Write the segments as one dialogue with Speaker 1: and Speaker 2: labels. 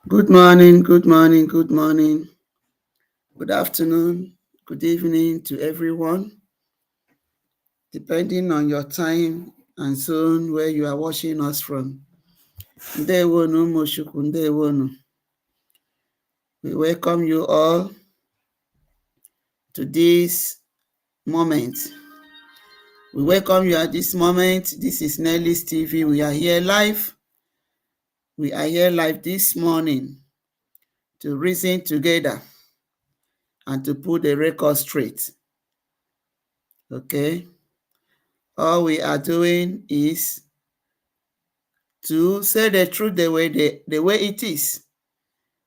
Speaker 1: Good morning, good morning, good morning, good afternoon, good evening to everyone, depending on your time and zone where you are watching us from. Ndewonu, Moshuku, Ndewonu. We welcome you all to this moment. We welcome you at this moment. This is Nelly's TV. We are here live. We are here live this morning to reason together and to put the record straight. Okay? All we are doing is to say the truth the way it is.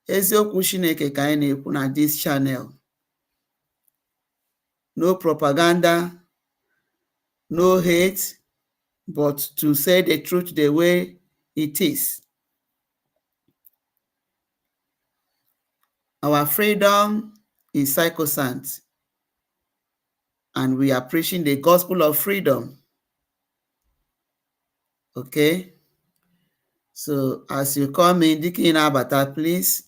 Speaker 1: Eziokwu Chineke ka anyị na-ekwu na this channel. No propaganda, no hate, but to say the truth the way it is. Our freedom is sacrosanct, and we are preaching the gospel of freedom. Okay? So as you come in, Dike Abata, please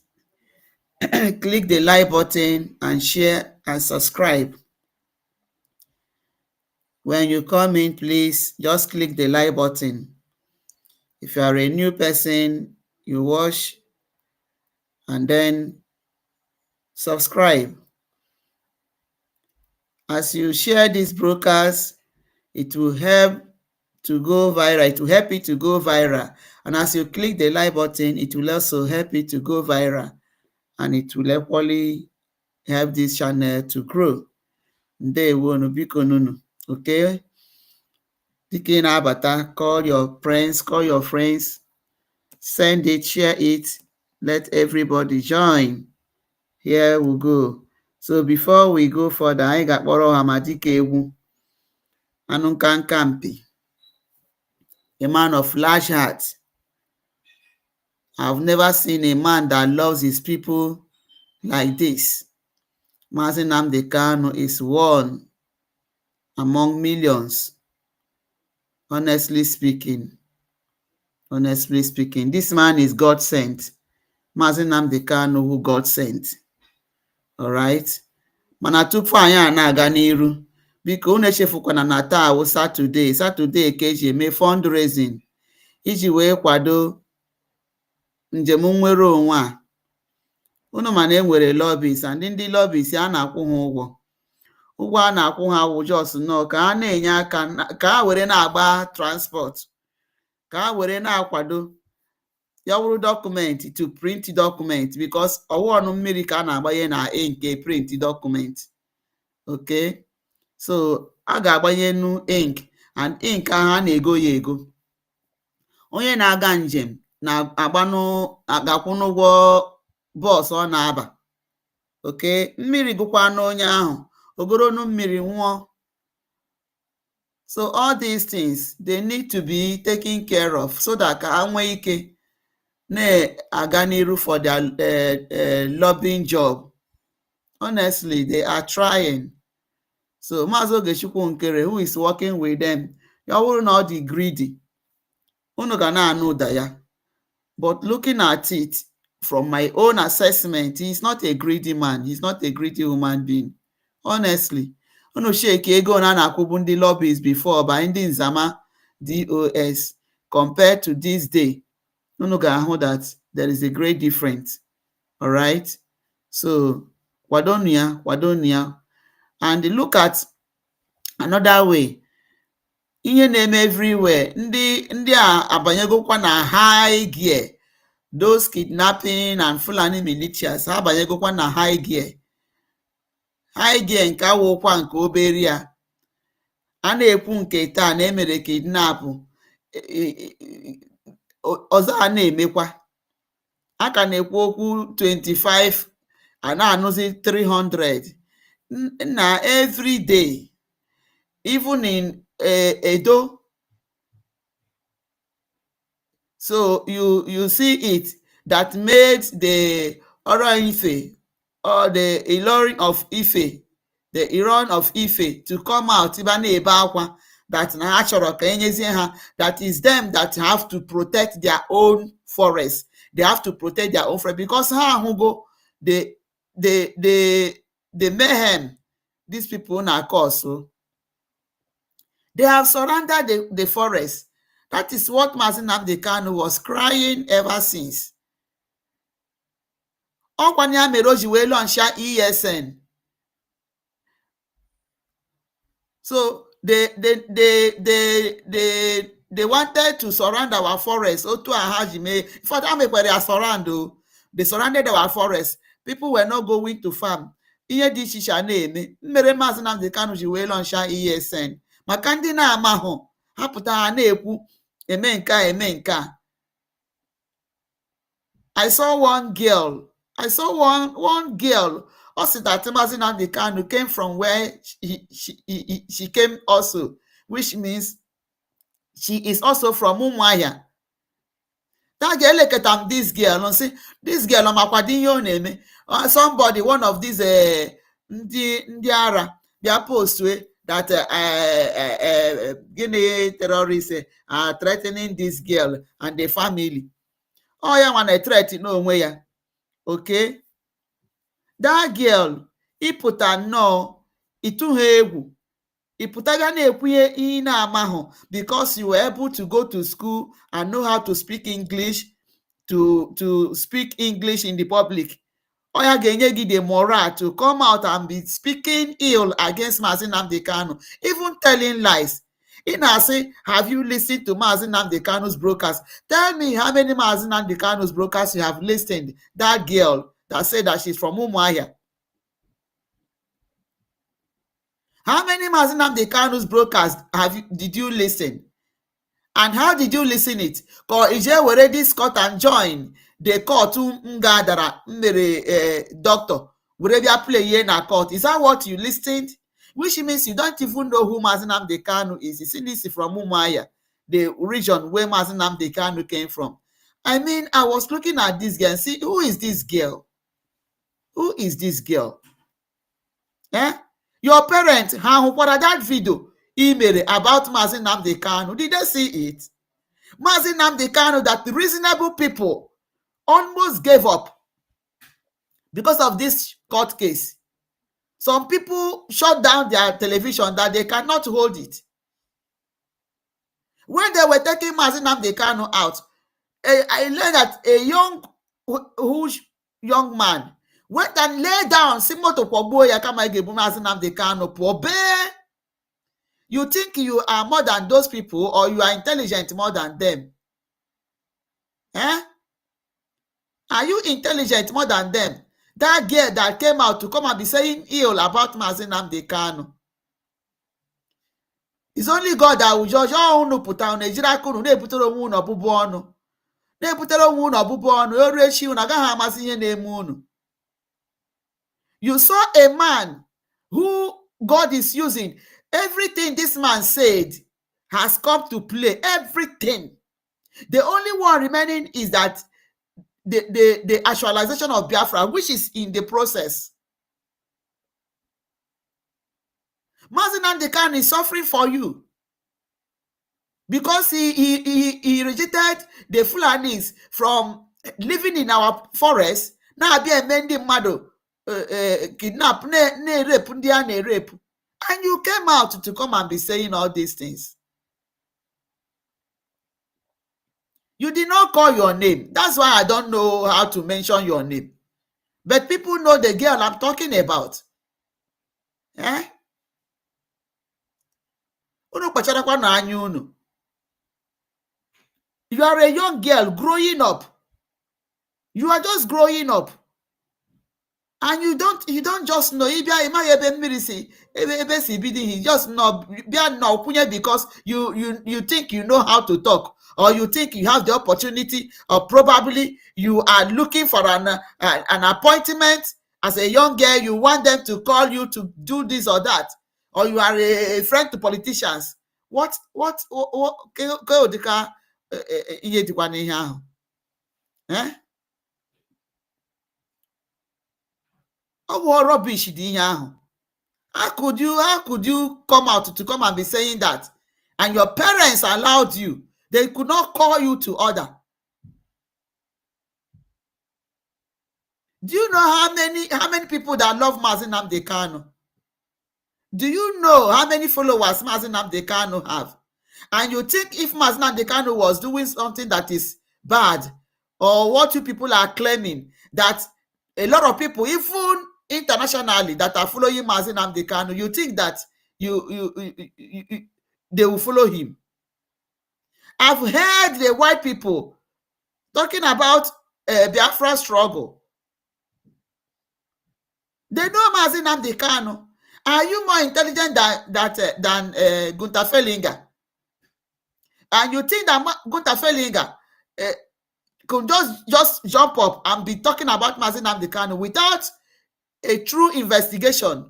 Speaker 1: click the like button and share and subscribe. When you come in, please just click the like button. If you are a new person, you watch and then subscribe. As you share this broadcast, it will help to go viral. It will help it to go viral. And as you click the like button, it will also help it to go viral. And it will equally help this channel to grow. Ndewonu biko nunu. Okay? Dike na-abata, call your friends, send it, share it, let everybody join. Here we go. So before we go further, anyị ga-akpọrọ ha ma dịka egwu anụ nkanka mpi, a man of large heart. I've never seen a man that loves his people like this. Mazi Nnamdi Kanu is one among millions. Honestly speaking, this man is God sent. Mazi Nnamdi Kanu who God sent. All right? Mana tupu anyị a na-aga n'iru, biko unu echefukwana na taa wụ Satọde ka eji eme fundraising iji wee kwado njem nnwere onwe a. Unu ma na enwere lobbies and ndị lobbies a na-akwụ ha ụgwọ a na-akwụ ha wụ just nọ ka ha na-enye aka ka ha were na-agba transport, ka ha were na-akwado ya wụrụ document to print document because ọwụọnụ mmiri ka a na-agbanye na ink print document. Okay, so a ga-agbanye nu ink and ink ahụ a na-ego ya ego. Onye na-aga njem ga-akwụ n'ụgwọ bọs ọ na-aba. Okay, mmiri gụkwa n'onye ahụ ogoronu mmiri nwụọ. So all these things they need to be taken care of so that ka ha nwee ike na-aga n'iru for their lobbying job. Honestly, they are trying. So Maazị Ogechukwu Nkere, who is working with them, ya wụrụ na ọ dị greedy, unu ga na-anụ ụda ya. But looking at it from my own assessment, he's not a greedy man. He's not a greedy human being. Honestly, unu shake ego na na-akwụbu ndị lobbies before by ndị nzama DOS compared to this day. Unu ga-ahụ that there is a great difference. All right? So kwadonu ya. And look at another way. Ihe na-eme everywhere. Ndị a abanyegokwa na high gear. Those kidnapping and Fulani militias ha abanyegokwa na high gear. High gear nke awụkwa nke obere ya. A na-ekwu nke taa na emere kidnap. Ọzọ a na-emekwa. A ka na-ekwu okwu 25 a na-anụzi 300. Na every day, even in Edo. So you see it that made the Ora Ife or the Ilorin of Ife, the Iran of Ife to come out ebe akwa that na ha chọrọ ka enyezie ha, that is them that have to protect their own forest. they have to protect their own friend because who go the mayhem these people na cause. So they have surrounded the forest. That is what Nnamdi Kanu was crying ever since. Ọkwanye mere o ji wee launch ESN. So they wanted to surround our forest. Otu ahajime. For that mekwere ya surround o. They surrounded our forest. People were not going to farm. Ihe dị iche iche na-eme. Mmere Maazị Nnamdi Kanu ji wee launch ESN. Maka ndị na-amahụ ha pụta ha na-ekwu eme nke a eme nke a. I saw one girl also that Maazị Nnamdi Kanu came from where she came also, which means she is also from Umuahia. That girl, look at this girl and say, this girl somebody, one of these Ndiara, they are post that Guinea terrorists are threatening this girl and the family. Oh yeah, when I threat no way. Okay. That girl, ịpụta nnọọ ịtụ ha egwu ịpụtaga na-ekwu ihe na-amahụ because you were able to go to school and know how to speak English to speak English in the public. Oya ga-enye gị the moral to come out and be speaking ill against Maazị Nnamdi Kanu, even telling lies. Ị na-asị, have you listened to Maazị Nnamdi Kanu's broadcast? Tell me how many Maazị Nnamdi Kanu's broadcasts you have listened. That girl that said that she's from Umuahia. How many Maazị Nnamdi Kanu's broadcasts did you listen? And how did you listen it? Because ije were this court and join the court nga dara mere doctor were bịa play here na court. Is that what you listened? Which means you don't even know who Maazị Nnamdi Kanu is. You see this from Umuahia, the region where Maazị Nnamdi Kanu came from. I mean, I was looking at this girl and see, who is this girl? Who is this girl? Eh? Your parents, what that video email about Maazị Nnamdi Kanu, did they see it? Maazị Nnamdi Kanu, that the reasonable people almost gave up because of this court case. Some people shut down their television that they cannot hold it. When they were taking Maazị Nnamdi Kanu out, I learned that a young man went and lay down. You think you are more than those people, or you are intelligent more than them? Eh? Are you intelligent more than them? That girl that came out to come and be saying ill about Maazị Nnamdi Kanu. It's only God that will judge. You saw a man who God is using. Everything this man said has come to play. Everything. The only one remaining is that the actualization of Biafra, which is in the process. Maazị Nnamdi Kanu is suffering for you because he rejected the Fulanis from living in our forest. Now be amending mado kidnap rape rape, and you came out to come and be saying all these things. You did not call your name. That's why I don't know how to mention your name. But people know the girl I'm talking about. Eh? You are a young girl growing up. You are just growing up. And you don't just know. You just know because you think you know how to talk, or you think you have the opportunity, or probably you are looking for an appointment as a young girl. You want them to call you to do this or that, or you are a friend to politicians. What eh? Oh, rubbish! How could you come out to come and be saying that? And your parents allowed you. They could not call you to order. Do you know how many people that love Mazi Nnamdi Kanu? Do you know how many followers Mazi Nnamdi Kanu have? And you think if Mazi Nnamdi Kanu was doing something that is bad, or what you people are claiming, that a lot of people, even internationally, that are following Mazi Nnamdi Kanu, you think that they will follow him? I've heard the white people talking about Biafra struggle. They know Mazi Nnamdi Kanu. Are you more intelligent than Gunther Fellinger? And you think that Gunther Fellinger could just jump up and be talking about Mazi Nnamdi Kanu without a true investigation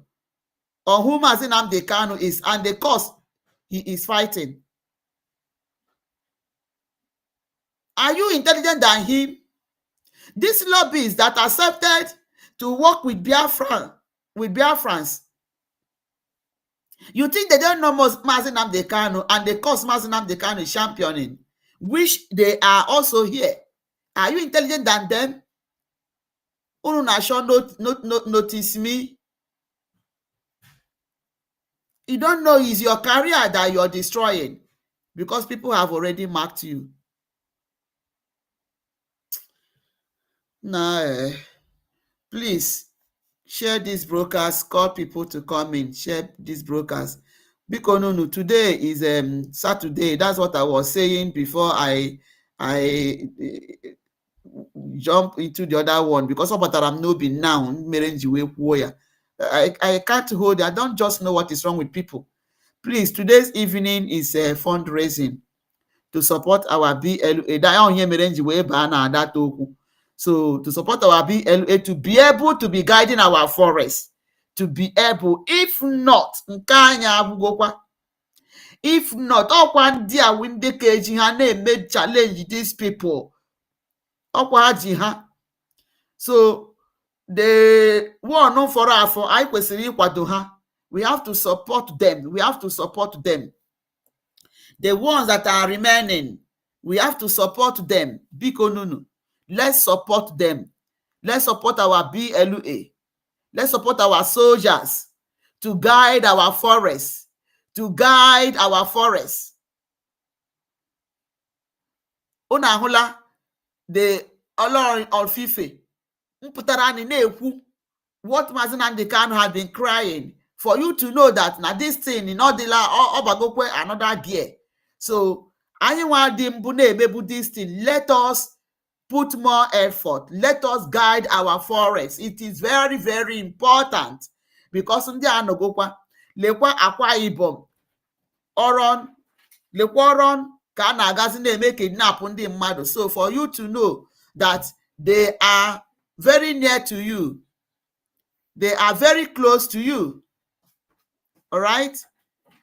Speaker 1: on who Mazi Nnamdi Kanu is and the cause he is fighting? Are you intelligent than him? These lobbies that accepted to work with Biafrans, you think they don't know Mazi Nnamdi Kanu and the cause Mazi Nnamdi Kanu is championing, which they are also here? Are you intelligent than them? Unu na sure notice me. You don't know it's your career that you're destroying because people have already marked you. Nah, please share these brokers, call people to come in, share these brokers. Because no, today is Saturday. That's what I was saying before I jump into the other one, because I'm no be now. I can't hold it. I don't just know what is wrong with people. Please, today's evening is fundraising to support our BLA. So to support our BLA to be able to be guiding our forest, to be able, if not, ọkwa ndị a ndị ka eji ha na-eme challenge these people, ọkwa ha ji ha. So the one fọrọ afọ anyị kwesịrị ịkwado ha. We have to support them. We have to support them. The ones that are remaining, we have to support them. Biko nunu, let's support them. Let's support our BLA. Let's support our soldiers to guide our forests. To guide our forests. Unu ahụla the Olor Ofife mpụtara anyị na-ekwu what Mazi Nnamdi Kanu has been crying for you to know that now this thing in ọdịla ọbagokwe another gear. So anyị nwa dị mbụ na-emebu this thing. Let us put more effort. Let us guide our forests. It is very, very important, because ndị anọgokwa lekwa Akwa Ibom, Oron, lekwa Oron ka a na-agazi na-eme kidnap ndị mmadụ. So for you to know that they are very near to you, they are very close to you. All right?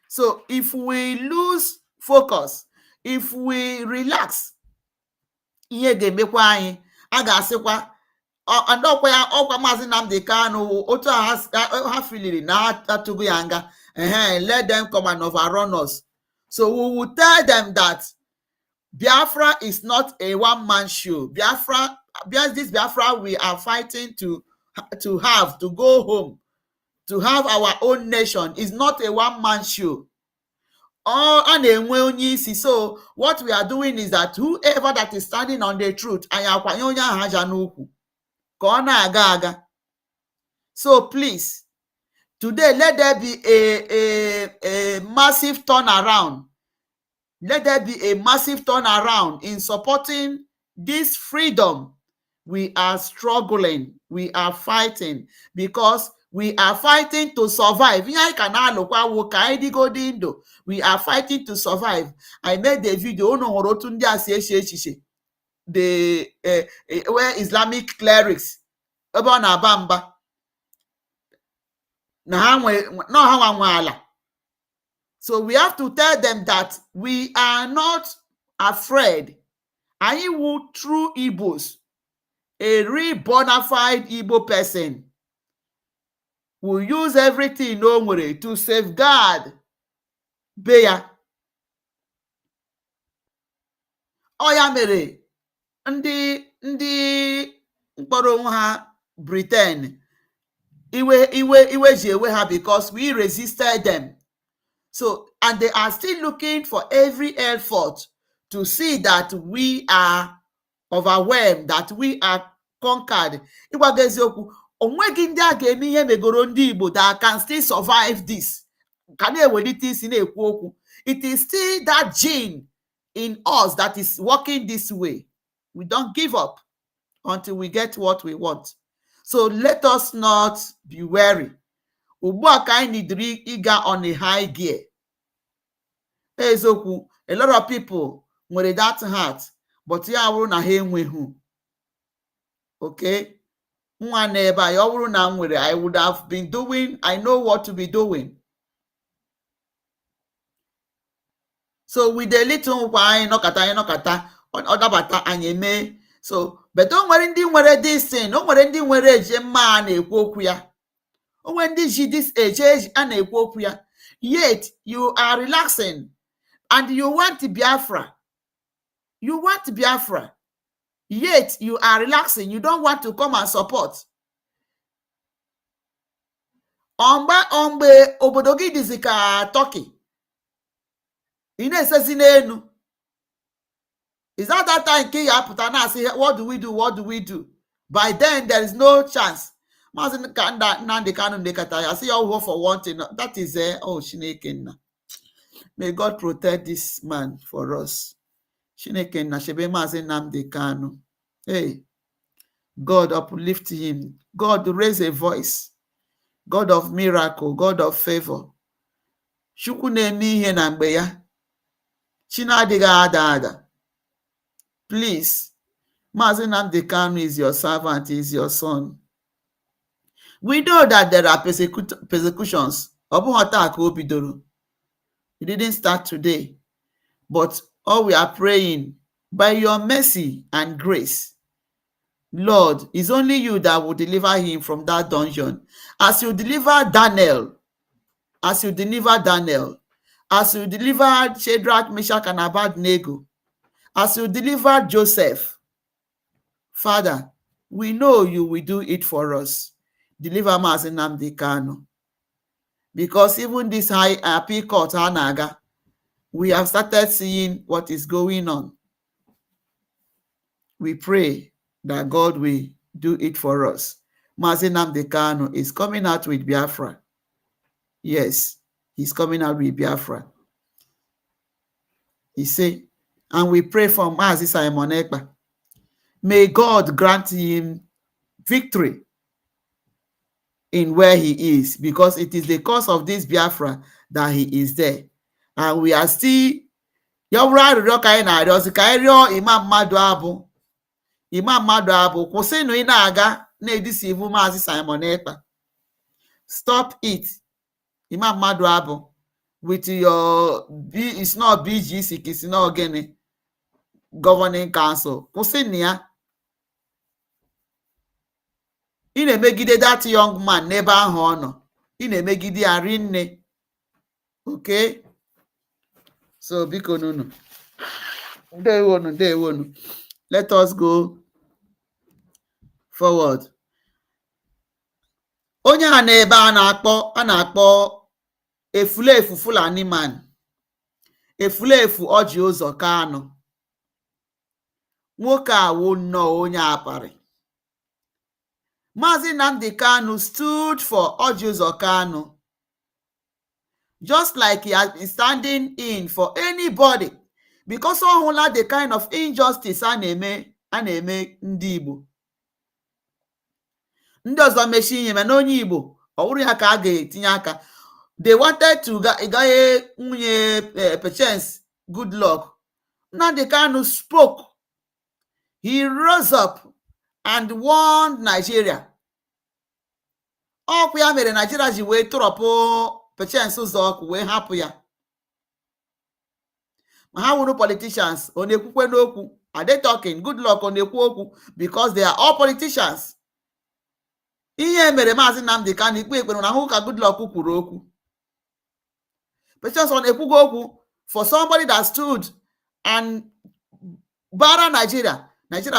Speaker 1: So if we lose focus, if we relax, ihe ga-emekwa anyị, a ga-asịkwa ọkwa ya ọkwa Mazi Nnamdi Kanu otu ha filiri na ha atụgo ya nga, let them come and overrun us. So we will tell them that Biafra is not a one-man show. This Biafra we are fighting to go home, to have our own nation, is not a one-man show. So what we are doing is that whoever that is standing on the truth, so please, today let there be a massive turnaround. Let there be a massive turnaround in supporting this freedom. We are struggling, we are fighting, because we are fighting to survive. We are fighting to survive. I made a video where Islamic clerics so we have to tell them that we are not afraid. Anyị wu true Igbos, a real bona fide Igbo person, will use everything o nwere to safeguard be ya. Ọ ya mere ndị mkpọrọ onwe ha Britain, iwe ji ewe ha because we resisted them. So, and they are still looking for every effort to see that we are overwhelmed, that we are conquered. Ịgwa gị eziokwu, onweghị ndị a ga-eme ihe megoro ndị Igbo that can still survive this. Ka na-ewelite isi na-ekwu okwu. It is still that gene in us that is working this way. We don't give up until we get what we want. So let us not be weary. Ugbu a ka anyị nidiri ịga on a high gear. Eziokwu, a lot of people nwere that heart, but ya wụrụ na ha enweghị. Okay? Nwa na ebe a, ya wụrụ na m nwere, I would have been doing, I know what to be doing. So with the little nkwa anyị nọkata ọ dabata anyị eme. So but o nwere ndị nwere this thing, o nwere ndị nwere eje mma a na-ekwu okwu ya, o nwere ndị ji this eje a na-ekwu okwu ya, yet you are relaxing and you want Biafra, yet you are relaxing, you don't want to come and support. Mgbe obodo gị dịzi ka Turkey, ị na-esezi n'enu. Is that time nke ya apụta na asị, what do we do? By then there is no chance. Maazị Nnamdi Kanu Ndekata ya sị ya ọhụụ for one thing. That is Chineke nna. May God protect this man for us. Chineke nna chebe Maazị Nnamdi Kanu. Hey, God uplift him. God raise a voice. God of miracle, God of favor. Chukwu na-eme ihe na mgbe ya. Chi na-adịghị ada ada. Please, Maazị Nnamdi Kanu is your servant, is your son. We know that there are persecutions. It didn't start today. But all we are praying, by your mercy and grace, Lord, it's only you that will deliver him from that dungeon. As you deliver Daniel, as you deliver Shadrach, Meshach, and Abednego, as you deliver Joseph, Father, we know you will do it for us. Deliver Maazị Nnamdi Kanu. Because even this high appeal court, Hanaga, we have started seeing what is going on. We pray that God will do it for us. Maazị Nnamdi Kanu is coming out with Biafra. Yes, he's coming out with Biafra. He said, and we pray for Maazị Simon Ekpa. May God grant him victory in where he is, because it is the cause of this Biafra that he is there. And we are still Imam Madu Abu kwụsịnụ ị na-aga na-edisivu Maazị Simon Ekpa. Stop it. Imam Madu Abu with your it's not BGC, it's not again governing council. Kwụsịnụ ya. Ị na-emegide that young man n'ebe ahụ ọ nọ. Ị na-emegide ya rinne. Okay? So biko nunu. Ndewonu. Let us go forward. Onye a na-ebe a na-akpọ Efulefu Fulani man. Efulefu Ojiuzo Kanu. Nwoke a wụ nnọọ onye aparị. Maazị Nnamdi Kanu stood for Ojiuzo Kanu, just like he has been standing in for anybody, because ọ hụla the kind of injustice a na-eme ndị Igbo. Ndị ọzọ mechi ihe mana onye Igbo ọ wụrụ ya ka a ga-etinye aka. They wanted to gaye nwunye Patience good luck. Nnamdi Kanu spoke. He rose up and warned Nigeria. Ọkụ ya mere Nigeria ji wee tụrọpụ Patience ụzọ ọkụ wee hapụ ya. Ma ha wụrụ politicians, ọ na-ekwukwe n'okwu. Are they talking? Good luck ọ na-ekwu okwu because they are all politicians. Ihe mere Maazị Nnamdi Kanu ikpe ekpere na hụ ka good luck kwuru okwu. Patience ọ na-ekwugo okwu for somebody that stood and bara Nigeria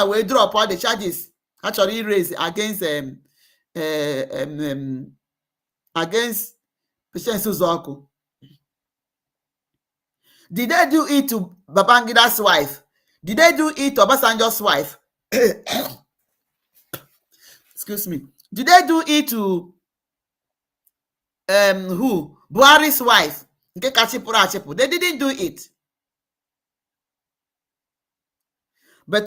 Speaker 1: wee drop all the charges ha chọrọ raise against against Patience Uzoku? Did they do it to Babangida's wife? Did they do it to Obasanjo's wife? Excuse me. Did they do it to who? Buhari's wife? They didn't do it. But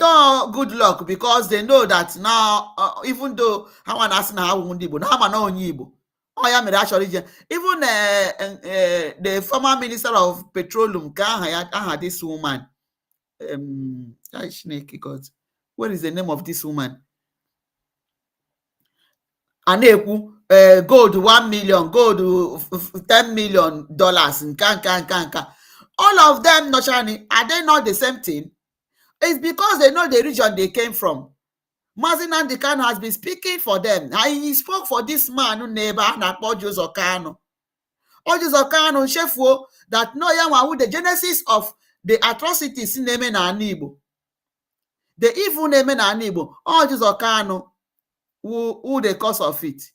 Speaker 1: good luck, because they know that now, even though how an asking how Igbo, now I'm not Igbo. Oh, yeah, actually, even the former minister of petroleum, this woman, God, what is the name of this woman? Aneku, gold 1 million, gold $10 million, all of them, Noshani, are they not the same thing? It's because they know the region they came from. Nnamdi Kanu has been speaking for them. He spoke for this man who neighbor and Ojiuzo Kanu. Ojiuzo Kanu Shefuo that no yawa the genesis of the atrocities in Neme na Igbo. The evil Neme na Igbo. Ojiuzo Kanu who the cause of it.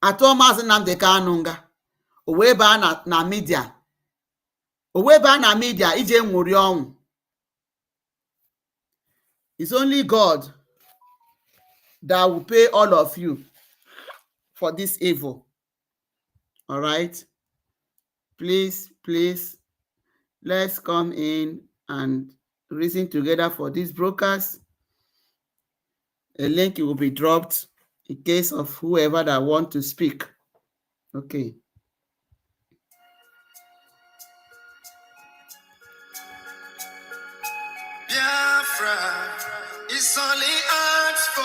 Speaker 1: Atọ Maazị Nnamdi Kanu nga. Owe ba na media. Owe ba na media ije nwuri ọnwụ. It's only God that will pay all of you for this evil. All right? Please, let's come in and reason together for these brokers. A link will be dropped in case of whoever that want to speak. Okay.
Speaker 2: Biafra is only asked for.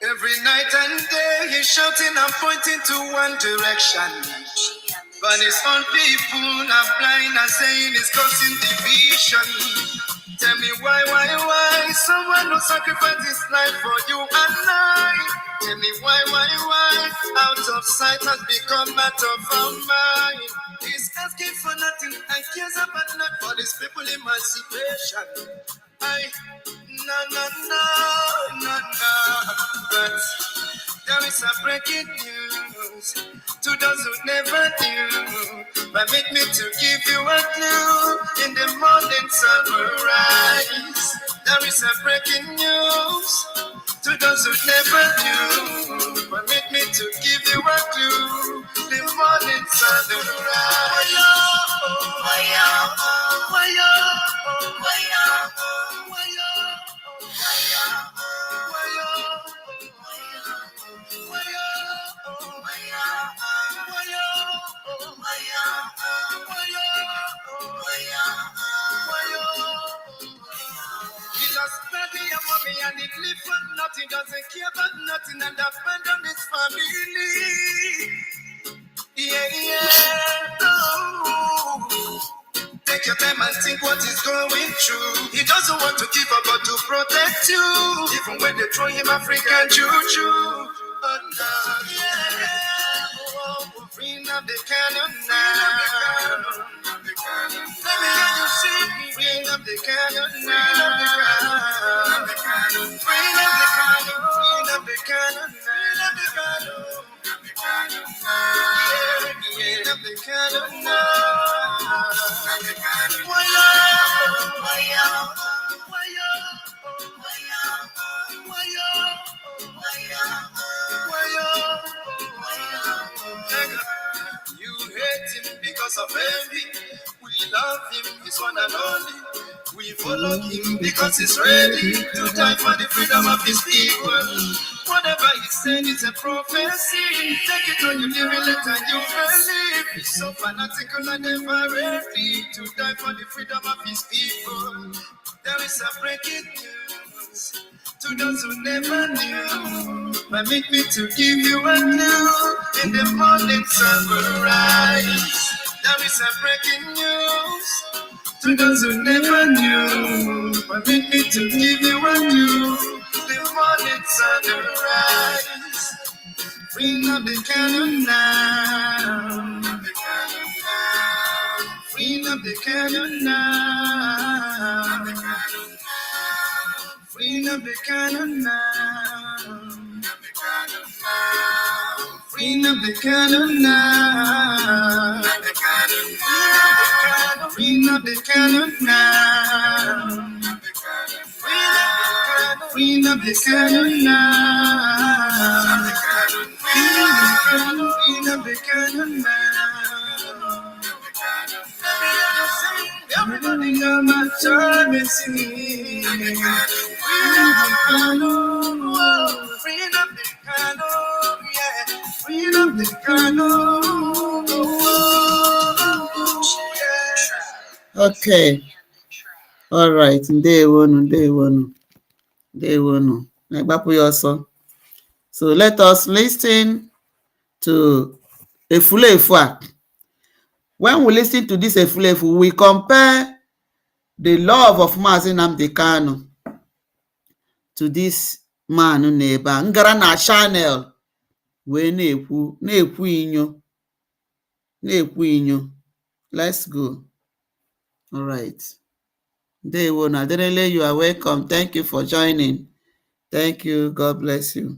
Speaker 2: Every night and day he's shouting and pointing to one direction. But his own people are blind and saying it's causing division. Tell me why someone who sacrificed his life for you and I. Tell me why out of sight has become out of our mind. He's asking for nothing and cares about not for these people emancipation. No. But there is a breaking news to those who never knew. Permit me to give you a clue. In the morning sun will rise. There is a breaking news to those who never knew. Permit me to give you a clue. The morning sun will rise. And it live for nothing, doesn't care about nothing, and abandon his family. Oh. Take your time and think what is going through. He doesn't want to give up, but to protect you. Even when they throw him African juju. Oh no, free Nnamdi Kanu now. Let me hear you sing. Free Nnamdi Kanu now. Free Nnamdi Kanu. Free Nnamdi Kanu. Nnamdi Kanu now. You hate him because of envy. We love him, he's one and only. We follow him because he's ready to die for the freedom of his people. Whatever he said is a prophecy. Take it or you live it and you believe. He's so fanatical and never ready to die for the freedom of his people. There is a breaking news to those who never knew. Permit me to give you a clue. In the morning sun will rise. There is a breaking news to those who never knew. Permit me to give you a clue. The morning sun will rise. Free Nnamdi Kanu now. Free Nnamdi Kanu now. Nnamdi Kanu now. Nnamdi Kanu now. Free Nnamdi Kanu now. Nnamdi Kanu now. Free Nnamdi Kanu now. Nnamdi Kanu. Free Nnamdi Kanu now. Nnamdi Kanu. Free Nnamdi Kanu now. Everybody got my time and singing. Freedom, the Kanu, yeah. Freedom, the Kanu.
Speaker 1: Okay. All right. Ndewonu. So let us listen to Efulefu. When we listen to this Efulefu, we compare the love of Mazi Nnamdi Kanu to this man neighbor. Ngara na channel wee na-ekwu inyo. Let's go. All right. Ndewo na Adelele, you are welcome. Thank you for joining. Thank you. God bless you.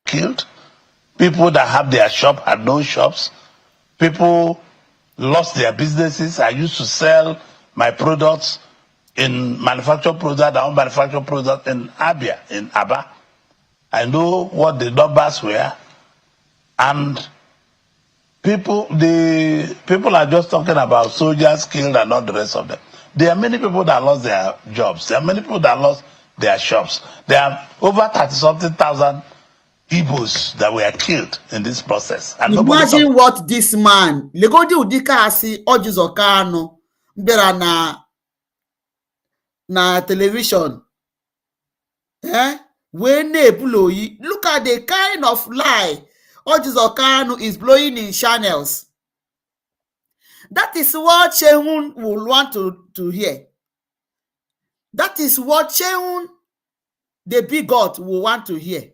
Speaker 3: Killed. People that have their shop had no shops. People lost their businesses. I used to sell my products in manufactured product, I own manufactured product in Abia, in Aba. I know what the numbers were. And people are just talking about soldiers killed and not the rest of them. There are many people that lost their jobs. There are many people that lost their shops. There are over 30-something thousand Igbos that were killed in this process. And
Speaker 1: imagine what this man, Legodi Udikasi Ojiuzo Kanu, mbera na television. When look at the kind of lie Ojiuzo Kanu is blowing in channels. That is what Shehun will want to hear. That is what Shehun, the bigot, will want to hear.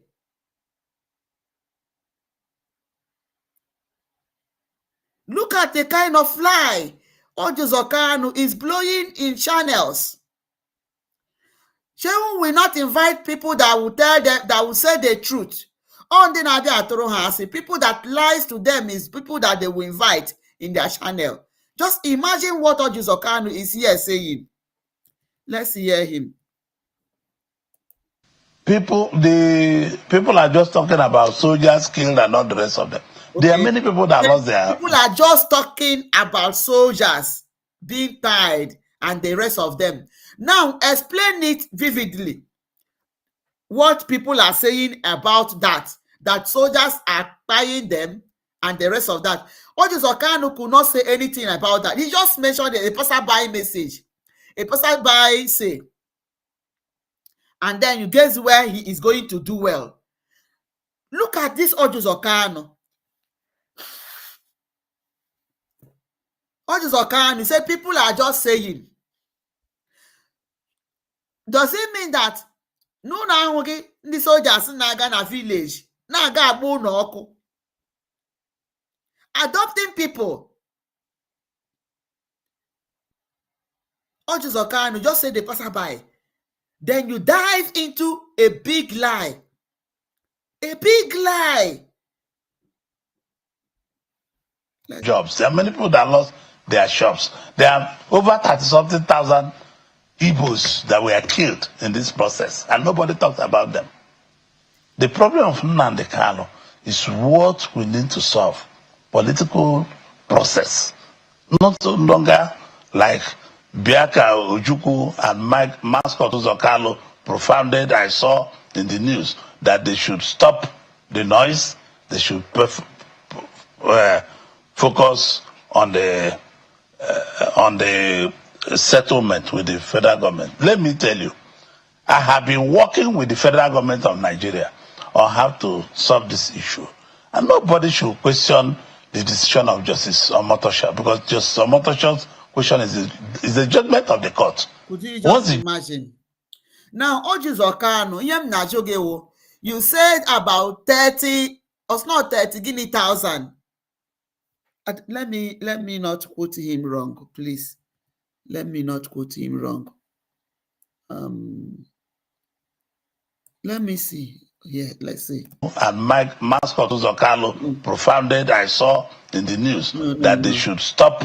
Speaker 1: Look at the kind of lie Ojiuzo Kanu is blowing in channels. Shehun will not invite people that will tell them, that will say the truth. People that lies to them is people that they will invite in their channel. Just imagine what Ojiuzo Kanu is here saying. Let's hear him.
Speaker 3: People are just talking about soldiers killed and not the rest of them. Okay. There are many people that lost their...
Speaker 1: People are just talking about soldiers being tied and the rest of them. Now, explain it vividly. What people are saying about that soldiers are tying them and the rest of that. Ojiuzo Kanu could not say anything about that. He just mentioned a passerby message. A passerby say, and then you guess where he is going to do well. Look at this Ojiuzo Kanu. Ojiuzo Kanu say people are just saying. Does it mean that no na the soldiers na-aga na village na-aga agba ụlọ ọkụ, adopting people? Ojiuzo Kanu just say the passerby. Then you dive into a big lie. A big lie.
Speaker 3: Jobs. There are many people that lost their shops. There are over 30-something thousand Igbos that were killed in this process, and nobody talked about them. The problem of Nnamdi Kanu is what we need to solve: political process. Not so longer like Biaka Ojukwu and Mascot Kalu propounded. I saw in the news that they should stop the noise. They should focus on the settlement with the federal government. Let me tell you, I have been working with the federal government of Nigeria on how to solve this issue, and nobody should question the decision of Justice Omotosha, because Justice Omotosha's question is the judgment of the court.
Speaker 1: Could you just imagine? Now, Ojiuzo Kanu, you said about 30, or it's not 30, give me 1,000. Let me not quote him wrong, please. Let me not quote him wrong. Let me see. Yeah, let's see.
Speaker 3: And mascot Ojiuzo Kalu profounded, I saw in the news that they should stop.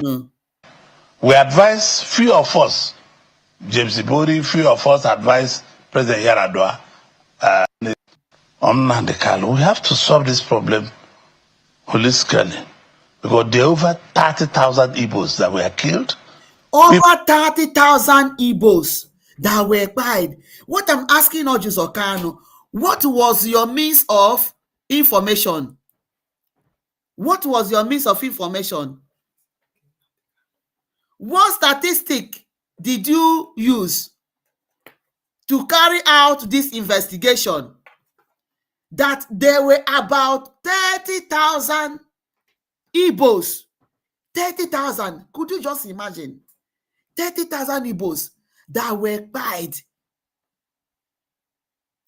Speaker 3: We advise few of us, James Ibori, few of us advise President Yaradua, Nnamdi Kalu. We have to solve this problem holistically because there are over 30,000 Igbos that were killed.
Speaker 1: Over 30,000 Igbos that were killed. What I'm asking Ojiuzo Kalu, what was your means of information? What was your means of information? What statistic did you use to carry out this investigation? That there were about 30,000 Igbos. 30,000. Could you just imagine? 30,000 Igbos that were killed.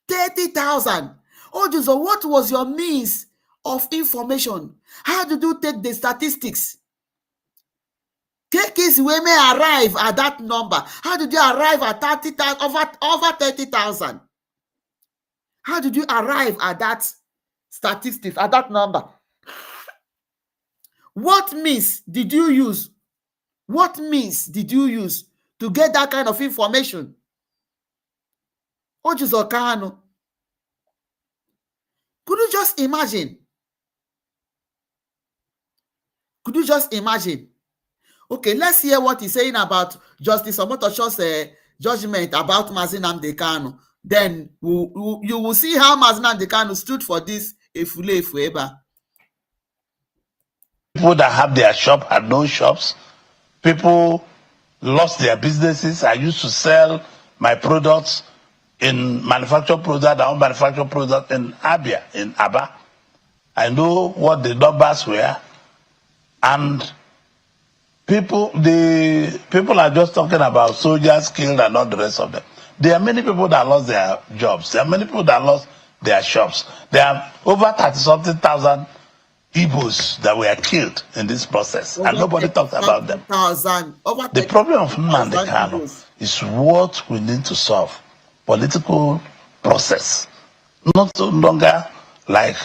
Speaker 1: 30,000. Ojiuzo, what was your means of information? How did you take the statistics? Cases we may arrive at that number. How did you arrive at 30,000, over 30,000? How did you arrive at that statistics, at that number? What means did you use? What means did you use to get that kind of information? Ojiuzo Kalu, could you just imagine? Could you just imagine? Okay, let's hear what he's saying about Justice Omotosho's judgment about Nnamdi Kanu. Then you will see how Nnamdi Kanu stood for this Efulefu Eba.
Speaker 3: People that have their shop had no shops. People lost their businesses. I used to sell my products in manufactured product, our manufactured product in Abia, in Aba. I know what the numbers were, and people are just talking about soldiers killed and all the rest of them. There are many people that lost their jobs. There are many people that lost their shops. There are over 30-something thousand Igbos that were killed in this process, and nobody talked about them. The problem of Nnamdi Kanu is what we need to solve. Political process. Not so longer like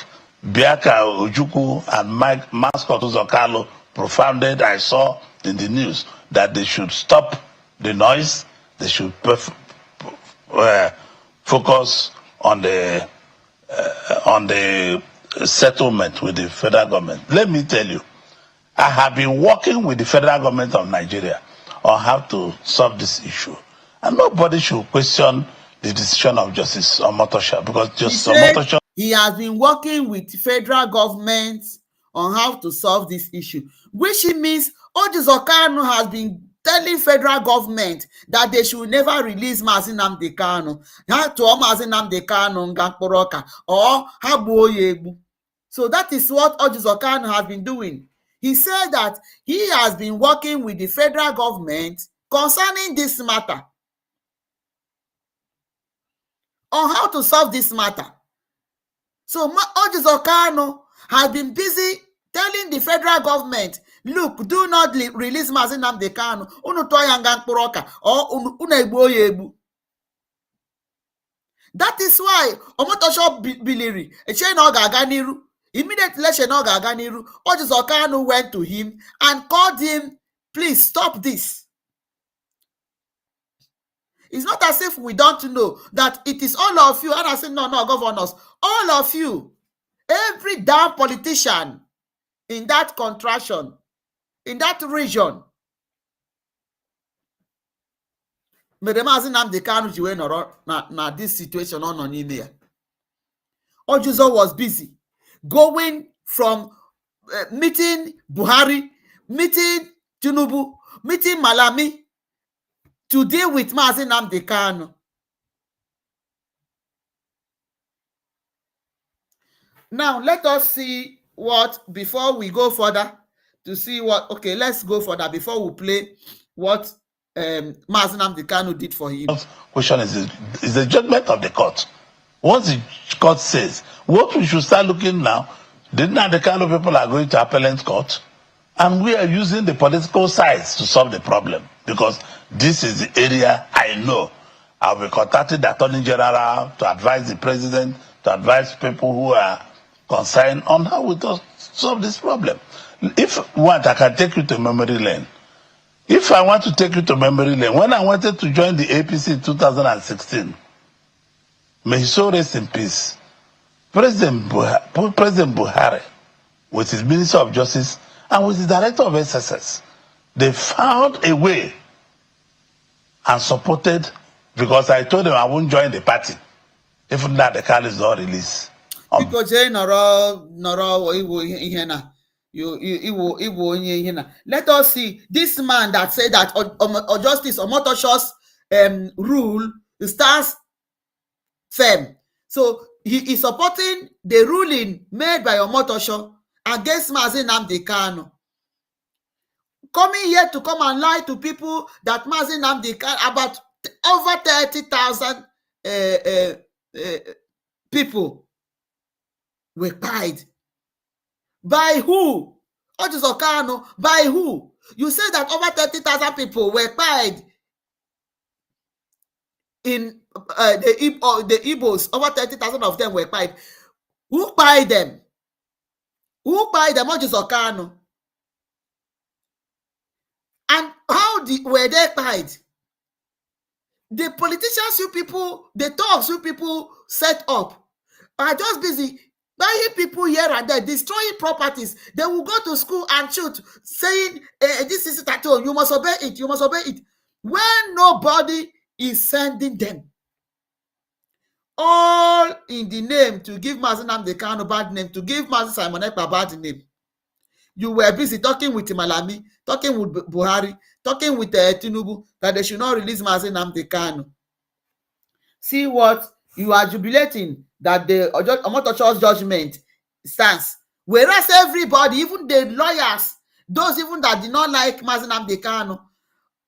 Speaker 3: Biaka Ojukwu and mascot Ojiuzo Kalu profounded, I saw in the news that they should stop the noise. They should focus on the settlement with the federal government. Let me tell you, I have been working with the federal government of Nigeria on how to solve this issue, and nobody should question the decision of Justice Omotosho, because Justice Omotosho,
Speaker 1: he has been working with federal government on how to solve this issue, which means Ojiuzo Kalu has been telling federal government that they should never release Nnamdi Kanu. Nnamdi Kanu ngakporoka or habu. So that is what Ojiuzo Kalu has been doing. He said that he has been working with the federal government concerning this matter, on how to solve this matter. So Ojiuzo Kalu has been busy telling the federal government, look, do not release Nnamdi Kanu. That is why Omotosho Biliri, immediately Ojiuzo Kalu went to him and called him, please stop this. It's not as if we don't know that it is all of you. And I said, no, governors, all of you, every damn politician in that contraction, in that region. Nnamdi Kanu this situation on here. Ojiuzo was busy going from meeting Buhari, meeting Tinubu, meeting Malami, to deal with Nnamdi Kanu. Now, let us see what, before we go further, to see what, okay, let's go further before we play what Nnamdi Kanu did for him.
Speaker 3: Question is the judgment of the court. Once the court says, what we should start looking now, the Nnamdi Kanu people are going to appellate court, and we are using the political sides to solve the problem, because this is the area I know. I'll be contacting the Attorney General to advise the President, to advise people who are concerned on how we solve this problem. If you want, I can take you to memory lane. If I want to take you to memory lane, when I wanted to join the APC in 2016, may he so rest in peace, President Buhari, with his Minister of Justice and with the Director of SSS, they found a way and supported, because I told them I won't join the party if that the Kalu is not released.
Speaker 1: Because let us see this man that said that Justice Omotosho's rule stands firm. So he is supporting the ruling made by Omotosho against Nnamdi Kanu. Coming here to come and lie to people that Nnamdi Kanu, about over 30,000 people were paid. By who? Ojiuzo Kanu, by who? You say that over 30,000 people were paid in the Igbos, over 30,000 of them were paid. Who paid them? Who paid them? Ojiuzo Kanu. And how were they paid? The politicians you people, the talks you people set up are just busy buying people here and there, destroying properties. They will go to school and shoot, saying, this is it at all. You must obey it. You must obey it. When nobody is sending them. All in the name to give Nnamdi Kanu bad name, to give Simon Ekpa bad name. You were busy talking with Malami, talking with Buhari, talking with Tinubu, that they should not release Nnamdi Kanu. See what you are jubilating, that the Omotosho's judgment stands. Whereas everybody, even the lawyers, those even that did not like Nnamdi Kanu,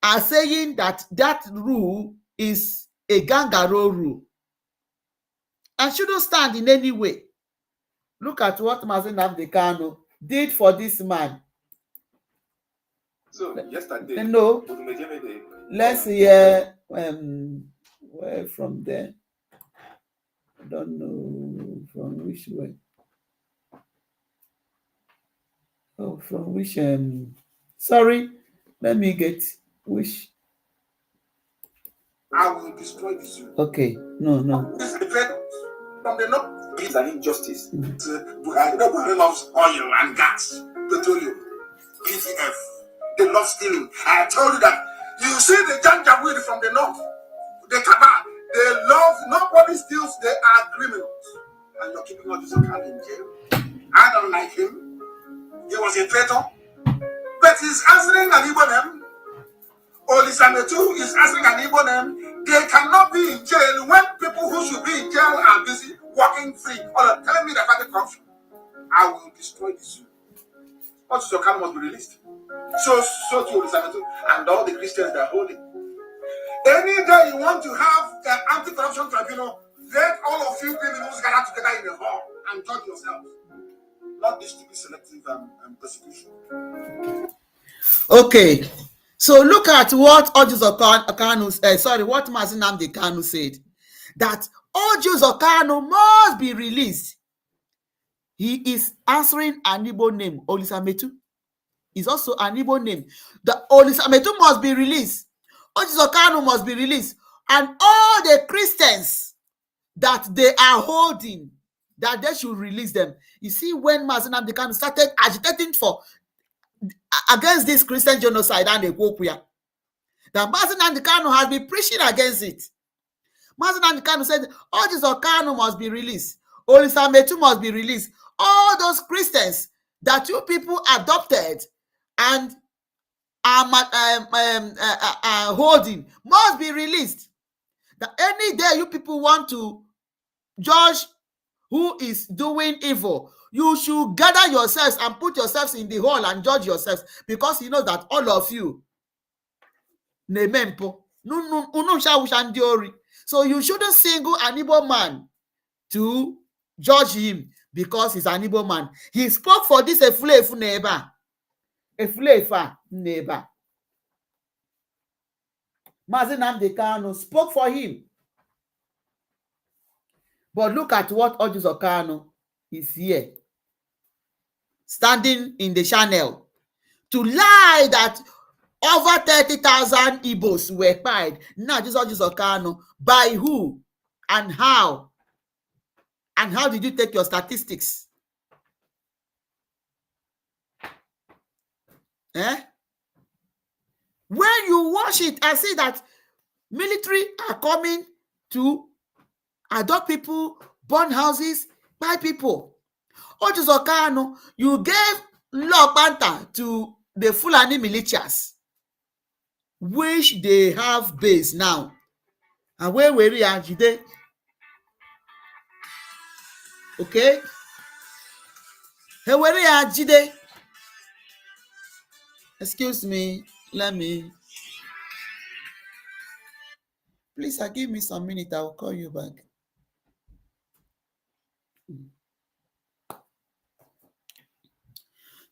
Speaker 1: are saying that that rule is a kangaroo rule and shouldn't stand in any way. Look at what Nnamdi Kanu did for this man.
Speaker 2: So yesterday,
Speaker 1: no, let's hear where from there. I don't know from which way. Oh, from which sorry, let me get which.
Speaker 2: I will destroy the zoo.
Speaker 1: Okay, no.
Speaker 2: From the north, peace and injustice. Buhari loves oil and gas, petroleum, PTF. They love stealing. I told you that. You see the Janjaweed from the north, the Kaba, they love, nobody steals, they are criminals. And you're keeping Ojiuzo Kanu in jail. I don't like him. He was a traitor. But he's answering an Igbo name. Olisametu is answering an Igbo name. They cannot be in jail when people who should be in jail are busy walking free. Or telling me that I corruption. I will destroy the zoo. Ojiuzo Kanu must be released. So to Olisametu and all the Christians that are holding. Any day you want to have an anti-corruption tribunal, let all of you criminals gather together in the hall and judge yourselves. Not this to be selective and persecution.
Speaker 1: Okay, so look at what Ojiuzo Kanu, what Nnamdi Kanu said, that Ojiuzo Kanu must be released. He is answering an Igbo name, Olisametu. Is also an Igbo name. The Olisametu must be released. Ojiuzo Kanu must be released. And all the Christians that they are holding, that they should release them. You see, when Nnamdi Kanu started agitating against this Christian genocide and Ekuokuya, that Nnamdi Kanu has been preaching against it. Nnamdi Kanu said, Ojiuzo Kanu must be released. Olisametu must be released. All those Christians that you people adopted and are holding must be released. That any day you people want to judge who is doing evil, you should gather yourselves and put yourselves in the hall and judge yourselves, because you know that all of you, so you shouldn't single an Igbo man to judge him because he's an Igbo man. He spoke for this Efulefu neighbor. Efulefu neighbor. Nnamdi Kanu spoke for him But look at what Ojiuzo Kanu is here, standing in the channel to lie that over 30,000 Igbos were killed. Now this Ojiuzo Kanu, by who and how? And how did you take your statistics? When you watch it and see that military are coming to adopt people, burn houses, buy people. Ojiuzo Kanu, you gave law panther to the Fulani militias, which they have base now. And where were you today? Okay? Where are you? Excuse me, let me. Please give me some minute, I will call you back.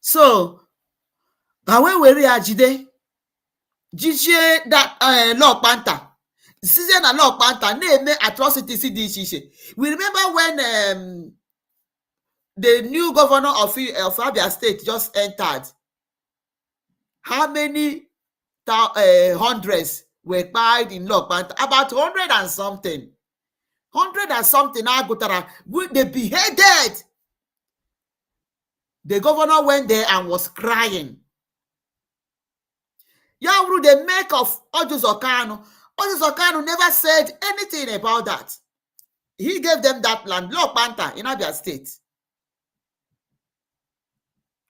Speaker 1: So, when were you today? Jije that law panther. Season and law panther name atrocities dị. We remember when the new governor of Abia State just entered. How many hundreds were killed in law panther? About 100 and something. 100 and something. They beheaded. The governor went there and was crying. Yawuru, the make of Ojiuzo Kanu. Ojiuzo Kanu never said anything about that. He gave them that land, law panther in Abia State.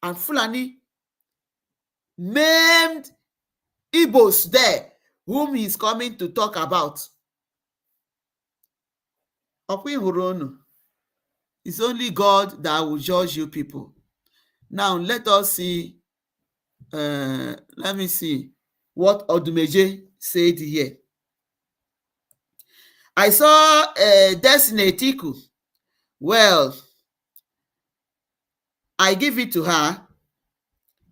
Speaker 1: And Fulani named Igbos there, whom he's coming to talk about. It's only God that will judge you people. Now, let us see. Let me see what Odumeje said here. I saw Destiny Tiku. Well, I give it to her,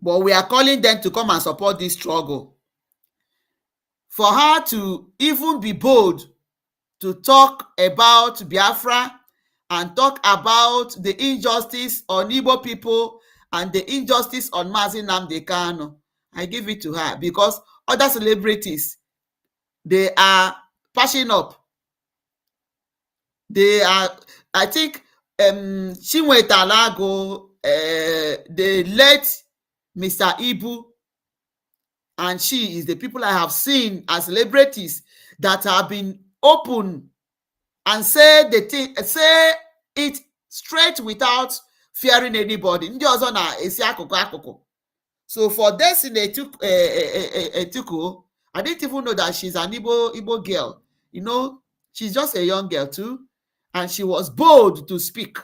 Speaker 1: but we are calling them to come and support this struggle. For her to even be bold to talk about Biafra and talk about the injustice on Igbo people and the injustice on Nnamdi Kanu, I give it to her, because other celebrities, they are passing up. They are, I think, Chinwe Talago, the late Mr. Ibu, and she is the people I have seen as celebrities that have been open and say the thing, say it straight without fearing anybody. Ndị ọzọ na-esi akụkụ akụkụ. So for Destiny Etuku, I didn't even know that she's an Igbo girl. You know, she's just a young girl too, and she was bold to speak.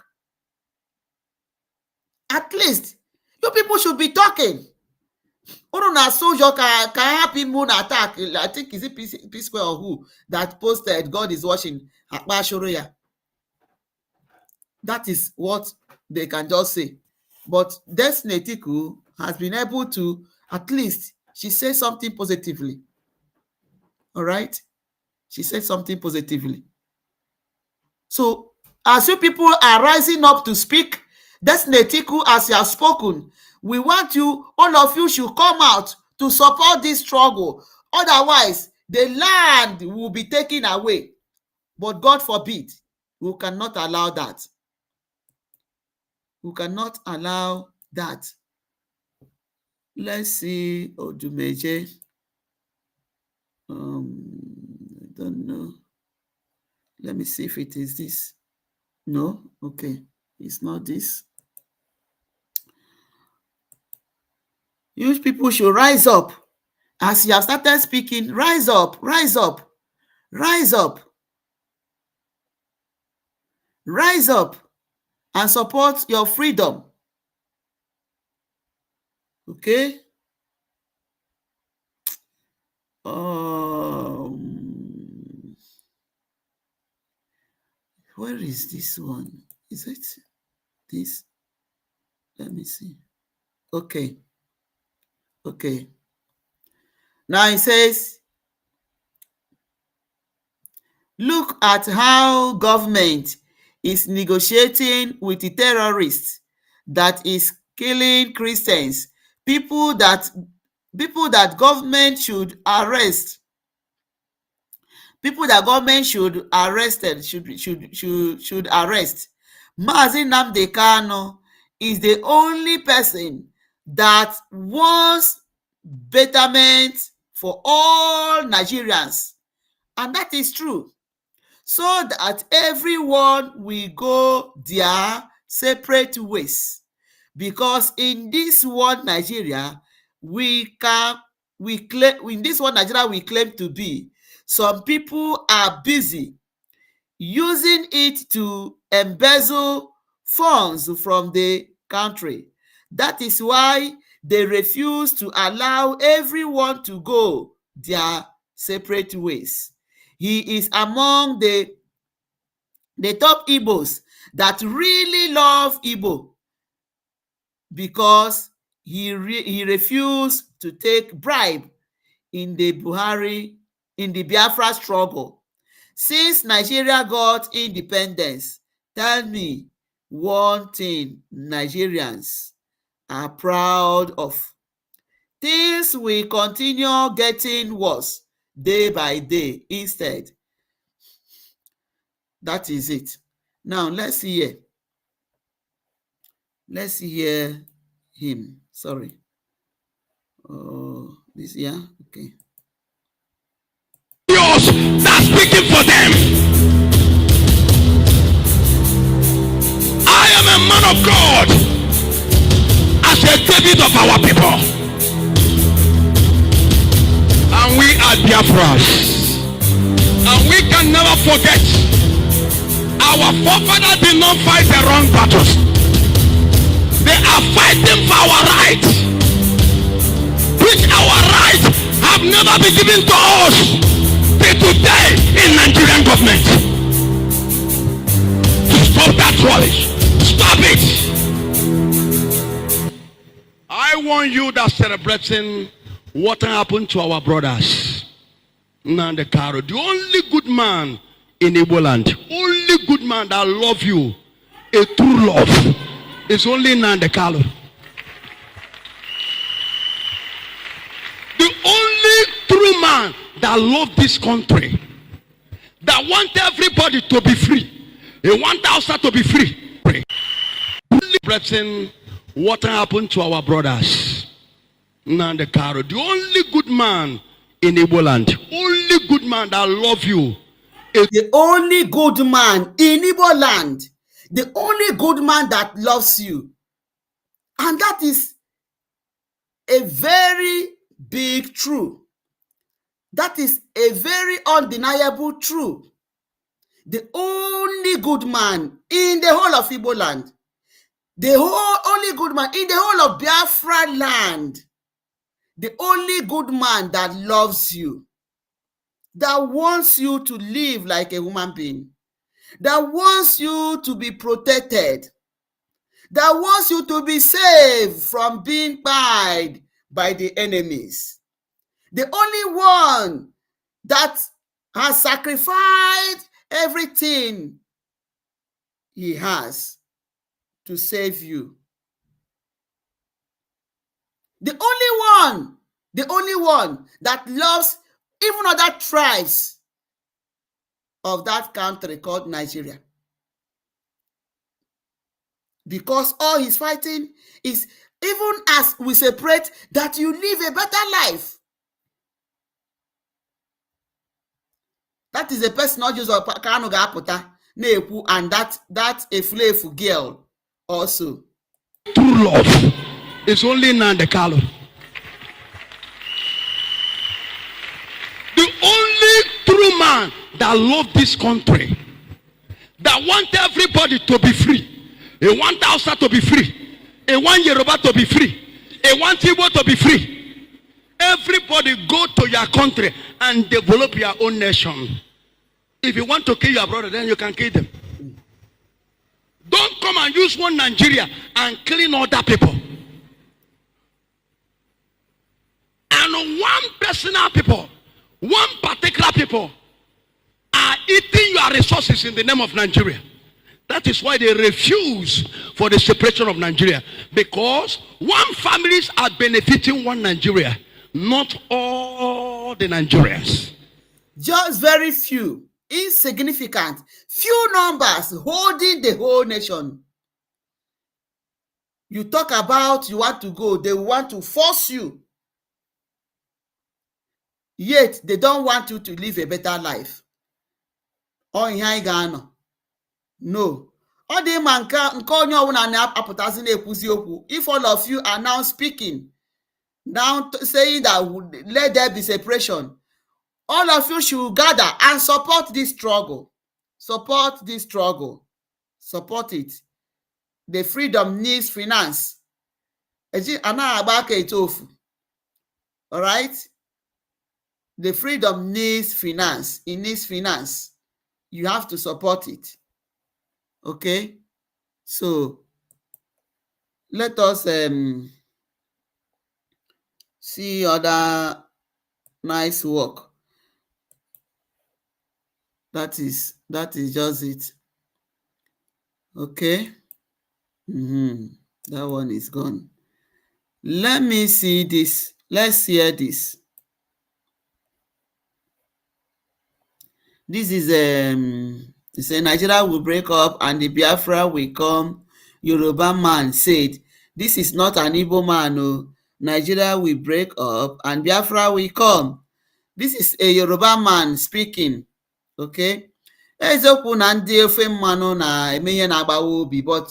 Speaker 1: At least, you people should be talking. Uruna soldier can happy moon attack. I think is it P Square or who that posted God is watching. That is what they can just say. But Destiny Tiku has been able to, at least, she said something positively. All right? She said something positively. So, as you people are rising up to speak, Destiny Tiku, as you have spoken, we want you, all of you should come out to support this struggle. Otherwise, the land will be taken away. But God forbid, we cannot allow that. We cannot allow that. Let's see Odumeje. I don't know. Let me see if it is this. No? Okay. It's not this. You people should rise up. As you have started speaking, rise up, rise up, rise up. Rise up and support your freedom. Okay? Where is this one? Is it this? Let me see. Okay. Okay. Now it says, look at how government is negotiating with the terrorists that is killing Christians, people that government should arrest, people that government should arrested should arrest. Mazi Nnamdi Kanu is the only person that wants betterment for all Nigerians, and that is true, so that everyone will go their separate ways, because in this one Nigeria we claim to be, some people are busy using it to embezzle funds from the country. That is why they refuse to allow everyone to go their separate ways. He is among the top Igbos that really love Igbo, because he refused to take bribe in the Biafra struggle. Since Nigeria got independence, tell me one thing Nigerians are proud of. Things will continue getting worse day by day instead. That is it. Now let's hear him. Sorry. Oh, this, yeah, okay.
Speaker 4: That's speaking for them. I am a man of God, as a David of our people, and we are Biafras, and we can never forget our forefathers did not fight the wrong battles. They are fighting for our rights, which our rights have never been given to us today in Nigerian government. Stop that rubbish. Stop it. I want you that celebrating what happened to our brothers. Nnamdi Kalu, the only good man in Igbo land, only good man that love you, a true love, is only Nnamdi Kalu. The only true man that love this country, that want everybody to be free, they want Hausa to be free. Only what happened to our brothers. Nnamdi Kalu, the only good man in Igbo land, only good man that love you.
Speaker 1: The only good man in Igbo land, the only good man that loves you, and that is a very big truth. That is a very undeniable truth. The only good man in the whole of Igbo land, the only good man in the whole of Biafra land, the only good man that loves you, that wants you to live like a human being, that wants you to be protected, that wants you to be saved from being spied by the enemies. The only one that has sacrificed everything he has to save you. The only one that loves even other tribes of that country called Nigeria. Because all he's fighting is, even as we separate, that you live a better life. That is a person Ojiuzo Kanu ga-apụta na-ekwu, and that Efulefu girl also.
Speaker 4: True love is only Nnamdi Kalu. The only true man that love this country, that want everybody to be free. He want Hausa to be free. He want Yoruba to be free. He want Igbo to be free. Everybody go to your country and develop your own nation. If you want to kill your brother, then you can kill them. Don't come and use one Nigeria and killing other people. And one personal people, one particular people are eating your resources in the name of Nigeria. That is why they refuse for the separation of Nigeria. Because one families are benefiting one Nigeria, not all the Nigerians.
Speaker 1: Just very few, insignificant, few numbers holding the whole nation. You talk about you want to go, they want to force you. Yet, they don't want you to live a better life. Or ihe anyị ga-anọ. No. Ọ dị mma nke onye ọbụla na-apụtazi na-ekwuzi okwu. If all of you are now speaking, now saying that let there be separation, all of you should gather and support this struggle. Support this struggle. Support it. The freedom needs finance. Anaghị agba aka etofu. All right? The freedom needs finance. It needs finance. You have to support it. Okay? So, let us see other nice work. That is just it. Okay? That one is gone. Let me see this. Let's hear this. This is it says Nigeria will break up and the Biafra will come. Yoruba man said, this is not an Igbo man. No. Nigeria will break up and Biafra will come. This is a Yoruba man speaking. Okay? Eziokwu na ndị ofe mmanụ na-eme ihe na-agbawa obi, but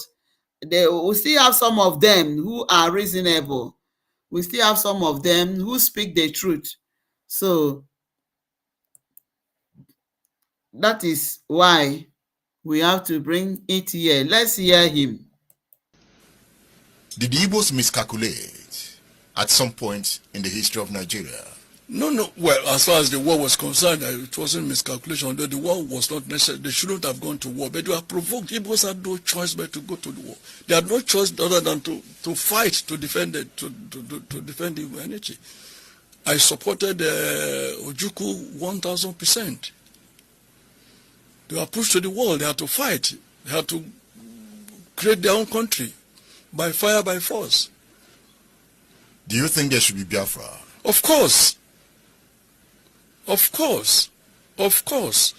Speaker 1: we still have some of them who are reasonable. We still have some of them who speak the truth. So, that is why we have to bring it here. Let's hear him.
Speaker 2: Did the Igbos miscalculate at some point in the history of Nigeria?
Speaker 5: No. Well, as far as the war was concerned, it wasn't miscalculation. The war was not necessary. They shouldn't have gone to war. But they were provoked. Igbos had no choice but to go to the war. They had no choice other than to fight to defend it, to defend the humanity. I supported Ojukwu 1,000%. They were pushed to the wall. They had to fight. They had to create their own country by fire, by force.
Speaker 2: Do you think there should be Biafra?
Speaker 5: Of course. Of course. Of course.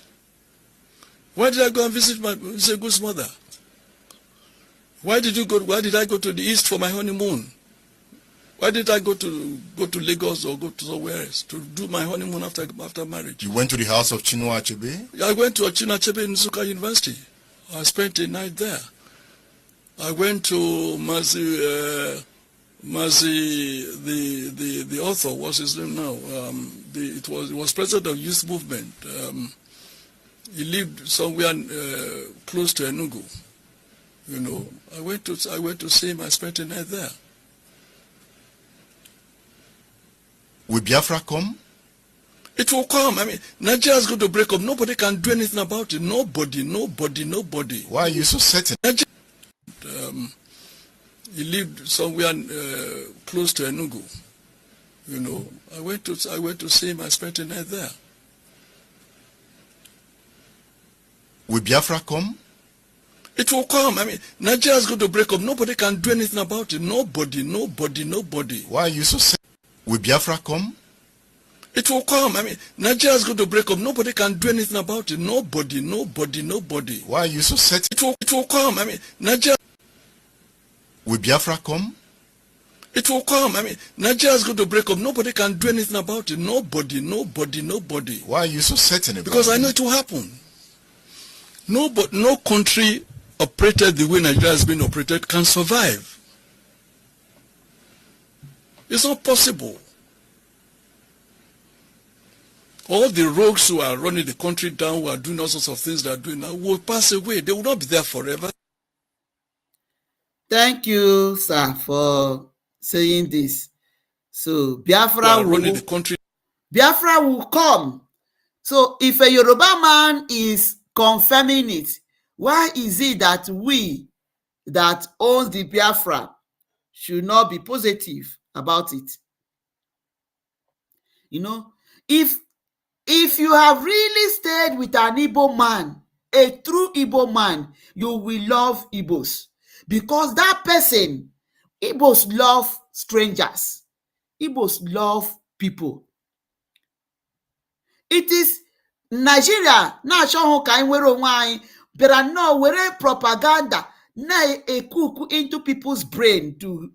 Speaker 5: Why did I go and visit my Zegu's mother? Why did I go to the east for my honeymoon? Why did I go to Lagos or go to somewhere else to do my honeymoon after marriage?
Speaker 2: You went to the house of Chinua Achebe?
Speaker 5: I went to Chinua Achebe in Nsukka University. I spent a night there. I went to Mazi, the author, what's his name now? He was president of youth movement. He lived somewhere close to Enugu. You know, I went to see him. I spent a night there.
Speaker 2: Will Biafra come?
Speaker 5: It will come. I mean, Nigeria is going to break up. Nobody can do anything about it. Nobody.
Speaker 2: Why are you so certain?
Speaker 5: He lived somewhere close to Enugu. You know, I went to see him. I spent a night there.
Speaker 2: Will Biafra come?
Speaker 5: It will come. I mean, Nigeria is going to break up. Nobody can do anything about it. Nobody.
Speaker 2: Why are you so certain? Will Biafra come?
Speaker 5: It will come. I mean, Nigeria is going to break up. Nobody can do anything about it. Nobody.
Speaker 2: Why are you so certain?
Speaker 5: It will come. I mean, Nigeria.
Speaker 2: Will Biafra come?
Speaker 5: It will come. I mean, Nigeria is going to break up. Nobody can do anything about it. Nobody.
Speaker 2: Why are you so certain about
Speaker 5: Because I know it will happen. No country operated the way Nigeria has been operated can survive. It's not possible. All the rogues who are running the country down, who are doing all sorts of things they are doing now, will pass away. They will not be there forever.
Speaker 1: Thank you, sir, for saying this. So Biafra will come. So if a Yoruba man is confirming it, why is it that we that owns the Biafra should not be positive about it? You know, if you have really stayed with an Igbo man a true Igbo man, you will love Igbos. Because that person, Igbos love strangers. Igbos love people. It is Nigeria na-achọ hụ ka anyị nwere onwe anyị bịara nnọọ were propaganda na-ekuku into people's brain to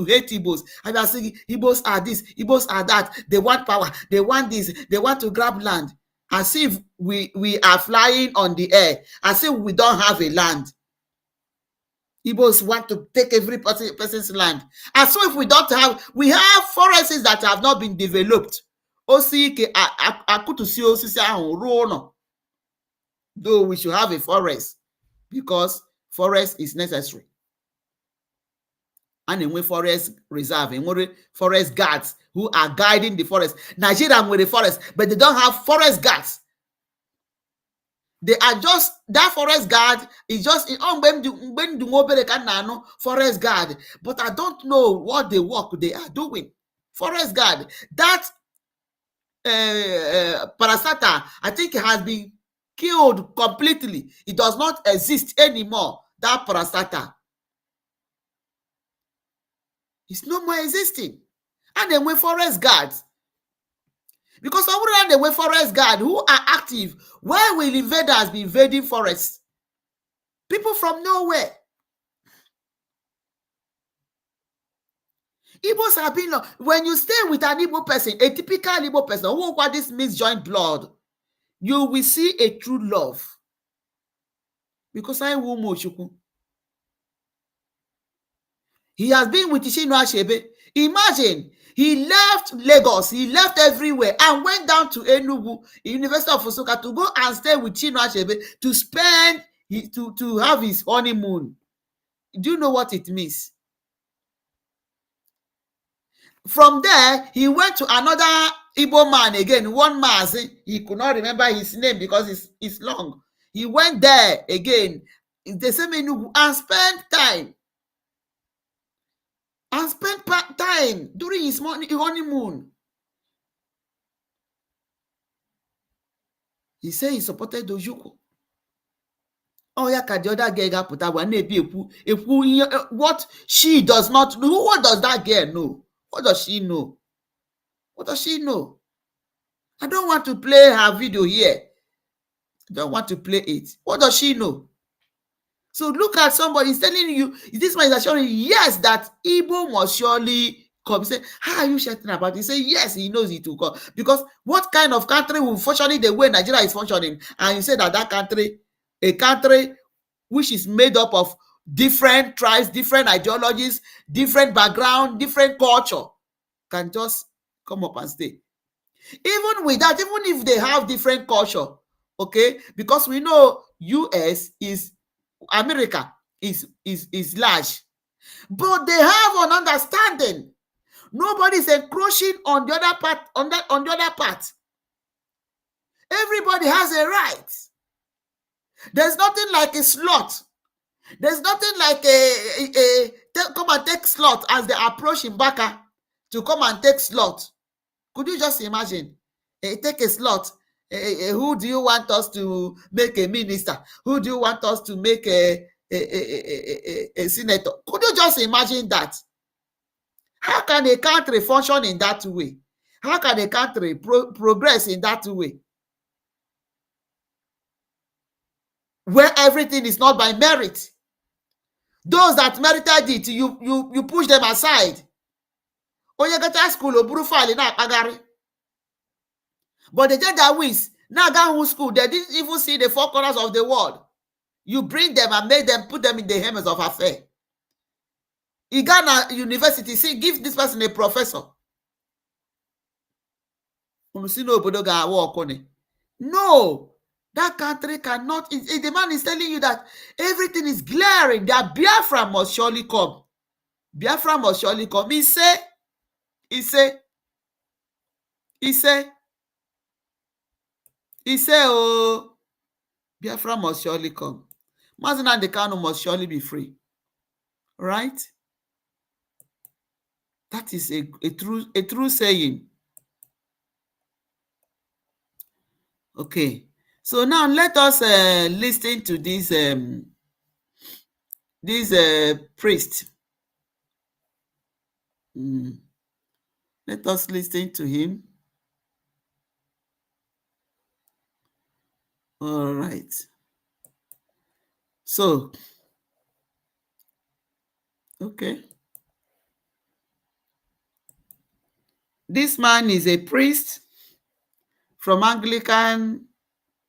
Speaker 1: hate Igbos. And are saying Igbos are this, Igbos are that, they want power, they want this, they want to grab land. As if we are flying on the air, as if we don't have a land. Igbos want to take every person's land. As so if we don't have, we have forests that have not been developed. Though we should have a forest because forest is necessary. And in forest reserve, in forest guards who are guiding the forest. Nigeria with the forest, but they don't have forest guards. They are just, that forest guard is just forest guard, but I don't know what the work they are doing. Forest guard, that parasita, I think it has been killed completely. It does not exist anymore. That parasita, it's no more existing. And then with forest guards, because around the way forest guard who are active, where will invaders be invading forests? People from nowhere. Igbos have been, when you stay with an Igbo person, a typical Igbo person, who got this misjoined blood, you will see a true love. Because I will Mochuku. He has been with Ishino Ashebe. Imagine, he left Lagos, he left everywhere and went down to Enugu, University of Osoka, to go and stay with Chino Achebe to spend, to have his honeymoon. Do you know what it means? From there, he went to another Igbo man again, one man, he could not remember his name because it's long. He went there again, the same Enugu, and spent time. And spent time during his honeymoon. He said he supported Ojukwu. Oh, yeah, the other girl got put out what she does not know. What does that girl know? What does she know? What does she know? I don't want to play her video here. I don't want to play it. What does she know? So look at somebody, he's telling you, this man is assuring you, yes, that Igbo must surely come. He say, how are you shouting about it? He say, yes, he knows it will come. Because what kind of country will function the way Nigeria is functioning? And you say that country, a country which is made up of different tribes, different ideologies, different background, different culture, can just come up and stay. Even with that, even if they have different culture, okay, because we know US is, America is large, but they have an understanding. Nobody is encroaching on the other part. On the other part, everybody has a right. There's nothing like a slot. There's nothing like a come and take slot as they approach Mbaka to come and take slot. Could you just imagine? Take a slot. Who do you want us to make a minister? Who do you want us to make a senator? Could you just imagine that? How can a country function in that way? How can a country progress in that way? Where everything is not by merit. Those that merited it, you push them aside. Onye gata school oburu file na akpagari. But the day that wins, now that school, they didn't even see the four corners of the world. You bring them and make them, put them in the helmets of affair. Ghana University, see, give this person a professor. No, that country cannot. The man is telling you that everything is glaring, that Biafra must surely come. Biafra must surely come. He say, oh, Biafra must surely come. Nnamdi Kanu must surely be free. Right? That is a true saying. Okay. So now let us listen to this priest. Let us listen to him. All right. So, okay. This man is a priest from Anglican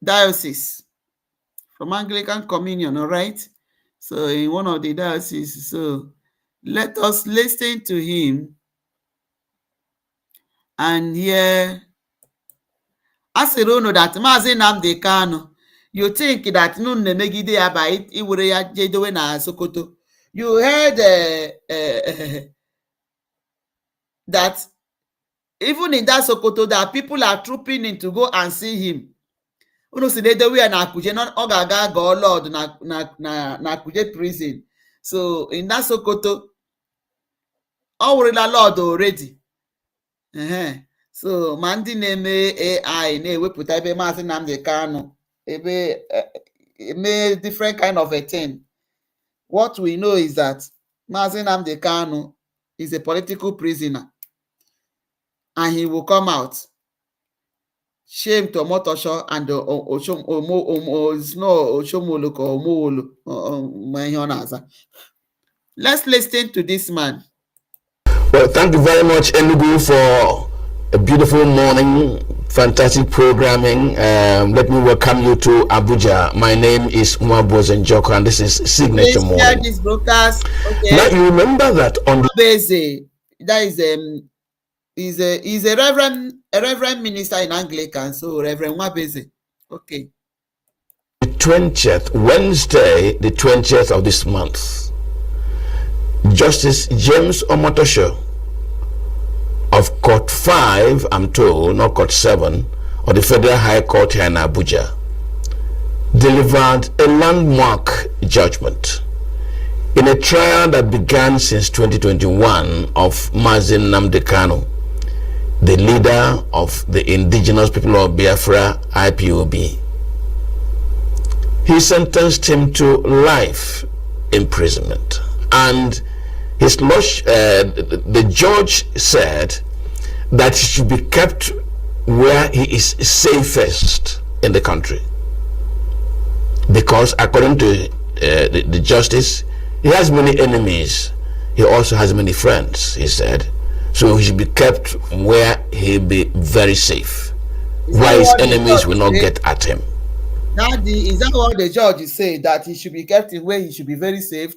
Speaker 1: diocese, from Anglican communion, all right? So in one of the dioceses. So let us listen to him and hear. Asịrị unu that Maazị Nnamdi Kanu, you think that unu na-emegide ya by iwere ya jedowe na Sokoto. You heard that even in that Sokoto, that people are trooping in to go and see him. Unu si na-edowe ya na Kuje, ọ ga-aga gọọ Lord na Kuje prison. So in that Sokoto, ọ wụrụla Lord already. So ma ndị na-eme AI na-ewepụta ebe Maazị Nnamdi Kanu ebe eme different kind of a thing. What we know is that Maazị Nnamdi Kanu is a political prisoner and he will come out. Shame to Omotosho and Oshomolo. Let's listen to this man.
Speaker 6: Well, thank you very much, Enugu, for a beautiful morning, fantastic programming. Let me welcome you to Abuja. My name is Mwabozen Joko, and this is Signature
Speaker 1: Please
Speaker 6: Morning.
Speaker 1: share this broadcast. Okay.
Speaker 6: Now, you remember that on the
Speaker 1: Beze, that is a reverend minister in Anglican, so Reverend Wabeze. Okay.
Speaker 6: 20th, Wednesday, the 20th of this month, Justice James Omotosho of Court 5, I'm told, not Court 7, of the Federal High Court here in Abuja, delivered a landmark judgment in a trial that began since 2021 of Maazị Nnamdi Kanu, the leader of the indigenous people of Biafra, IPOB. He sentenced him to life imprisonment, and the judge said that he should be kept where he is safest in the country, because according to the justice, he has many enemies, he also has many friends, he said. So he should be kept where he'll be very safe, where his enemies will not get at him.
Speaker 1: Is that what the judge said, that he should be kept in where he should be very safe?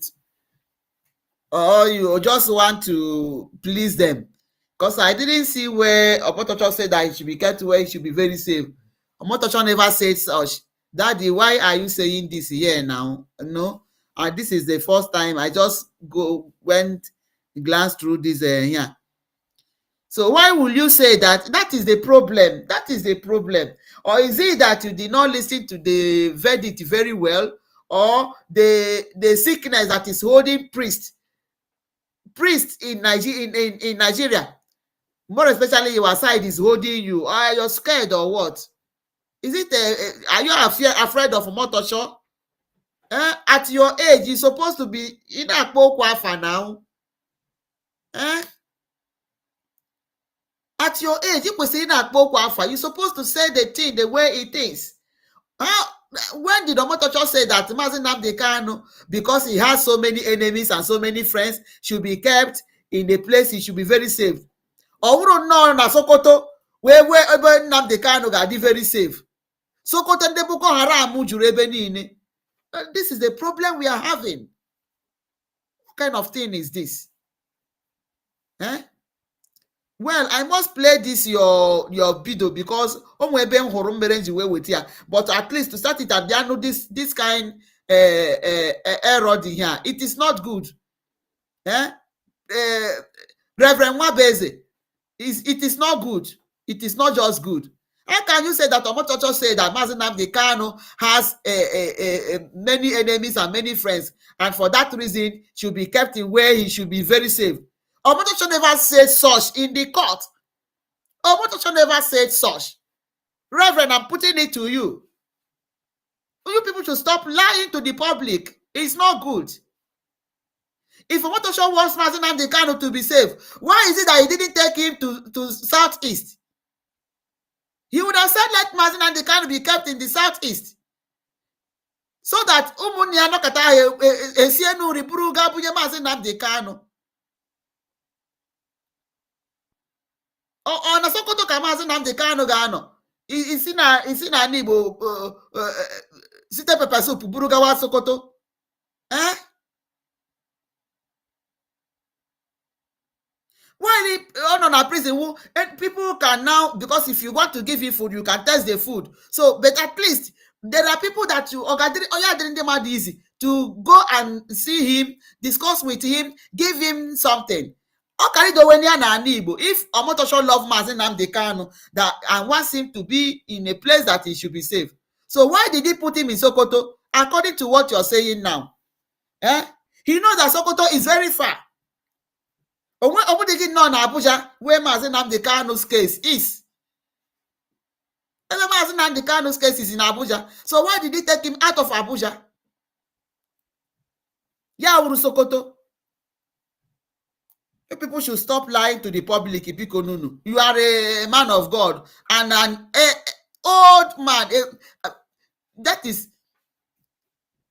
Speaker 1: Or you just want to please them? Because I didn't see where Omotocho said that he should be kept where he should be very safe. Omotocho never said such. Daddy, why are you saying this here now? No, and this is the first time I just glanced through this here. So why will you say that? That is the problem. That is the problem. Or is it that you did not listen to the verdict very well, or the sickness that is holding priest in Nigeria, more especially your side, is holding you? Or you're scared, or what? Is it? Are you afraid of Omotosho? At your age, you're supposed to be in a Akpokwafa now. At your age, you're supposed to say the thing the way it is. When did Omotocho say that Maazị Nnamdi Kanu, because he has so many enemies and so many friends, should be kept in a place he should be very safe? Or we don't know na Sokoto, where Nnamdi Kanu got very safe. Sokoto ndị Boko Haram juru ebe niile. This is the problem we are having. What kind of thing is this? Well, I must play this your video, because but at least to start it at the end, this kind error here, it is not good. Reverend Wabeze, it is not good. It is not just good. How can you say that Omotocho said that Maazị Nnamdi Kanu has many enemies and many friends, and for that reason should be kept in where he should be very safe? Omotocho never said such in the court. Omotocho never said such. Reverend, I'm putting it to you. You people should stop lying to the public. It's not good. If Omotosho wants Mazi Nnamdi Kanu to be safe, why is it that he didn't take him to Southeast? He would have said let Mazi Nnamdi Kanu be kept in the Southeast, so that ụmụnne ya nọkọta ahụ esie n'uri buru gaa bunye Mazi Nnamdi Kanu. Ọ na Sokoto ka Mazi Nnamdi Kanu ga-anọ isi na ala Igbo site pepper soup buru gawa Sokoto? When on a prison, people can now, because if you want to give him food, you can test the food. So, but at least there are people that you easy to go and see him, discuss with him, give him something. If Omotosho love Mazi Nnamdi Kanu that and wants him to be in a place that he should be safe, so why did he put him in Sokoto? According to what you're saying now, he knows that Sokoto is very far. Nobody know na Abuja where Mazi Nnamdi Kanu's case is. Mazi Nnamdi Kanu's case is in Abuja. So why did he take him out of Abuja? Ya uru Sokoto. People should stop lying to the public. You are a man of God and an old man. That is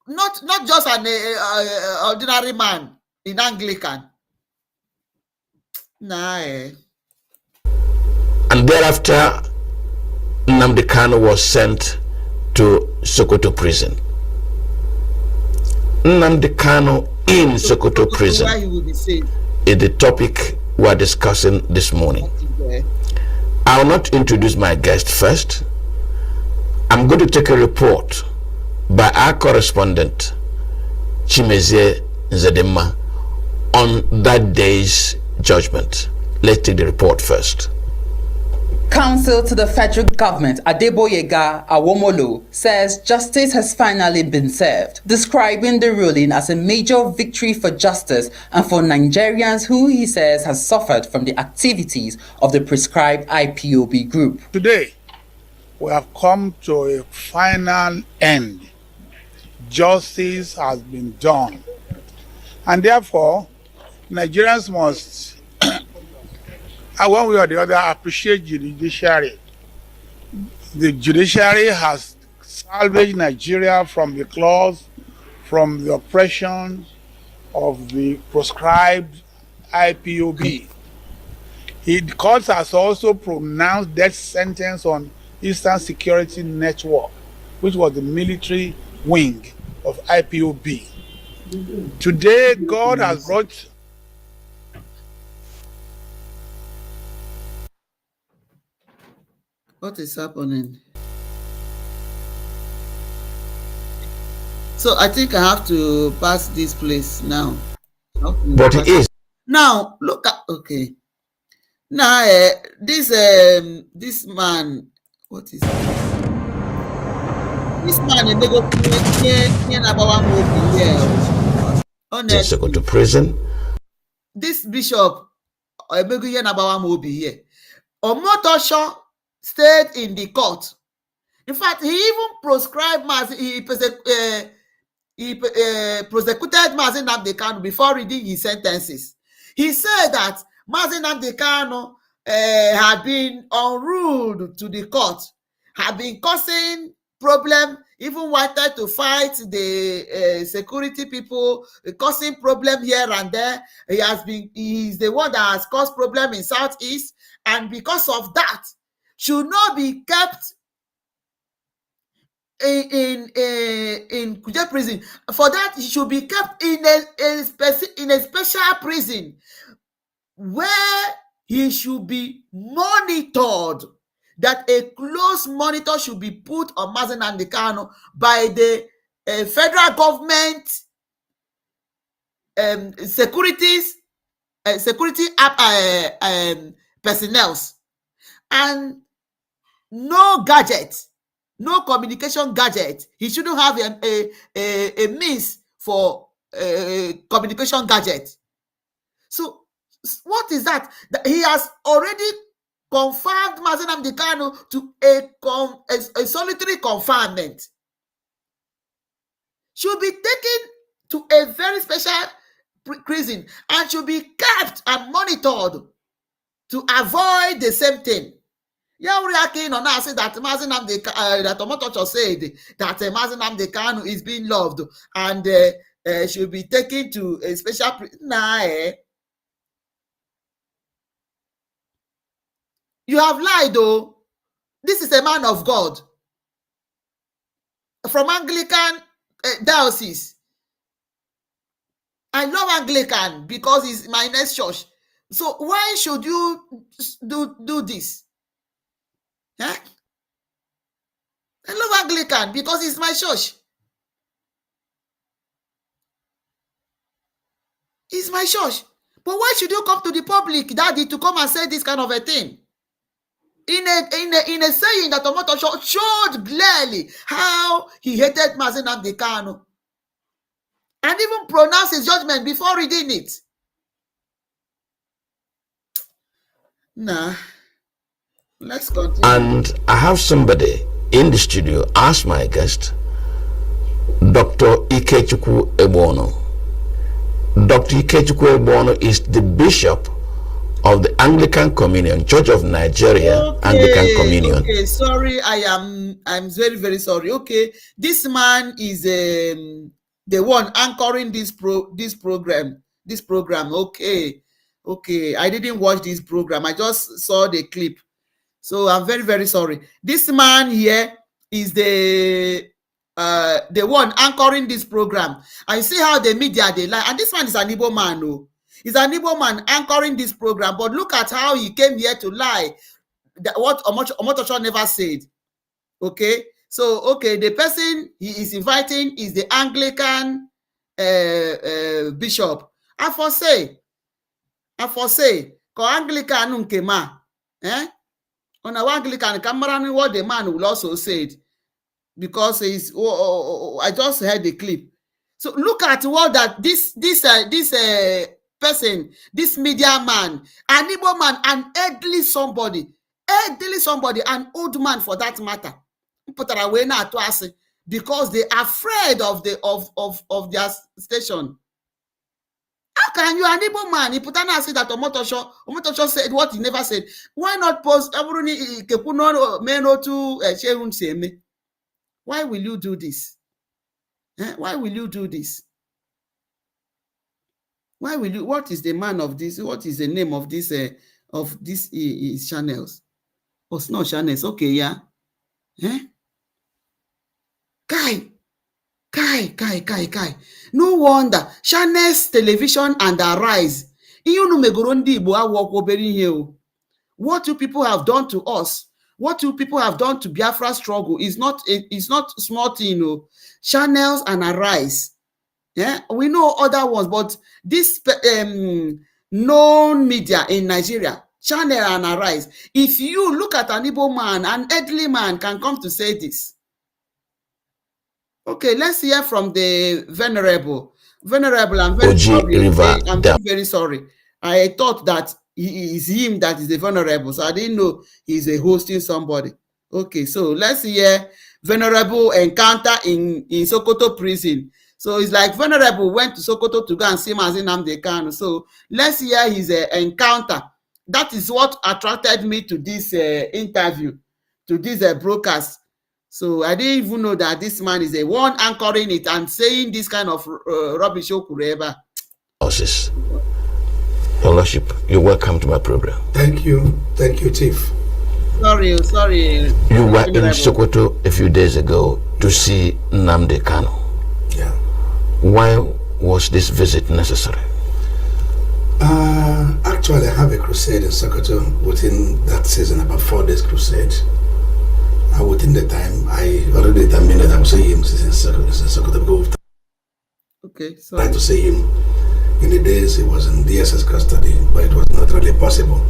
Speaker 1: not just an ordinary man in Anglican. Nah.
Speaker 6: And thereafter, Nnamdi Kanu was sent to Sokoto prison. Nnamdi Kanu in Sokoto prison
Speaker 1: why he will be saved
Speaker 6: is the topic we are discussing this morning. I will not introduce my guest first. I'm going to take a report by our correspondent, Chimezie Nzedema, on that day's judgment. Let's take the report first.
Speaker 7: Counsel to the federal government, Adeboyega Awomolo, says justice has finally been served, describing the ruling as a major victory for justice and for Nigerians who he says has suffered from the activities of the prescribed IPOB group.
Speaker 8: Today, we have come to a final end. Justice has been done. And therefore, Nigerians must, one way or the other, appreciate the judiciary. The judiciary has salvaged Nigeria from the claws, from the oppression of the proscribed IPOB. The court has also pronounced death sentence on Eastern Security Network, which was the military wing of IPOB. Today, God has brought
Speaker 1: what is happening. So I think I have to pass this place now.
Speaker 6: But it is.
Speaker 1: Now look at now this man, what is it? This man
Speaker 6: Go to prison.
Speaker 1: This bishop here. Omotosho stayed in the court. In fact, he even proscribed prosecuted Mazi Nnamdi Kanu before reading his sentences. He said that Mazi Nnamdi Kanu had been unruly to the court, had been causing problem, even wanted to fight the security people, causing problem here and there. He is the one that has caused problem in Southeast, and because of that, should not be kept in Kuje prison. For that, he should be kept in a special prison where he should be monitored. That a close monitor should be put on Mazi Nnamdi Kanu by the federal government security personnel, and no gadget, no communication gadget. He shouldn't have a means for communication gadget. So what is that? He has already confirmed Mazi Nnamdi Kanu to a solitary confinement. should be taken to a very special prison and should be kept and monitored to avoid the same thing. Yauriaki no now say that Mazi Nnamdi that Omotocho said that Mazi Nnamdi Kanu is being loved and should be taken to a special prison. Nah, you have lied, though. This is a man of God from Anglican diocese. I love Anglican because it's my next church. So why should you do this? Huh? I love Anglican because it's my church. It's my church. But why should you come to the public, Daddy, to come and say this kind of a thing? In a saying that Omoto showed clearly how he hated Mazi Nnamdi Kanu and even pronounced his judgment before reading it. Nah. Let's continue.
Speaker 6: And I have somebody in the studio as my guest, Dr. Ikechukwu Ebono. Dr. Ikechukwu Ebono is the bishop of the Anglican Communion, Church of Nigeria, Anglican Communion.
Speaker 1: Okay, sorry, I'm very, very sorry. Okay, this man is the one anchoring this program. Okay, I didn't watch this program. I just saw the clip. So I'm very, very sorry. This man here is the one anchoring this program. I see how the media they lie. And this man is an Igbo man, no. He's an Igbo man anchoring this program. But look at how he came here to lie. What Omotocho never said. Okay. So, okay, the person he is inviting is the Anglican bishop. I foresee. Ko Anglican unkema. On a Anglican camera, what the man will also say, because he's. I just heard the clip. So look at what that this person, this media man, an Igbo man, an elderly somebody, an old man for that matter, because they are afraid of their station. How can you, an Igbo man, he put on and say that Omotocho said what he never said? Why not post? Why will you do this? Why will you do this? Why will you? What is the man of this? What is the name of this channels? Oh, it's not channels. Okay, yeah. Kai. No wonder channels, television, and Arise. What you people have done to us, what you people have done to Biafra struggle is not small thing, Channels and Arise. Yeah, we know other ones, but this known media in Nigeria, Channel and Arise. If you look at an Igbo man, an elderly man can come to say this. Okay, let's hear from the venerable. I'm very sorry. I'm very sorry. I thought that is him that is the venerable, so I didn't know he's a hosting somebody. Okay, so let's hear venerable encounter in Sokoto prison. So it's like venerable went to Sokoto to go and see Mazi Nnamdi Kanu. So let's hear his encounter. That is what attracted me to this interview, to this broadcast. So I didn't even know that this man is the one anchoring it and saying this kind of rubbish. Your
Speaker 6: Lordship, you're welcome to my program.
Speaker 9: Thank you, Chief.
Speaker 1: Sorry.
Speaker 6: You were in Sokoto a few days ago to see Nnamdi Kanu.
Speaker 9: Yeah.
Speaker 6: Why was this visit necessary?
Speaker 9: Actually, I have a crusade in Sokoto within that season, about 4 days crusade. Within the time, I already determined that I would see him in Sokoto.
Speaker 1: Okay, so
Speaker 9: I tried to see him in the days he was in DSS custody, but it was not really possible.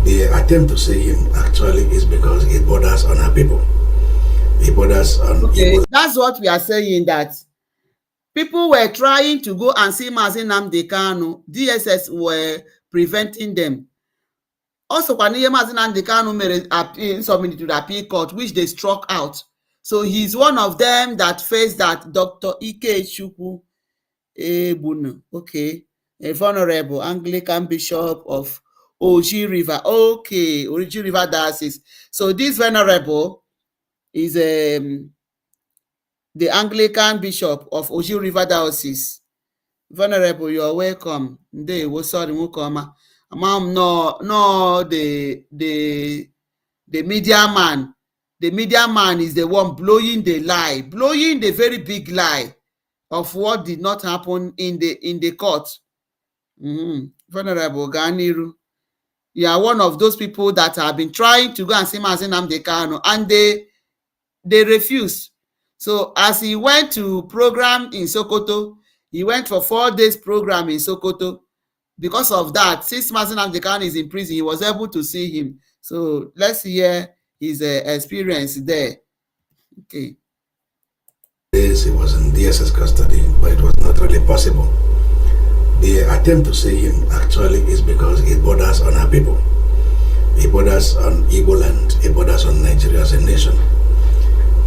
Speaker 9: The attempt to see him actually is because it borders on our people. It borders on.
Speaker 1: Okay, that's what we are saying, that people were trying to go and see Mazi Nnamdi Kanu. DSS were preventing them. Also, when Mazi Nnamdi Kanu made submitted to the appeal court, which they struck out. So he's one of them that faced that Dr. Ike Chukwu Ebunu, okay, a venerable Anglican Bishop of Oji River, okay, Oji River Diocese. So this venerable is the Anglican Bishop of Oji River Diocese. Venerable, you're welcome. Ndewo, sorry, Mukoma. Mom, no, the media man. The media man is the one blowing the lie, blowing the very big lie of what did not happen in the court. Venerable Ganiru, you are one of those people that have been trying to go and see Nnamdi Kanu, and they refuse. So as he went to program in Sokoto, he went for 4 days program in Sokoto. Because of that, since Nnamdi Kanu is in prison, he was able to see him. So let's hear his experience there. Okay.
Speaker 9: Yes, he was in DSS custody, but it was not really possible. The attempt to see him actually is because it borders on our people. It borders on Igbo land. It borders on Nigeria as a nation.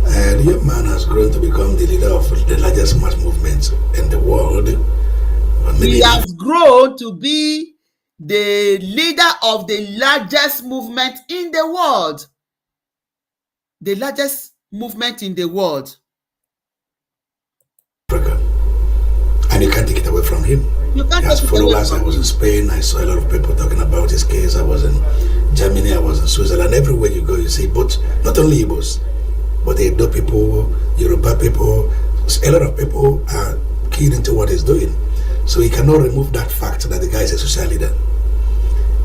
Speaker 9: And the young man has grown to become the leader of the largest mass movement in the world.
Speaker 1: He has grown to be the leader of the largest movement in the world. The largest movement in the world.
Speaker 9: Africa. And you can't take it away from him.
Speaker 1: You can't
Speaker 9: He has
Speaker 1: take it away
Speaker 9: followers.
Speaker 1: from
Speaker 9: I was
Speaker 1: him.
Speaker 9: in Spain. I saw a lot of people talking about his case. I was in Germany. I was in Switzerland. Everywhere you go, you see, but not only Igbos, but the Edo people, Yoruba people, a lot of people are keyed into what he's doing. So he cannot remove that fact that the guy is a social leader.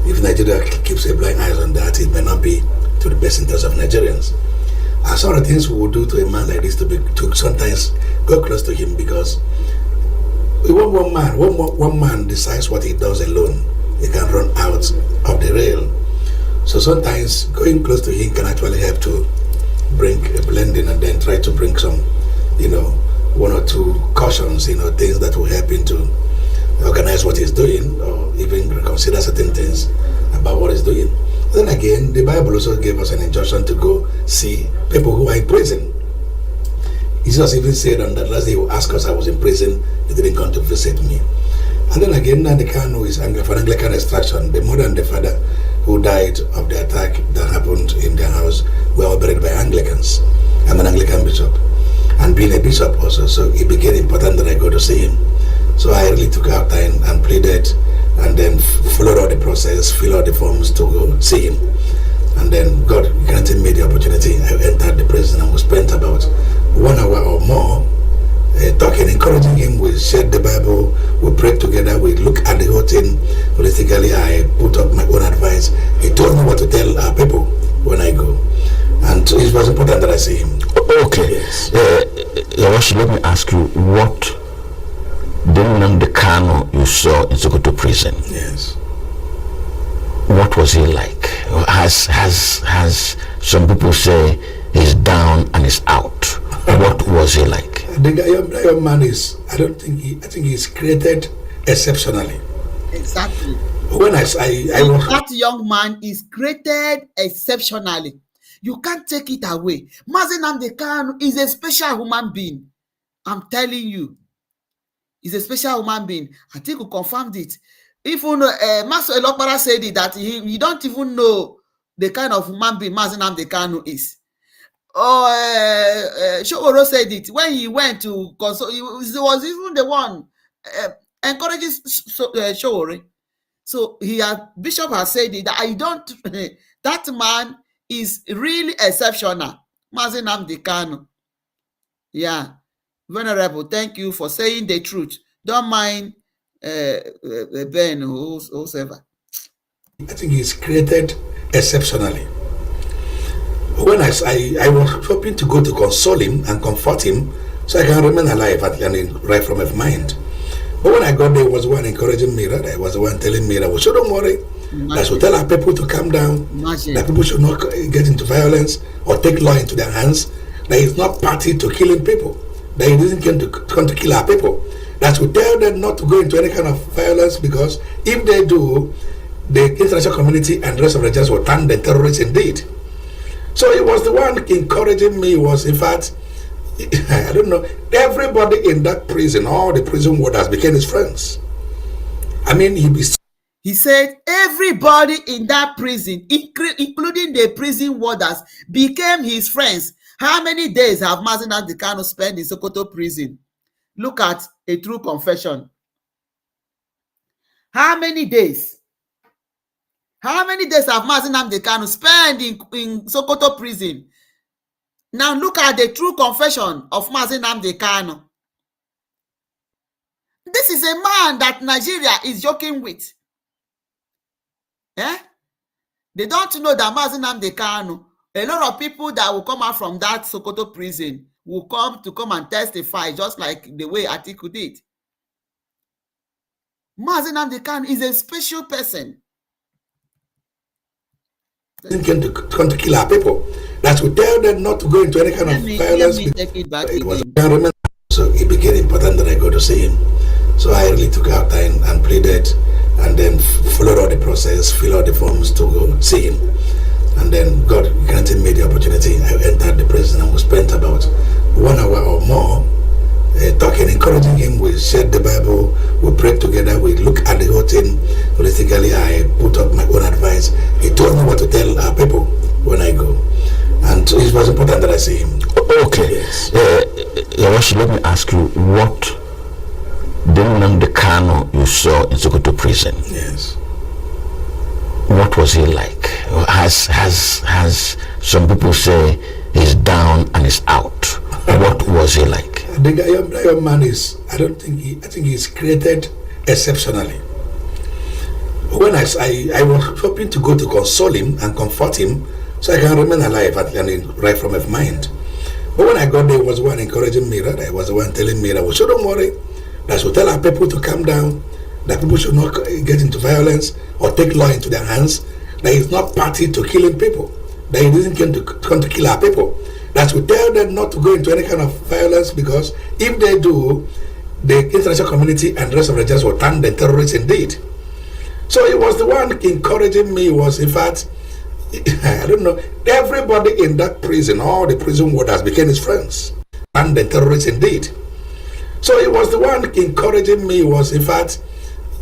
Speaker 9: If Nigeria keeps a blind eye on that, it may not be to the best interest of Nigerians. And some of the things we would do to a man like this to sometimes go close to him, because one man decides what he does alone, he can run out of the rail. So sometimes going close to him can actually help to bring a blending, and then try to bring some, one or two cautions, things that will help him to organize what he's doing, or even reconsider certain things about what he's doing. Then again, the Bible also gave us an injunction to go see people who are in prison. Jesus even said on that last day, he will ask us, I was in prison, you didn't come to visit me. And then again, Nnamdi Kanu is for Anglican extraction. The mother and the father who died of the attack that happened in their house were all buried by Anglicans. I'm an Anglican bishop, and being a bishop also, so it became important that I go to see him. So I really took out time and pleaded, and then followed all the process, filled out the forms to go see him. And then God granted me the opportunity. I entered the prison and we spent about 1 hour or more talking, encouraging him. We shared the Bible, we prayed together, we looked at the whole thing holistically. I put up my own advice. He told me what to tell our people when I go. And so it was important that I see him.
Speaker 6: Okay.
Speaker 9: Yes.
Speaker 6: Your Worship, let me ask you, what the Nnamdi Kanu you saw in Sokoto prison?
Speaker 9: Yes.
Speaker 6: What was he like? Has some people say he's down and he's out? What was he like?
Speaker 9: The young man is, I think he's created exceptionally.
Speaker 1: Exactly.
Speaker 9: When
Speaker 1: that young man is created exceptionally. You can't take it away. Nnamdi Kanu is a special human being. I'm telling you. He's a special human being. I think we confirmed it. Even Master Elokpara said it, that he don't even know the kind of human being Nnamdi Kanu is. Showoro said it when he went to consult. He was even the one encouraging Showoro. So Bishop has said it, that I don't. That man is really exceptional. Nnamdi Kanu. Yeah. Venerable, thank you for saying the truth. Don't mind Ben, whosoever.
Speaker 9: I think he's created exceptionally. When I was hoping to go to console him and comfort him so I can remain alive and in right frame of mind. But when I got there, was one encouraging me, right? I was the one telling me that, well, so don't worry. I should tell our people to calm down. That people should not get into violence or take law into their hands. That he's not party to killing people. That he didn't come to kill our people. That we tell them not to go into any kind of violence, because if they do, the international community and the rest of the Nigerians will turn them terrorists indeed. So he was the one encouraging me. Was in fact, I don't know, everybody in that prison, all the prison warders became his friends. I mean,
Speaker 1: he said everybody in that prison, including the prison warders, became his friends. How many days have Mazi Nnamdi Kanu spent in Sokoto prison? Look at a true confession. How many days? How many days have Mazi Nnamdi Kanu spent in Sokoto prison? Now look at the true confession of Mazi Nnamdi Kanu. This is a man that Nigeria is joking with. Eh? They don't know that Mazi Nnamdi Kanu, a lot of people that will come out from that Sokoto prison will come and testify, just like the way Atiku did. Mazi Nnamdi Kanu is a special person.
Speaker 9: Came to kill our people. That we tell them not to go into any kind of violence.
Speaker 1: It
Speaker 9: was so it became important that I go to see him. So I really took out time and pleaded, and then followed all the process, filled out the forms to go see him. And then God granted me the opportunity. I entered the prison and we spent about 1 hour or more talking, encouraging him. We shared the Bible, we prayed together, we looked at the whole thing holistically. I put up my own advice. He told me what to tell our people when I go. And so it was important that I see him.
Speaker 6: Okay.
Speaker 9: Yes.
Speaker 6: Let me ask you, what the Nnamdi Kanu you saw in Sokoto prison?
Speaker 9: Yes.
Speaker 6: What was he like? Has some people say he's down and he's out? What was he like?
Speaker 9: The young man is, I think he's created exceptionally. When I was hoping to go to console him and comfort him so I can remain alive and in right frame of mind. But when I got there, he was the one encouraging me, right? I was the one telling me that, well, so don't worry, that should tell our people to calm down, that people should not get into violence or take law into their hands, that he's not party to killing people, that he didn't come to kill our people. That we tell them not to go into any kind of violence, because if they do, the international community and the rest of the Nigerians will turn them terrorists indeed. So he was the one encouraging me. Was in fact, I don't know, everybody in that prison, all the prison warders became his friends, and the terrorists indeed. So he was the one encouraging me. Was in fact,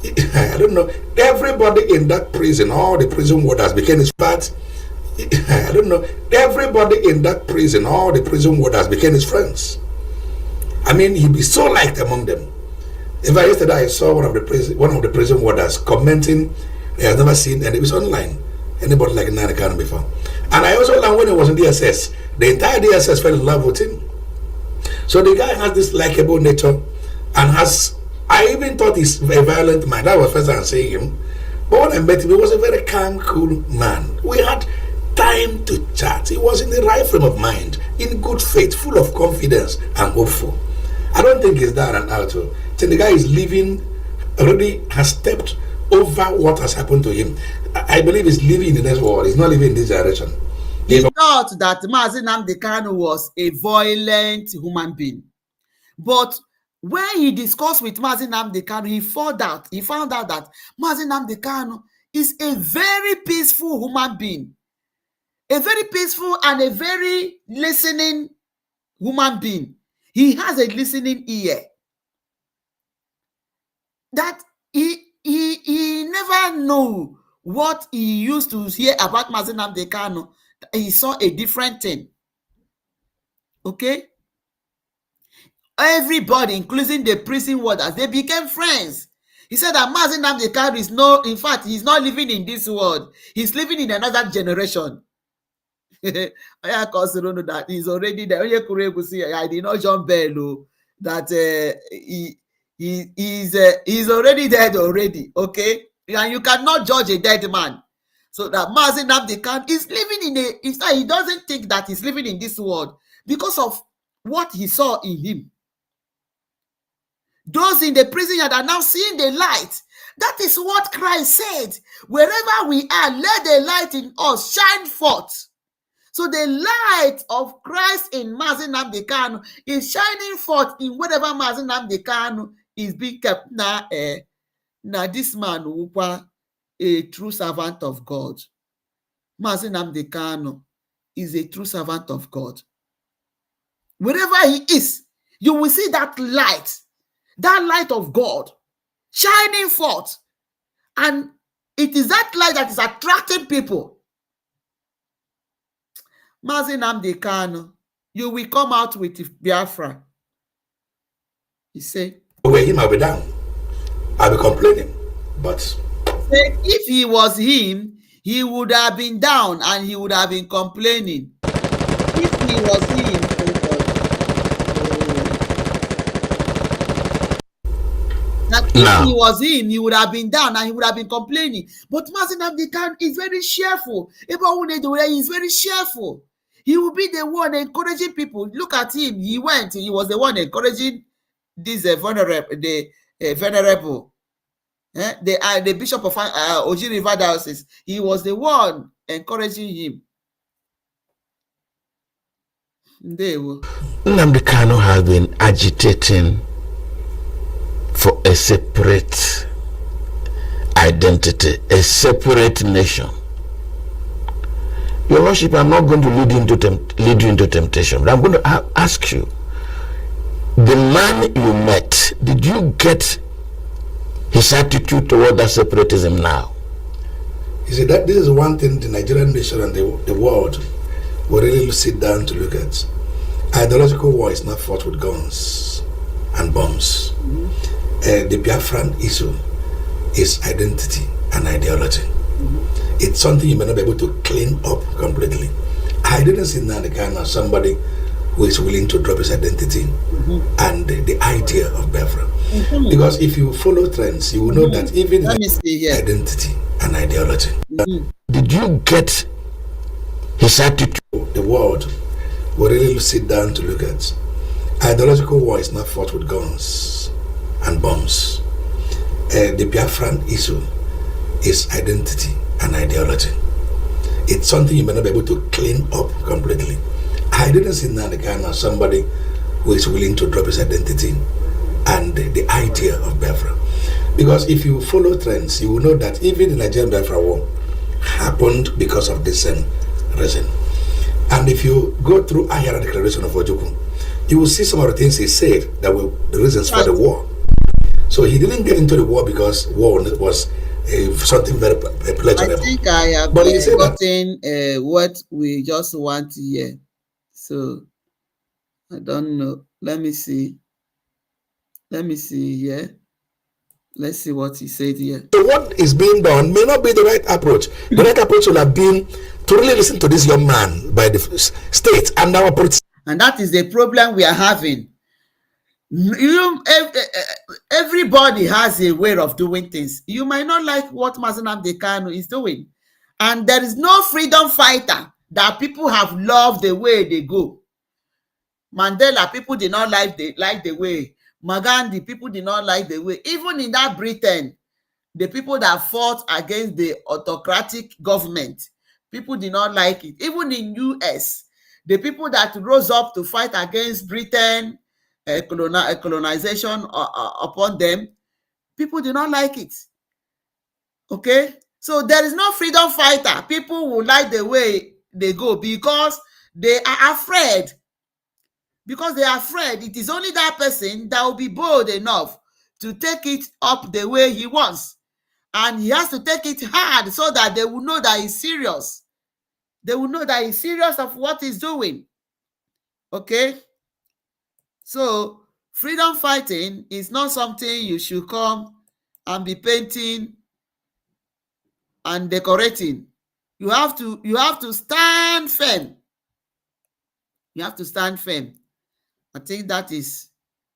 Speaker 9: I don't know, everybody in that prison, all the prison warders became his friends. I don't know, everybody in that prison, all the prison warders became his friends. I mean, he'd be so liked among them. In fact, yesterday I saw one of the prison warders commenting, he has never seen, and it was online, anybody like Nnamdi Kanu before. And I also learned when he was in DSS, the entire DSS fell in love with him. So the guy has this likable nature, and I even thought he's a violent man. That was the first time seeing him. But when I met him, he was a very calm, cool man. We had time to chat. He was in the right frame of mind, in good faith, full of confidence and hopeful. I don't think he's down and out. So the guy is living, already has stepped over what has happened to him. I believe he's living in the next world. He's not living in this direction.
Speaker 1: He thought that Mazi Nnamdi Kanu was a violent human being. But when he discussed with Mazi Nnamdi Kanu, he found out that Mazi Nnamdi Kanu is a very peaceful human being. A very peaceful and a very listening human being. He has a listening ear. That he never knew what he used to hear about Mazi Nnamdi Kanu. He saw a different thing. Okay? Everybody, including the prison warders, they became friends. He said that Mazi Nnamdi Kanu is in fact, he's not living in this world. He's living in another generation. I consider that he's already there. I did not jump bello that he's already dead already. Okay, and you cannot judge a dead man. So that Mazi Nnamdi Kanu is living he doesn't think that he's living in this world because of what he saw in him. Those in the prison yard are now seeing the light. That is what Christ said. Wherever we are, let the light in us shine forth. So the light of Christ in Mazi Nnamdi Kanu is shining forth in whatever Mazi Nnamdi Kanu is being kept. Now this man was a true servant of God. Mazi Nnamdi Kanu is a true servant of God. Wherever he is, you will see that light of God shining forth. And it is that light that is attracting people. Mazi Nnamdi Kanu, you will come out with Biafra. He said,
Speaker 9: Where him, I'll be down. I'll be complaining. But
Speaker 1: if he was him, he would have been down and he would have been complaining. If he was him, if he was him, he would have been down and he would have been complaining. But Mazi Nnamdi Kanu is very cheerful. He is very cheerful. He will be the one encouraging people. Look at him. He was the one encouraging this venerable, the bishop of Oji River Diocese. He was the one encouraging him.
Speaker 6: Nnamdi Kanu has been agitating for a separate identity, a separate nation. Your Worship, I'm not going to lead you into temptation, but I'm going to ask you, the man you met, did you get his attitude toward that separatism now?
Speaker 9: you see, that this is one thing the Nigerian nation and the world will really sit down to look at. Ideological war is not fought with guns and bombs. The Biafran issue is identity and ideology. It's something you may not be able to clean up completely. I didn't see Nnamdi Kanu as somebody who is willing to drop his identity and the idea of Biafra. Because if you follow trends, you will know that even identity and ideology.
Speaker 6: Did you get his attitude?
Speaker 9: The world will really sit down to look at. Ideological war is not fought with guns and bombs. The Biafran issue is identity and ideology. It's something you may not be able to clean up completely. I didn't see Nnamdi Kanu as somebody who is willing to drop his identity and the idea of Biafra. Because if you follow trends, you will know that even the Nigerian Biafra war happened because of this same reason. And if you go through Ahara Declaration of Ojukwu, you will see some of the things he said that were the reasons for the war. So he didn't get into the war because war was something very pleasurable.
Speaker 1: I think I have gotten what we just want to hear. So I don't know. Let me see here. Let's see what he said here.
Speaker 9: So what is being done may not be the right approach. The right approach would have been to really listen to this young man by the state and our politics.
Speaker 1: And that is the problem we are having. Everybody has a way of doing things. You might not like what Mazi Nnamdi Kanu is doing. And there is no freedom fighter that people have loved the way they go. Mandela, people did not like the way. Magandhi, people did not like the way. Even in that Britain, the people that fought against the autocratic government, people did not like it. Even in US, the people that rose up to fight against Britain, colonization upon them, people do not like it. Okay? So there is no freedom fighter. People will like the way they go because they are afraid. Because they are afraid. It is only that person that will be bold enough to take it up the way he wants. And he has to take it hard so that they will know that he's serious. They will know that he's serious of what he's doing. Okay? So, freedom fighting is not something you should come and be painting and decorating. You have to stand firm. You have to stand firm. I think that is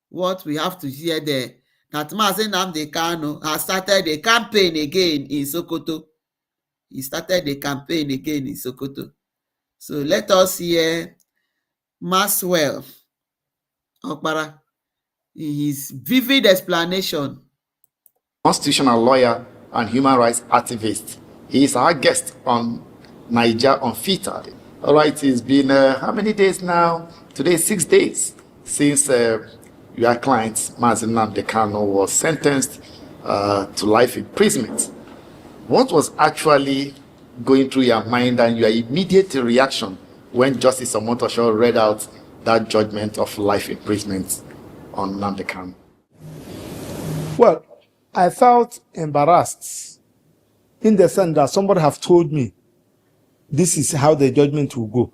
Speaker 1: what we have to hear there. That Mazi Nnamdi Kanu has started a campaign again in Sokoto. He started a campaign again in Sokoto. So let us hear Maswell Okpara in his vivid explanation.
Speaker 10: Constitutional lawyer and human rights activist. He is our guest on Niger Unfiltered. All right, it's been how many days now? Today, 6 days since your client, Mazi Nnamdi Kanu, was sentenced to life imprisonment. What was actually going through your mind and your immediate reaction when Justice Omotosho read out that judgment of life imprisonment on Nnamdi Kanu?
Speaker 11: Well, I felt embarrassed in the sense that somebody have told me this is how the judgment will go.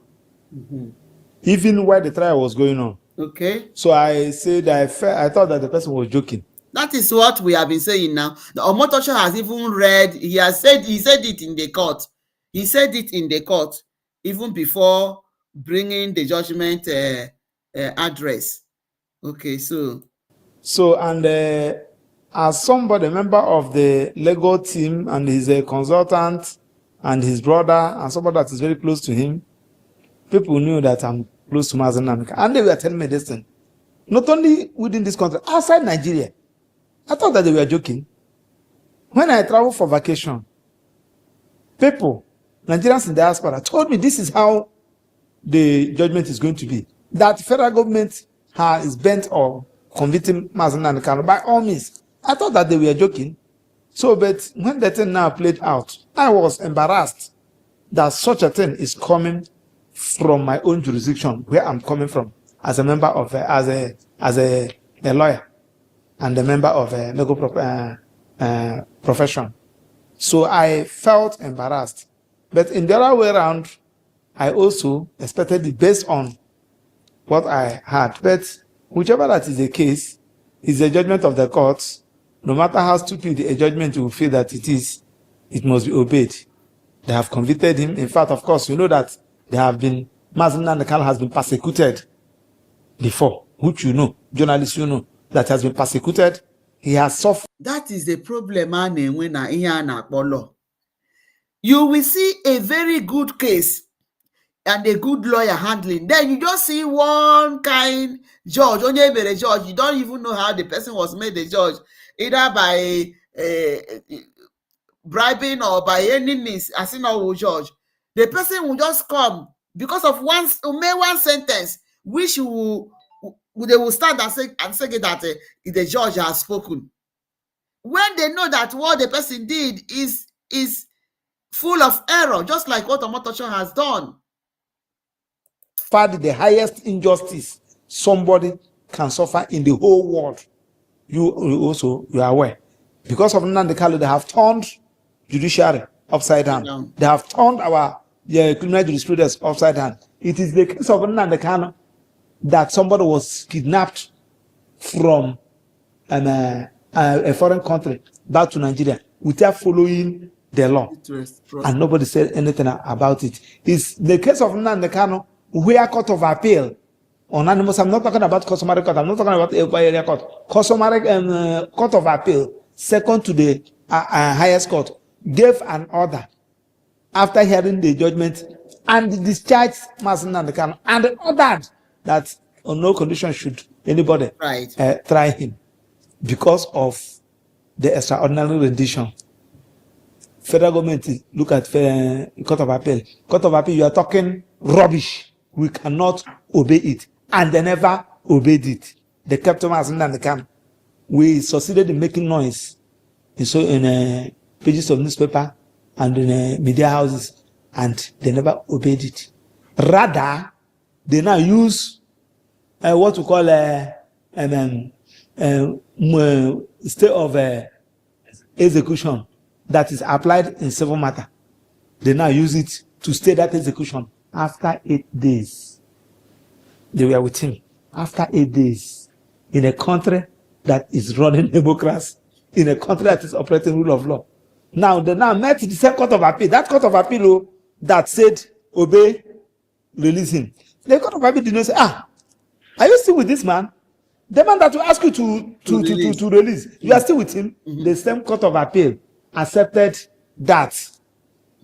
Speaker 11: Even while the trial was going on.
Speaker 1: Okay.
Speaker 11: So I said I thought that the person was joking.
Speaker 1: That is what we have been saying now. The Omotosho has even read, he said it in the court. He said it in the court even before bringing the judgment address. Okay, so
Speaker 11: and as somebody, a member of the legal team, and he's a consultant, and his brother, and somebody that is very close to him, people knew that I'm close to Mazi Nnamdi, and they were telling me this thing. Not only within this country, outside Nigeria. I thought that they were joking. When I travel for vacation, people, Nigerians in diaspora, told me this is how the judgment is going to be. That federal government is bent on convicting Mazi Nnamdi Kanu by all means. I thought that they were joking. So, but when the thing now played out, I was embarrassed that such a thing is coming from my own jurisdiction, where I'm coming from, as a member of, as a lawyer, and a member of a legal profession. So I felt embarrassed. But in the other way around, I also expected it based on what I had. But whichever that is the case, is the judgment of the courts. No matter how stupid a judgment will feel that it is, it must be obeyed. They have convicted him. In fact, of course, you know that Mazi Nnamdi Kanu has been persecuted before, which you know, journalists you know, that has been persecuted. He has suffered.
Speaker 1: That is the problem. You will see a very good case and a good lawyer handling. Then you just see one kind judge, only a judge. You don't even know how the person was made a judge, either by bribing or by any means, as in our judge. The person will just come because of one sentence, which they will stand and say that the judge has spoken. When they know that what the person did is full of error, just like what Omotosho has done.
Speaker 11: The highest injustice somebody can suffer in the whole world. You are aware. Because of Nnamdi Kanu, they have turned judiciary upside down. They have turned our criminal jurisprudence upside down. It is the case of Nnamdi Kanu that somebody was kidnapped from a foreign country back to Nigeria without following the law, and nobody said anything about it. It's the case of Nnamdi Kanu, where court of appeal on animals. I'm not talking about customary court. I'm not talking about area court. Customary court of appeal, second to the highest court, gave an order after hearing the judgment and discharged Mazi Nnamdi Kanu, and ordered that on no condition should anybody try him because of the extraordinary rendition. Federal government look at court of appeal. Court of appeal, you are talking rubbish. We cannot obey it, and they never obeyed it. They kept Mazi Nnamdi Kanu. We succeeded in making noise in pages of newspaper and in media houses, and they never obeyed it. Rather, they now use what we call state of execution that is applied in civil matter. They now use it to stay that execution. After 8 days, they were with him. After 8 days, in a country that is running democracy, in a country that is operating rule of law. Now, they now met the same court of appeal. That court of appeal that said, obey, release him. The court of appeal did not say, are you still with this man? The man that will ask you to release. You are still with him. The same court of appeal accepted that.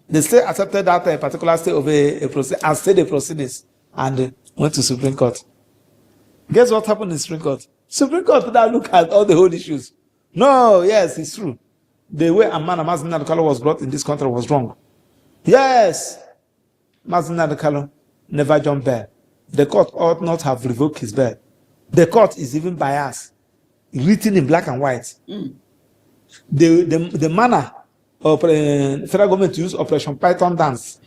Speaker 11: The state accepted that a particular state of a procedure and stayed the proceedings and went to Supreme Court. Guess what happened in Supreme Court? Supreme Court now look at all the whole issues. No, yes, it's true. The way Mazi Nnamdi Kanu was brought in this country was wrong. Yes, Mazi Nnamdi Kanu never jumped bail. The court ought not have revoked his bail. The court is even biased, written in black and white. The manner of federal government to use Operation Python dance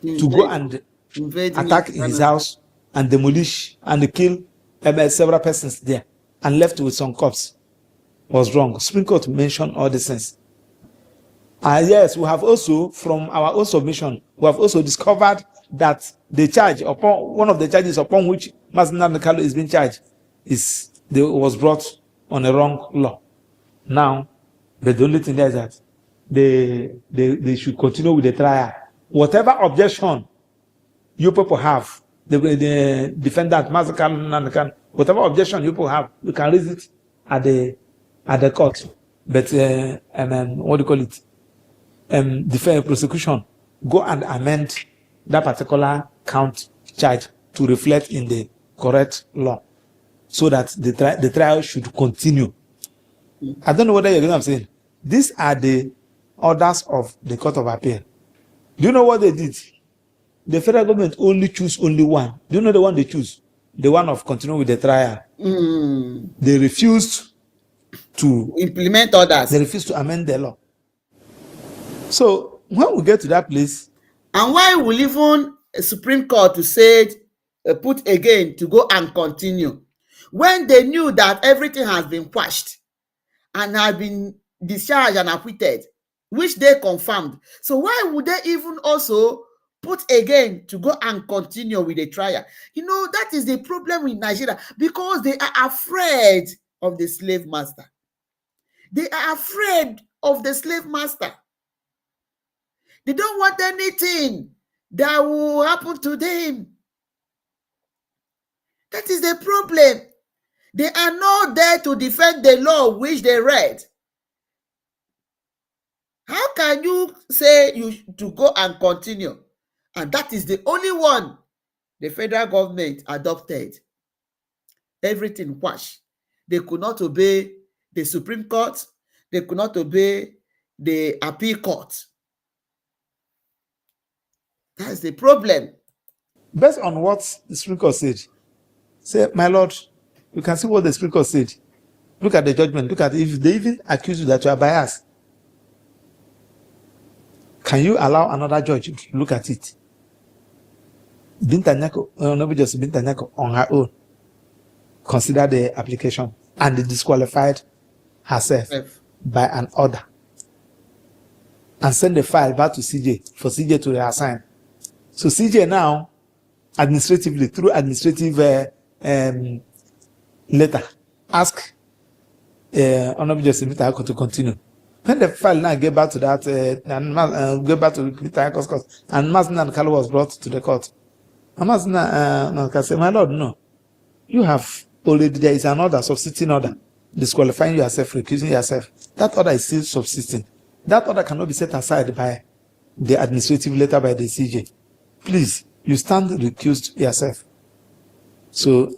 Speaker 11: to go and attack in his house and demolish and kill several persons there and left with some corpse was wrong. Supreme Court mentioned all these things. Yes, we have also, from our own submission, we have also discovered that the charge upon one of the charges upon which Nnamdi Kalu is being charged was brought on a wrong law. Now, but the only thing there is that they should continue with the trial. Whatever objection you people have, the defendant, whatever objection you people have, you can raise it at the court. But what do you call it? The prosecution go and amend that particular count charge to reflect in the correct law, so that the trial should continue. I don't know whether you get what I'm saying. These are the orders of the Court of Appeal. Do you know what they did? The federal government only choose only one. Do you know the one they choose? The one of continuing with the trial. They refused to
Speaker 1: implement orders.
Speaker 11: They refused to amend the law. So when we get to that place,
Speaker 1: and why will even a Supreme Court to say put again to go and continue when they knew that everything has been quashed and has been discharged and acquitted, which they confirmed? So why would they even also put again to go and continue with the trial? You know, that is the problem with Nigeria, because they are afraid of the slave master. They are afraid of the slave master. They don't want anything that will happen to them. That is the problem. They are not there to defend the law which they read. How can you say you to go and continue? And that is the only one the federal government adopted. Everything quash. They could not obey the Supreme Court. They could not obey the appeal court. That's the problem.
Speaker 11: Based on what the Supreme Court said, say, my Lord, you can see what the Supreme Court said. Look at the judgment. Look at it. If they even accuse you that you are biased, can you allow another judge to look at it? Binta Nyako, not just Binta Nyako, on her own, consider the application and disqualified herself by an order and send the file back to CJ for CJ to reassign. So CJ now, administratively, through administrative letter, ask Honorable Justice Mr. Hako to continue. When the file now get back to that, get back to Mr. Hako's court, and Nnamdi Kalu was brought to the court, Nnamdi can say, my Lord, no. You have already, there is an order, substituting order, disqualifying yourself, recusing yourself. That order is still subsisting. That order cannot be set aside by the administrative letter by the CJ. Please, you stand recused yourself. So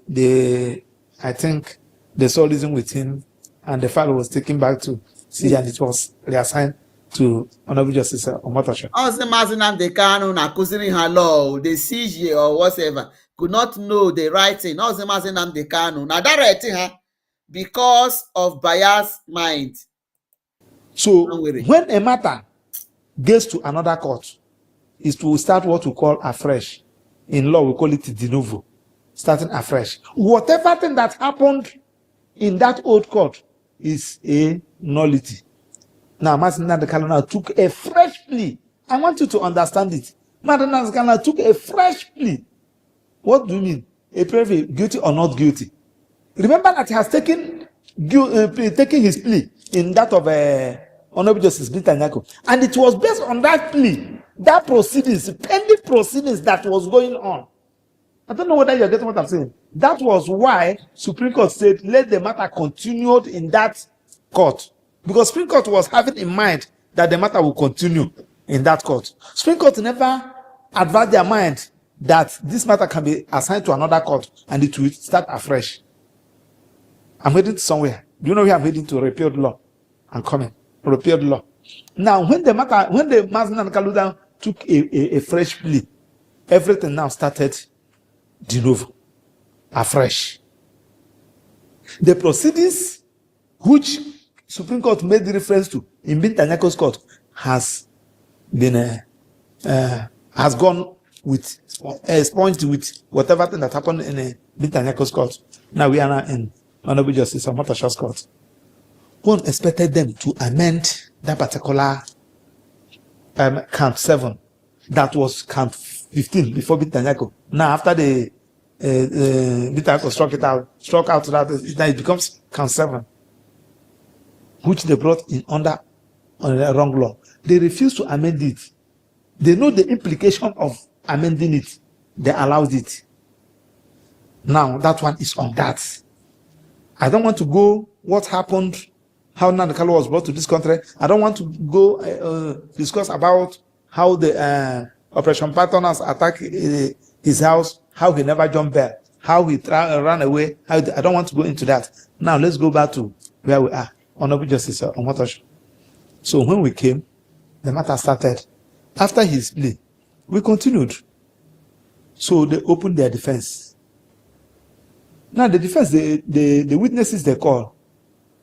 Speaker 11: I think they saw reason with him, and the file was taken back to CJ, and it was reassigned to Honorable Justice Omotosho.
Speaker 1: Also, Nnamdi Kanu accusing her law, the CJ or whatever, could not know the writing. Also, Nnamdi Kanu now that writing because of biased mind.
Speaker 11: So when a matter gets to another court, is to start what we call afresh. In law, we call it de novo, starting afresh. Whatever thing that happened in that old court is a nullity. Now, Nnamdi Kalu now took a fresh plea. I want you to understand it. Nnamdi Kalu took a fresh plea. What do you mean? A plea guilty or not guilty? Remember that he has taken his plea in that of Honorable Justice Binta Nyako, and it was based on that plea, that proceedings, pending proceedings that was going on. I don't know whether you're getting what I'm saying. That was why Supreme Court said, let the matter continue in that court. Because Supreme Court was having in mind that the matter will continue in that court. Supreme Court never advised their mind that this matter can be assigned to another court and it will start afresh. I'm heading to somewhere. Do you know where I'm heading to? Repealed law. I'm coming. Repealed law. Now, when the Nnamdi Kalu took a fresh plea, everything now started de novo, afresh. The proceedings which Supreme Court made reference to in Binta Nyako's court has been has gone with sponged with whatever thing that happened in Bintanyako's court. Now we are now in Honorable Justice Omotosho's court. One expected them to amend that particular count 7. That was count 15 before Bintanyako. Now after the Bintanyako struck out that, now it becomes count 7, which they brought in under on the wrong law. They refused to amend it. They know the implication of amending it. They allowed it. Now that one is on that. I don't want to go what happened, how Nnamdi Kalu was brought to this country. I don't want to go discuss about how the Operation Partners attacked his house, how he never jumped bail, how he ran away. I don't want to go into that. Now let's go back to where we are. Honorable Justice Omotosho. So when we came, the matter started. After his plea, we continued. So they opened their defense. Now the defense, the witnesses they call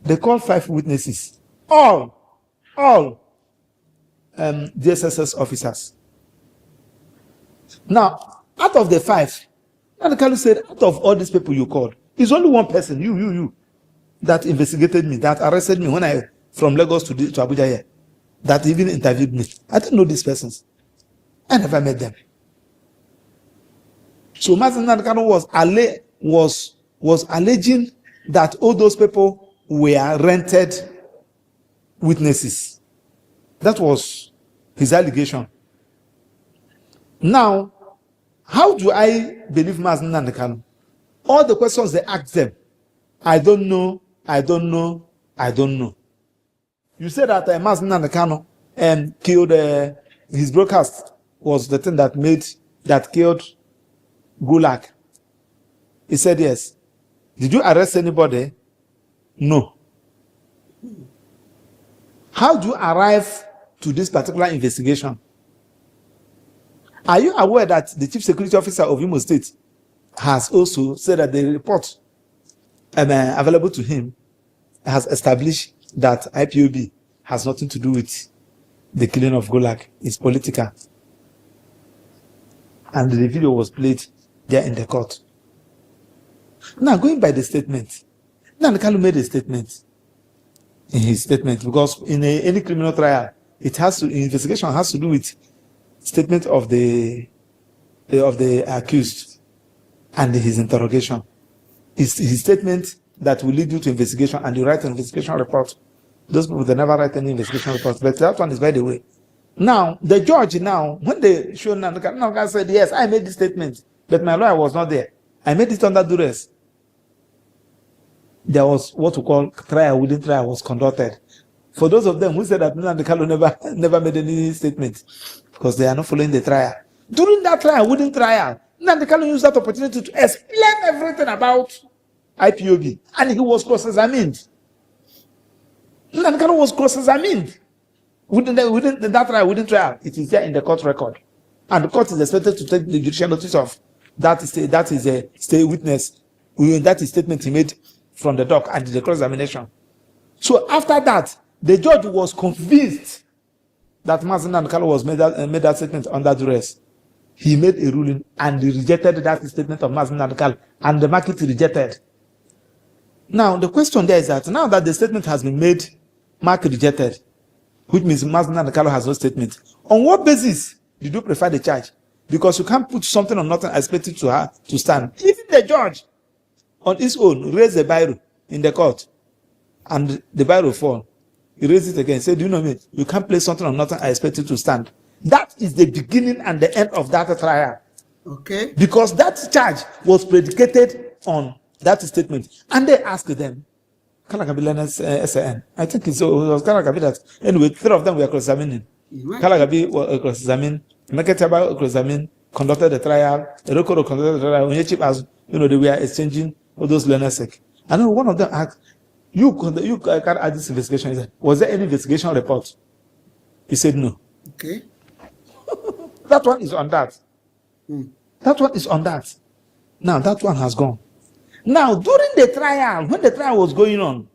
Speaker 11: 5 witnesses. All DSSS officers. Now, out of the 5, Nnamdi Kalu said, out of all these people you called, it's only one person, you, that investigated me, that arrested me when I from Lagos to Abuja here, that even interviewed me. I didn't know these persons. I never met them. So Nnamdi Kalu was alleging that all those people were rented witnesses. That was his allegation. Now, how do I believe Nnamdi Kalu? All the questions they asked them, I don't know. You said that Nnamdi Kalu killed his broadcast was the thing that killed Gulag. He said yes. Did you arrest anybody? No. How do you arrive to this particular investigation? Are you aware that the Chief Security Officer of Imo State has also said that the report available to him has established that IPOB has nothing to do with the killing of Gulag? It's political. And the video was played there in the court. Now, going by the statement, Nnamdi Kalu made a statement in his statement, because in any criminal trial, investigation has to do with statement of the accused and his interrogation. It's his statement that will lead you to investigation, and you write an investigation report. Those people, they never write any investigation report, but that one is by the way. Now, the judge when they showed Nnamdi Kalu said, yes, I made this statement, but my lawyer was not there. I made it under duress. There was what we call trial within trial was conducted. For those of them who said that Nnamdi Kalu never made any statement, because they are not following the trial. During that trial, within trial, Nnamdi Kalu used that opportunity to explain everything about IPOB, and he was cross-examined. Nnamdi Kalu was cross-examined within that trial, within trial. It is there in the court record, and the court is expected to take the judicial notice of that is a stay witness. That is statement he made from the dock and the cross-examination. So after that, the judge was convinced that Nnamdi Kalu was made that statement under duress. He made a ruling and he rejected that statement of Nnamdi Kalu, and the market rejected. Now the question there is that now that the statement has been made, market rejected, which means Nnamdi Kalu has no statement. On what basis did you prefer the charge? Because you can't put something on nothing expected to stand. Even the judge on his own raised the biro in the court, and the biro fall. He raised it again. Said, do you know me? You can't place something on nothing I expect it to stand. That is the beginning and the end of that trial.
Speaker 1: Okay.
Speaker 11: Because that charge was predicated on that statement. And they asked them, Kalakabi Leonard's SAN. I think it was Kalakabi that. Anyway, 3 of them were cross-examining. Kalakabi was cross-examined. Meketaba cross-examined, conducted the trial. Erokoro conducted the trial. When chief asked, they were exchanging all those learners. I know one of them asked, you can't add this investigation. He said, was there any investigation report? He said no.
Speaker 1: Okay.
Speaker 11: That one is on that. That one is on that. Now that one has gone. Now during the trial, when the trial was going on,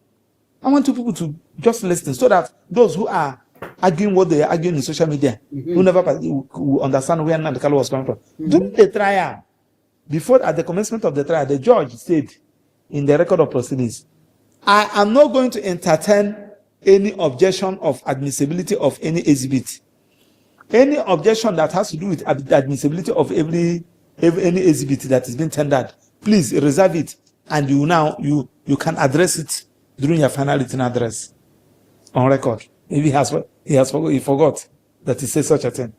Speaker 11: I want you people to just listen so that those who are arguing what they are arguing in social media, who never will understand where Nnamdi Kalu was coming from. During the trial, before at the commencement of the trial, the judge said in the record of proceedings, I am not going to entertain any objection of admissibility of any exhibit. Any objection that has to do with the admissibility of any exhibit that is being tendered, please reserve it, and you can address it during your final written address on record. Maybe he forgot that he said such a thing.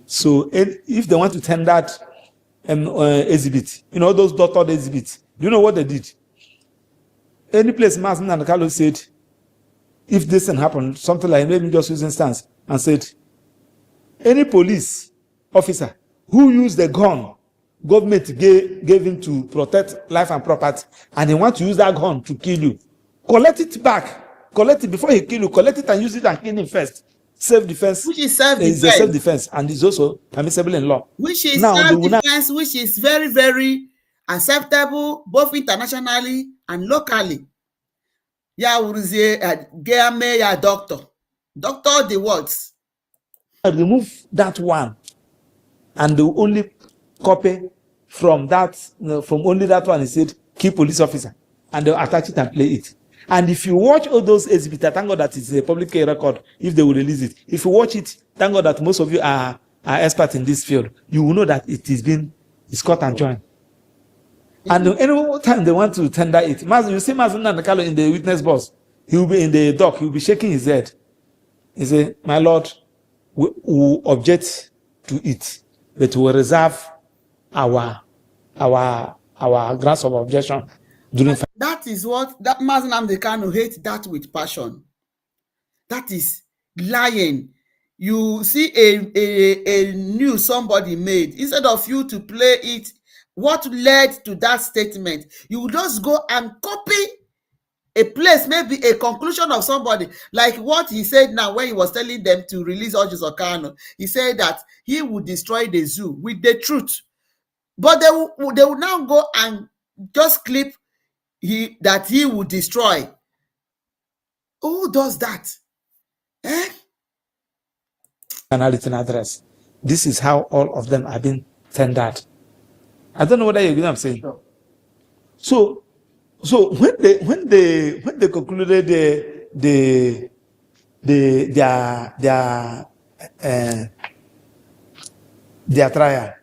Speaker 11: So if they want to tender exhibit, those doctored exhibits, you know what they did? Any place Mazen and Kalu said, if this thing happened, something like, maybe just use instance, and said, any police officer who used the gun government gave him to protect life and property, and he want to use that gun to kill you, collect it back. Collect it before he kill you. Collect it and use it and kill him first. Self-defense.
Speaker 1: Which is self-defense.
Speaker 11: Is a self-defense and is also permissible in law.
Speaker 1: Which is self-defense, which is very, very acceptable both internationally and locally. Doctor the words.
Speaker 11: Remove that one, and they will only copy from that, from only that one. He said, key police officer, and they'll attach it and play it. And if you watch all those exhibits, thank God that it's a public record if they will release it. If you watch it, thank God that most of you are experts in this field. You will know that it's cut and joined. And any time they want to tender it, you see Mazen Nnamdi Kalu in the witness box, he will be in the dock, he will be shaking his head. He say, my Lord, we will object to it, but we will reserve our grounds of objection during.
Speaker 1: That is what that Mazen Nnamdi Kalu hates that with passion. That is lying. You see a news somebody made, instead of you to play it, what led to that statement, you will just go and copy a place, maybe a conclusion of somebody, like what he said now when he was telling them to release Ojiuzo Kanu. He said that he would destroy the zoo with the truth, but they will now go and just clip that he would destroy. Who does that?
Speaker 11: Written address. This is how all of them have been tendered. I don't know whether you get what I'm saying. So when they concluded their trial,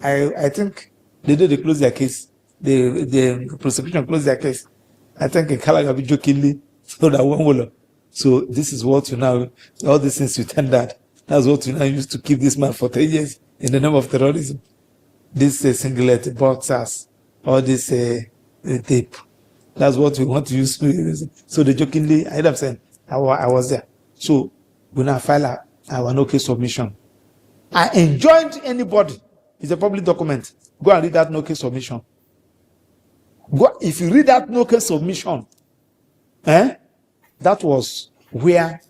Speaker 11: I think they closed their case. The prosecution closed their case. I think in Kalagabi jokingly so that one will. So this is what you now, all these things you tendered. That's what you now used to keep this man for 10 years in the name of terrorism. This singlet, boxers, all this tape. That's what we want to use. So they jokingly, I end up saying, I was there. So we now file our no case submission. I enjoined anybody. It's a public document. Go and read that no case submission. If you read that no case submission, that was where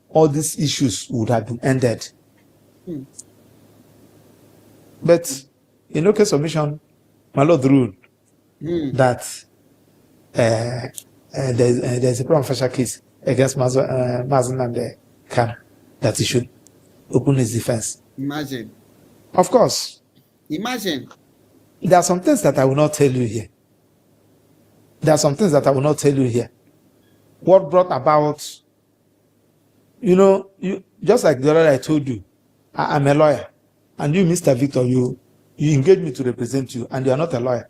Speaker 11: all these issues would have been ended. But in no case submission, my Lord ruled that there's a prima facie case against Mazen Nnamdi Kalu that he should open his defense.
Speaker 1: Imagine.
Speaker 11: Of course.
Speaker 1: Imagine.
Speaker 11: There are some things that I will not tell you here. What brought about, you just like the other I told you, I'm a lawyer, and you, Mr. Victor, you engaged me to represent you, and you are not a lawyer.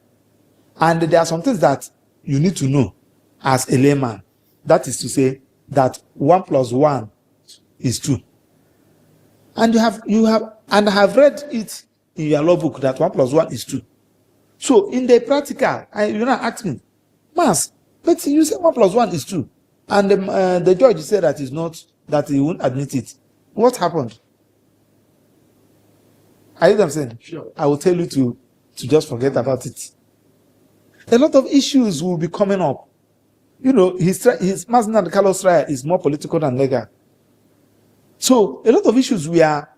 Speaker 11: And there are some things that you need to know as a layman. That is to say that 1 + 1 is 2. And I have read it in your law book that 1 + 1 is 2. So in the practical, you now ask me, Mas, but you say 1 + 1 is 2, and the judge said that is not, that he won't admit it. What happened? Are you know what I'm saying? Sure. I will tell you to just forget about it. A lot of issues will be coming up. His Mazen Nnamdi Kalu's trial is more political than legal. So a lot of issues we are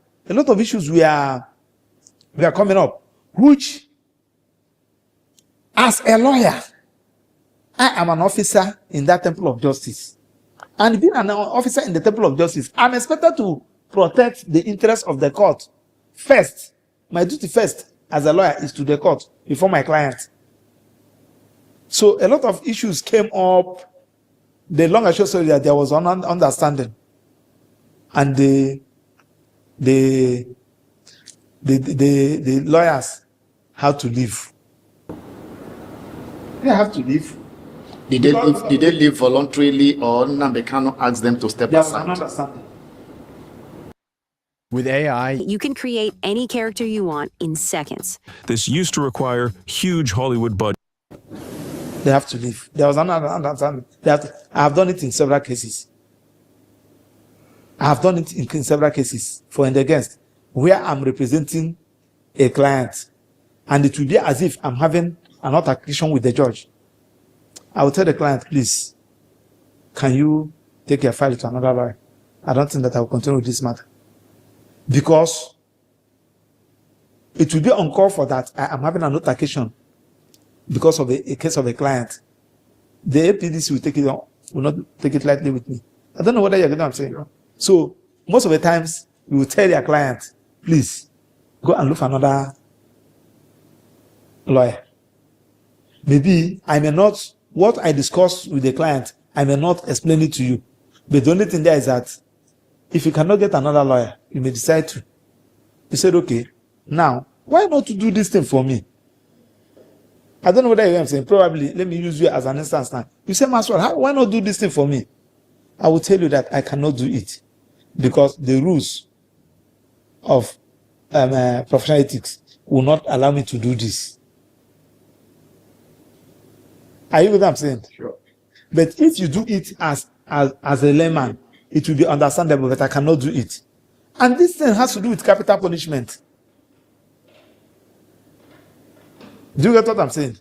Speaker 11: coming up, which, as a lawyer, I am an officer in that temple of justice. And being an officer in the Temple of Justice, I'm expected to protect the interests of the court first. My duty first as a lawyer is to the court before my client. So a lot of issues came up. The long and short story that there was an understanding, and the lawyers had to leave. They have to leave.
Speaker 10: Did they leave voluntarily, or Nnamdi Kanu asked them to step aside?
Speaker 2: With AI,
Speaker 12: you can create any character you want in seconds.
Speaker 13: This used to require huge Hollywood budgets.
Speaker 11: They have to leave. There was another understanding. I have done it in several cases. I have done it in several cases for and against, where I'm representing a client, and it will be as if I'm having an altercation with the judge. I will tell the client, please, can you take your file to another lawyer? I don't think that I will continue with this matter. Because it will be uncalled for that I am having an altercation because of a case of a client. The APDC will take it on, will not take it lightly with me. I don't know whether you're getting what I'm saying. So most of the times you will tell your client, please go and look for another lawyer. Maybe I may not, what I discussed with the client, I may not explain it to you. But the only thing there is that if you cannot get another lawyer, you may decide to. You said, okay, now, why not to do this thing for me? I don't know whether I'm saying, probably, let me use you as an instance now. You say, Maswell, why not do this thing for me? I will tell you that I cannot do it because the rules of professional ethics will not allow me to do this. Are you with what I'm saying?
Speaker 10: Sure.
Speaker 11: But if you do it as a layman, it will be understandable that I cannot do it. And this thing has to do with capital punishment. Do you get what I'm saying?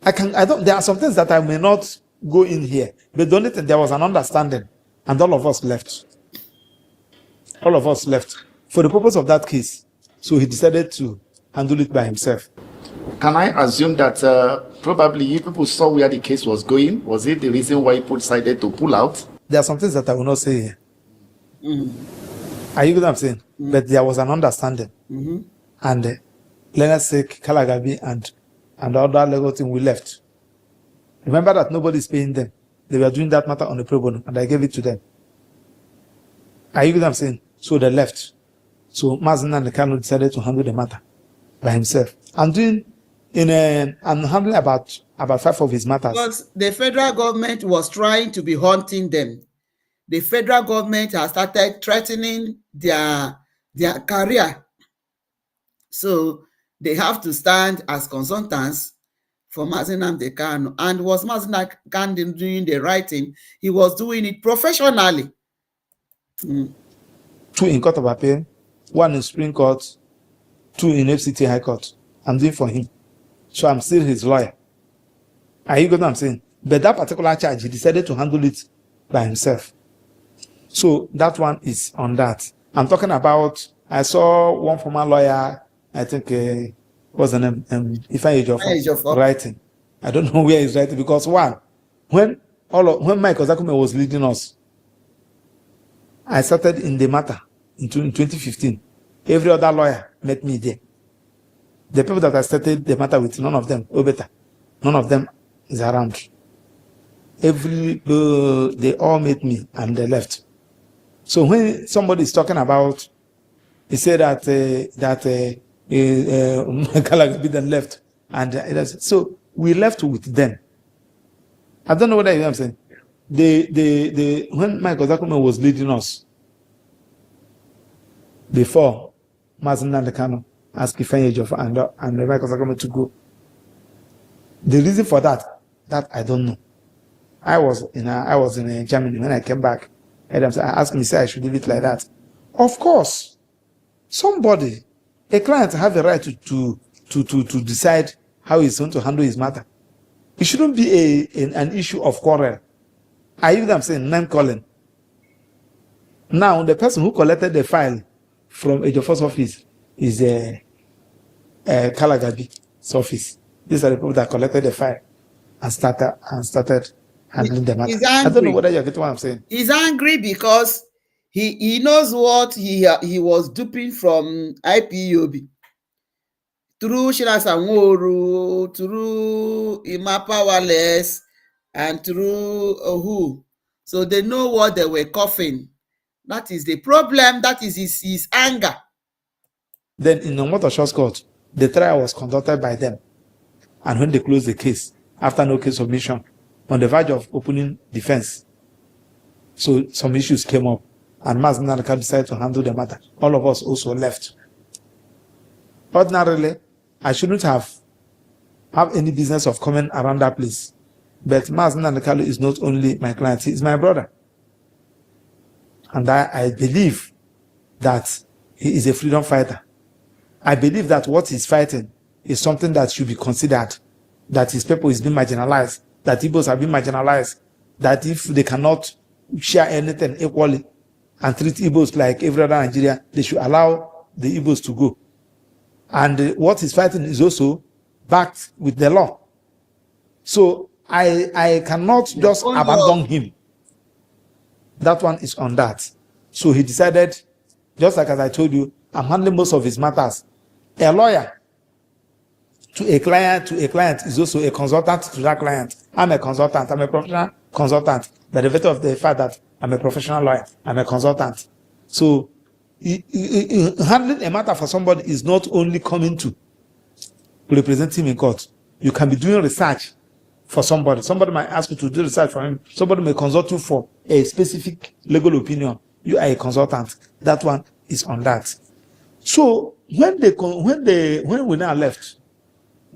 Speaker 11: There are some things that I may not go in here, but the only thing, there was an understanding, and all of us left. All of us left for the purpose of that case. So he decided to handle it by himself.
Speaker 10: Can I assume that probably you people saw where the case was going? Was it the reason why you decided to pull out?
Speaker 11: There are some things that I will not say here. Are you get what I'm saying? But there was an understanding. And let's say Kalagabi and the other legal team, we left. Remember that nobody is paying them. They were doing that matter on the pro bono, and I gave it to them. Are you get what I'm saying? So they left. So Mazin and the Kanu decided to handle the matter by himself. I'm handling about 5 of his matters.
Speaker 1: Because the federal government was trying to be hunting them. The federal government has started threatening their career. So they have to stand as consultants for Nnamdi Kanu. And was Nnamdi Kanu doing the writing? He was doing it professionally.
Speaker 11: 2 in Court of Appeal, 1 in Supreme Court, 2 in FCT High Court. I'm doing for him. So I'm still his lawyer. Are you get what I'm saying? But that particular charge, he decided to handle it by himself. So that one is on that. I'm talking about, I saw one former lawyer, I think, what's the name? Ejiofor writing. I don't know where he's writing because when Mike Ozakume was leading us, I started in the matter in 2015. Every other lawyer met me there. The people that I started the matter with, none of them, none of them is around. They all met me and they left. So when somebody is talking about, he said that Kalagabi then left, and so we left with them. I don't know what I'm saying. When Mike Ozakume was leading us, before Nnamdi Kanu asked Ejiofor and Mike Ozakume to go, the reason for that I don't know. I was in Germany when I came back. And I asked me, say I should leave it like that. Of course, a client have the right to decide how he's going to handle his matter. It shouldn't be an issue of quarrel. I hear them saying name calling. Now, the person who collected the file from Ejiofor's office is Kalagabi's office. These are the people that collected the file and started handling the matter.
Speaker 1: He's
Speaker 11: I don't know
Speaker 1: angry.
Speaker 11: whether you're getting what I'm saying.
Speaker 1: He's angry because he knows what he was duping from IPOB through Shina Sanwo-Olu, through Ima Powerless, and through who. So they know what they were coughing. That is the problem. That is his anger.
Speaker 11: Then in Omotosho's court, the trial was conducted by them. And when they closed the case, after no case submission, on the verge of opening defense, so some issues came up, and Mazi Nnamdi Kanu decided to handle the matter. All of us also left. Ordinarily, I shouldn't have any business of coming around that place. But Mazi Nnamdi Kanu is not only my client, he is my brother. And I believe that he is a freedom fighter. I believe that what he's fighting is something that should be considered, that his people is being marginalized, that Igbos have been marginalized, that if they cannot share anything equally and treat Igbos like every other Nigeria, they should allow the Igbos to go. And what he's fighting is also backed with the law. So I cannot just abandon him. That one is on that. So he decided, just like as I told you, I'm handling most of his matters. A lawyer to a client is also a consultant to that client. I'm a consultant. I'm a professional consultant. By the virtue of the fact that I'm a professional lawyer, I'm a consultant. So handling a matter for somebody is not only coming to represent him in court. You can be doing research for somebody. Somebody might ask you to do research for him. Somebody may consult you for a specific legal opinion. You are a consultant. That one is on that. So when we now left,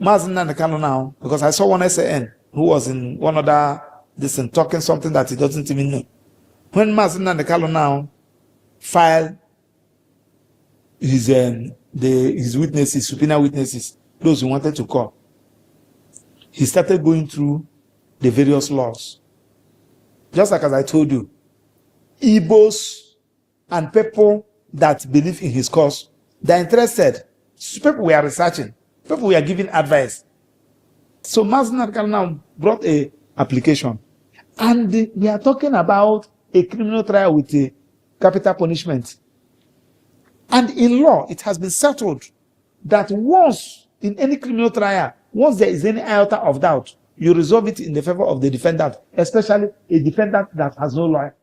Speaker 11: Mazi Nnamdi Kanu now, because I saw one SAN who was in one other and talking something that he doesn't even know. When Mazi Nnamdi Kanu now filed his witnesses, subpoena witnesses, those who wanted to call, he started going through the various laws. Just like as I told you, Igbos and people that believe in his cause, they're interested. People we are researching, people we are giving advice. So Mazi Nnamdi Kanu now brought a application, and we are talking about a criminal trial with a capital punishment. And in law, it has been settled that once in any criminal trial, once there is any iota of doubt, you resolve it in the favor of the defendant, especially a defendant that has no lawyer.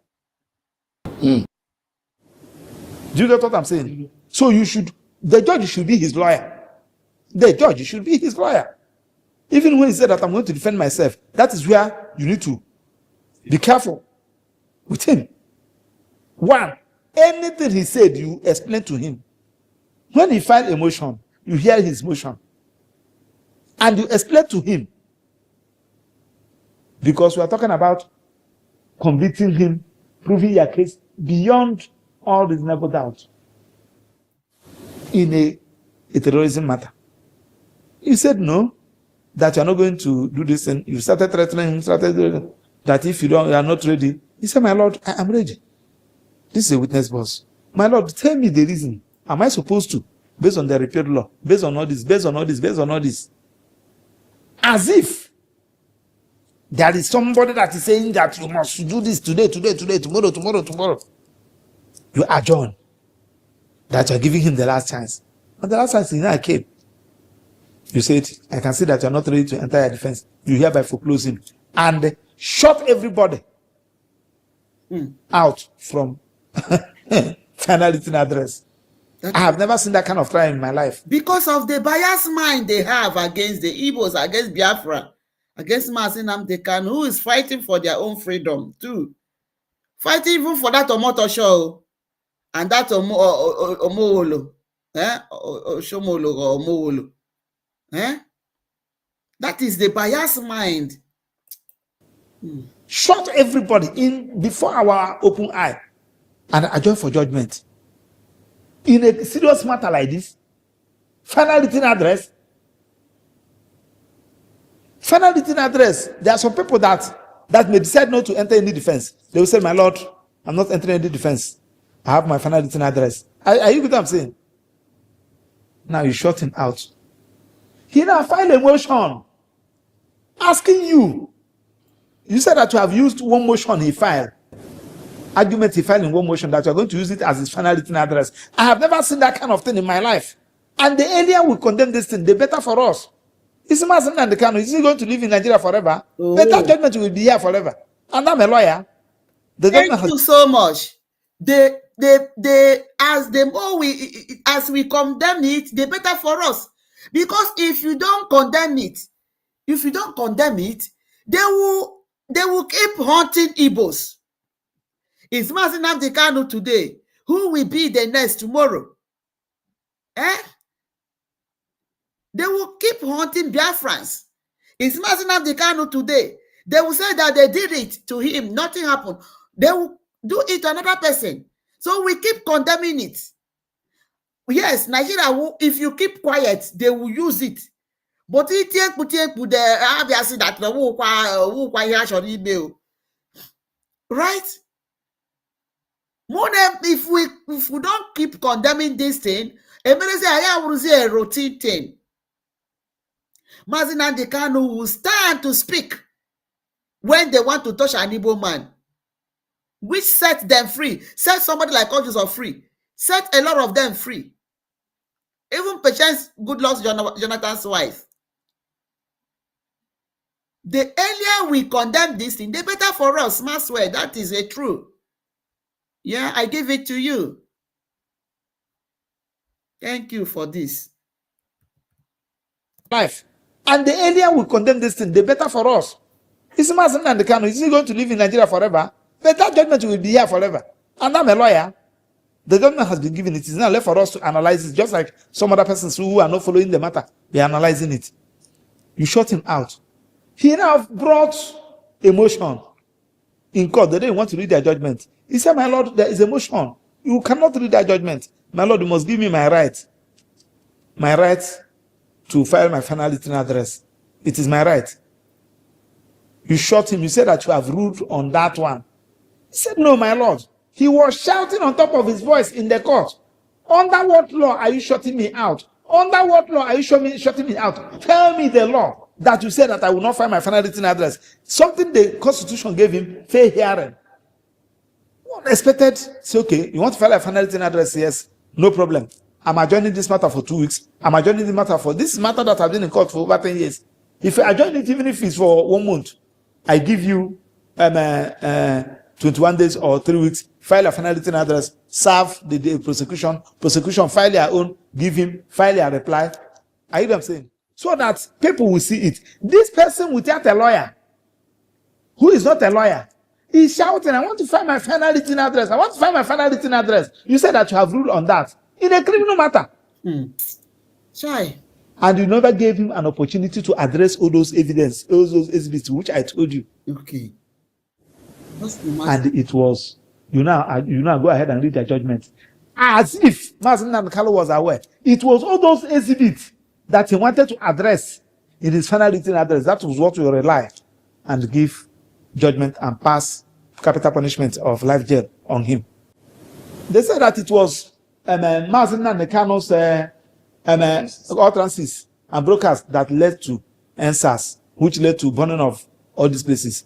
Speaker 11: Do you get what I'm saying? So the judge should be his lawyer. The judge should be his lawyer. Even when he said that I'm going to defend myself, that is where you need to be careful with him. One, anything he said, you explain to him. When he filed a motion, you hear his motion. And you explain to him. Because we are talking about convicting him, proving your case beyond all reasonable doubt in a terrorism matter. He said no, that you are not going to do this, and you started threatening him, that if you are not ready. He said, my Lord, I am ready. This is a witness boss. My Lord, tell me the reason. Am I supposed to? Based on the repealed law, based on all this, based on all this, based on all this. As if there is somebody that is saying that you must do this today, tomorrow. You adjourn. That you are giving him the last chance. But the last chance is now came. You said, I can see that you are not ready to enter your defense. You hereby foreclose him. And shut everybody out from final written address. I have never seen that kind of trial in my life.
Speaker 1: Because of the biased mind they have against the Igbos, against Biafra, against Mazi Nnamdi Kanu, who is fighting for their own freedom too. Fighting even for that Omotosho and that Omowolo. Oshomolo or Omowolo. That is the biased mind.
Speaker 11: Shut everybody in before our open eye and adjourn for judgment. In a serious matter like this, final written address. There are some people that may decide not to enter any defense. They will say, my Lord, I'm not entering any defense. I have my final written address. Are you get what I'm saying? Now you shut him out. He now filed a motion asking you You said that you have used one motion he filed. Argument he filed in one motion that you are going to use it as his final written address. I have never seen that kind of thing in my life. And the earlier we condemn this thing, the better for us. Is Nnamdi Kanu, is he going to live in Nigeria forever?
Speaker 1: Oh.
Speaker 11: Better judgment will be here forever. And I'm a lawyer.
Speaker 1: Thank you so much. As we condemn it, the better for us. Because if you don't condemn it, they will keep hunting Igbos. It's Nnamdi Kanu today. Who will be the next tomorrow? They will keep hunting Biafrans. It's Nnamdi Kanu today. They will say that they did it to him. Nothing happened. They will do it to another person. So we keep condemning it. Yes, Nigeria will, if you keep quiet, they will use it. But right? More than if we don't keep condemning this thing, a routine thing. Nnamdi Kanu will stand to speak when they want to touch an Igbo man, which set them free, set somebody like Ojiuzo free, set a lot of them free. Even Patience Goodluck's Jonathan's wife. The earlier we condemn this thing, the better for us. Maswell, that is a true. Yeah, I give it to you. Thank you for this.
Speaker 11: Life. And the earlier we condemn this thing, the better for us. Is Nnamdi Kanu, is he going to live in Nigeria forever? Better judgment will be here forever. And I'm a lawyer. The government has been given it. It's now left for us to analyze it, just like some other persons who are not following the matter. They are analyzing it. You shut him out. He now brought emotion in court. They didn't want to read their judgment. He said, my Lord, there is a motion. You cannot read that judgment. My Lord, you must give me my right. My right to file my final written address. It is my right. You shot him. You said that you have ruled on that one. He said, no, my Lord. He was shouting on top of his voice in the court. Under what law are you shutting me out? Under what law are you shutting me out? Tell me the law that you said that I will not file my final written address. Something the Constitution gave him, fair hearing. Expected, say, okay, you want to file a final written address? Yes, no problem. I'm adjourning this matter for 2 weeks. I'm adjourning this matter for this matter that I've been in court for over 10 years. If I adjourn it, even if it's for 1 month, I give you 21 days or 3 weeks, file a final written address, serve the prosecution, file their own, give him, file their reply. I hear them saying, so that people will see it. This person without a lawyer, who is not a lawyer, is shouting, I want to file my final written address. I want to file my final written address. You said that you have ruled on that in a criminal matter.
Speaker 1: Chai.
Speaker 11: And you never gave him an opportunity to address all those evidence, all those exhibits, which I told you.
Speaker 1: Okay.
Speaker 11: And it was, you now go ahead and read their judgment. As if Nnamdi Kanu was aware. It was all those exhibits that he wanted to address in his final written address. That was what we rely and give judgment and pass capital punishment of life jail on him. They said that it was Nnamdi Kanu's utterances and broadcasts that led to NSAS, which led to burning of all these places.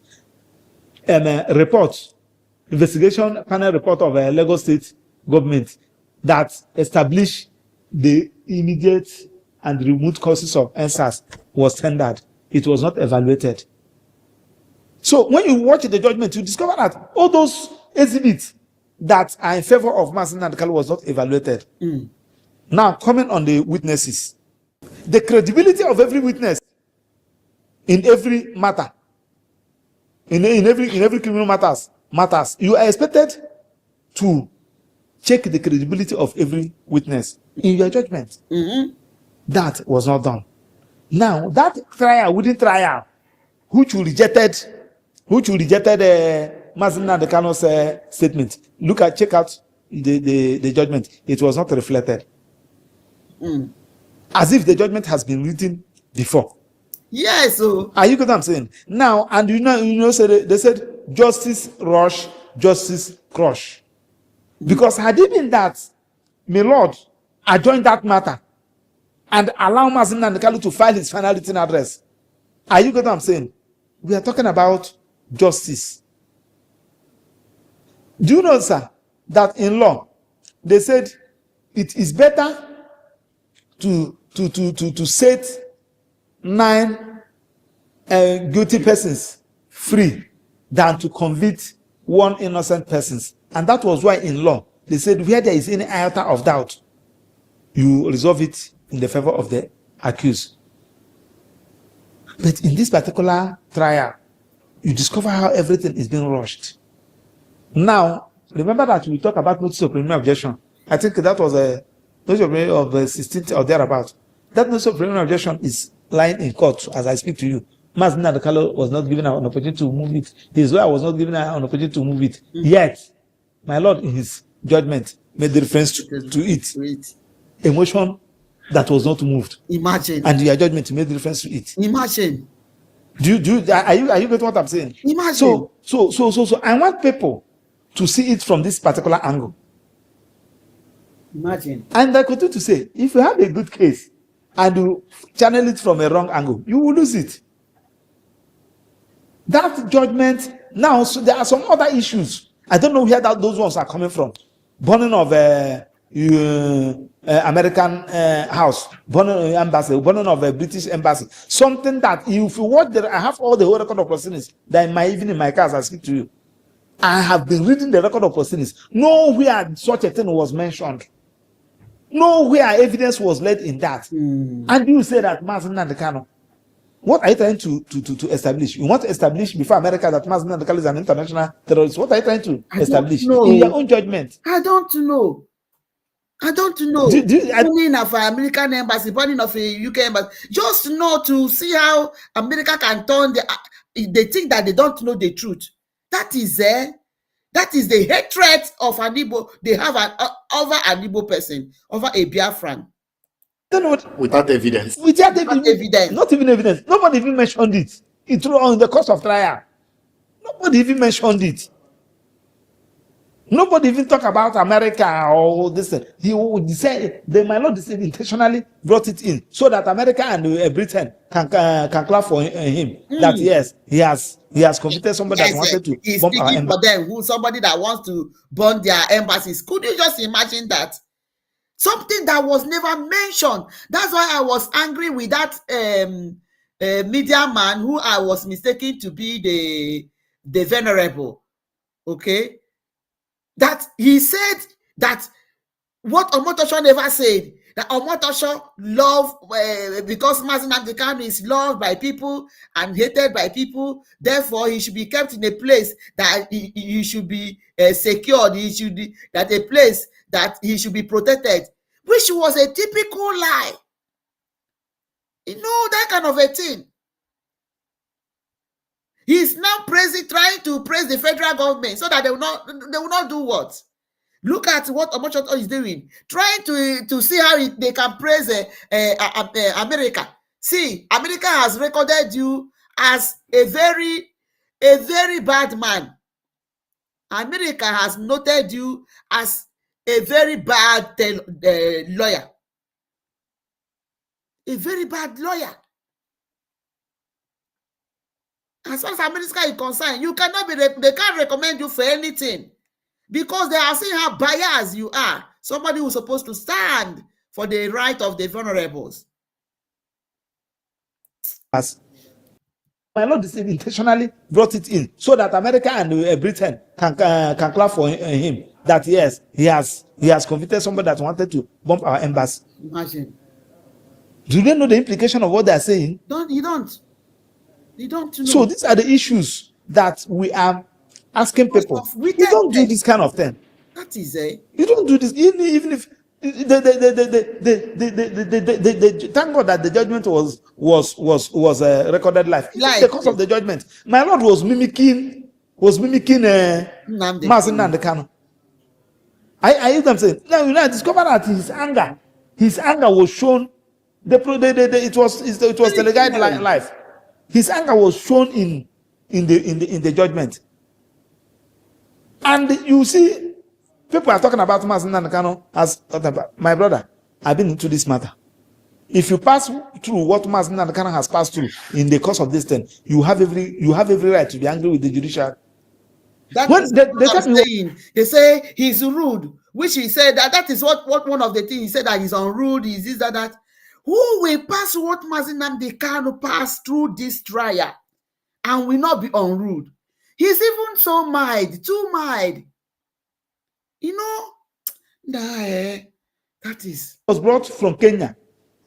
Speaker 11: Investigation panel report of a Lagos State government that established the immediate and remote causes of NSAS was tendered. It was not evaluated. So when you watch the judgment, you discover that all those exhibits that are in favor of Nnamdi Kanu was not evaluated. Now, comment on the witnesses. The credibility of every witness in every matter, in every criminal matters. You are expected to check the credibility of every witness in your judgment. That was not done. Now, that trial, within trial, which you rejected Nnamdi Kanu's statement. Check out the judgment. It was not reflected. As if the judgment has been written before.
Speaker 1: Yes.
Speaker 11: Are you get what I'm saying? Now, and they said justice rush, justice crush. Because had it been that, my Lord, adjourn that matter and allow Nnamdi Kanu to file his final written address. Are you get what I'm saying? We are talking about justice. Do you know, sir, that in law, they said it is better to set 9 guilty persons free than to convict 1 innocent person. And that was why in law, they said where there is any iota of doubt, you resolve it in the favor of the accused. But in this particular trial, you discover how everything is being rushed. Now, remember that we talk about notice of preliminary objection. I think that was a notice of preliminary of the 16th or thereabout. That notice of preliminary objection is lying in court as I speak to you. Nnamdi Kalu was not given an opportunity to move it. His lawyer was not given an opportunity to move it. Yet, my Lord, in his judgment, made the reference to it. A motion that was not moved.
Speaker 1: Imagine.
Speaker 11: And your judgment made the reference to it.
Speaker 1: Imagine.
Speaker 11: Are you getting what I'm saying?
Speaker 1: Imagine.
Speaker 11: So I want people to see it from this particular angle.
Speaker 1: Imagine.
Speaker 11: And I continue to say, if you have a good case and you channel it from a wrong angle, you will lose it. That judgment, now, so there are some other issues. I don't know where those ones are coming from. Burning of American house, burning embassy, burning of a British embassy. Something that if you watch I have all the whole record of proceedings that even in my car as I speak to you. I have been reading the record of proceedings. Nowhere such a thing was mentioned. Nowhere evidence was laid in that. And you say that Nnamdi Kanu. What are you trying to establish? You want to establish before America that Nnamdi Kanu is an international terrorist. What are you trying to establish? In your own judgment.
Speaker 1: I don't know. Burning of an American embassy, burning of a UK embassy. Just know to see how America can turn they think that they don't know the truth. That is the hatred of an Igbo they have over an Igbo person, over a Biafran.
Speaker 10: Without evidence.
Speaker 11: Without evidence. Not even evidence. Nobody even mentioned it. It was on the course of trial. Nobody even mentioned it. Nobody even talk about America or this. He would say they might not intentionally brought it in so that America and Britain can clap for him. That yes, he has convicted somebody that wanted to bomb our embassy.
Speaker 1: For them, somebody that wants to burn their embassies. Could you just imagine that? Something that was never mentioned. That's why I was angry with that media man who I was mistaken to be the venerable. Okay. That he said that what Omotosho never said, that Omotosho love because Nnamdi Kanu is loved by people and hated by people, therefore he should be kept in a place that he should be secured. He should be that a place that he should be protected, which was a typical lie. You know, that kind of a thing. He's now trying to praise the federal government so that they will not do what? Look at what Omotoso is doing, trying to see how they can praise America. See, America has recorded you as a very bad man. America has noted you as a very bad lawyer. A very bad lawyer. As far as America is concerned, you cannot they can't recommend you for anything because they are seeing how biased you are. Somebody who's supposed to stand for the right of the vulnerables.
Speaker 11: As my Lord intentionally brought it in so that America and Britain can clap for him. That yes, he has convicted somebody that wanted to bomb our embassy.
Speaker 1: Imagine.
Speaker 11: Do they know the implication of what they are saying?
Speaker 1: You don't know.
Speaker 11: So these are the issues that we are asking people. You don't do this kind of thing.
Speaker 1: That is
Speaker 11: you don't do this, even if thank God that the judgment was recorded live. The cause of the judgment, my Lord was mimicking Nnamdi Kanu. I hear them saying, now I discovered that his anger was shown. It was televised live. His anger was shown in the judgment. And you see, people are talking about Nnamdi Kanu as talking about, my brother, I've been into this matter. If you pass through what Mazi Nnamdi Kanu has passed through in the course of this thing, you have every right to be angry with the judiciary.
Speaker 1: That is what I'm saying. They say he's rude, which he said that is what one of the things he said, that he's unrude, is this, that. Who will pass what Mazi Nnamdi Kanu passed through this trial and will not be unrude? He's even so mild, too mild. You know, that is.
Speaker 11: Was brought from Kenya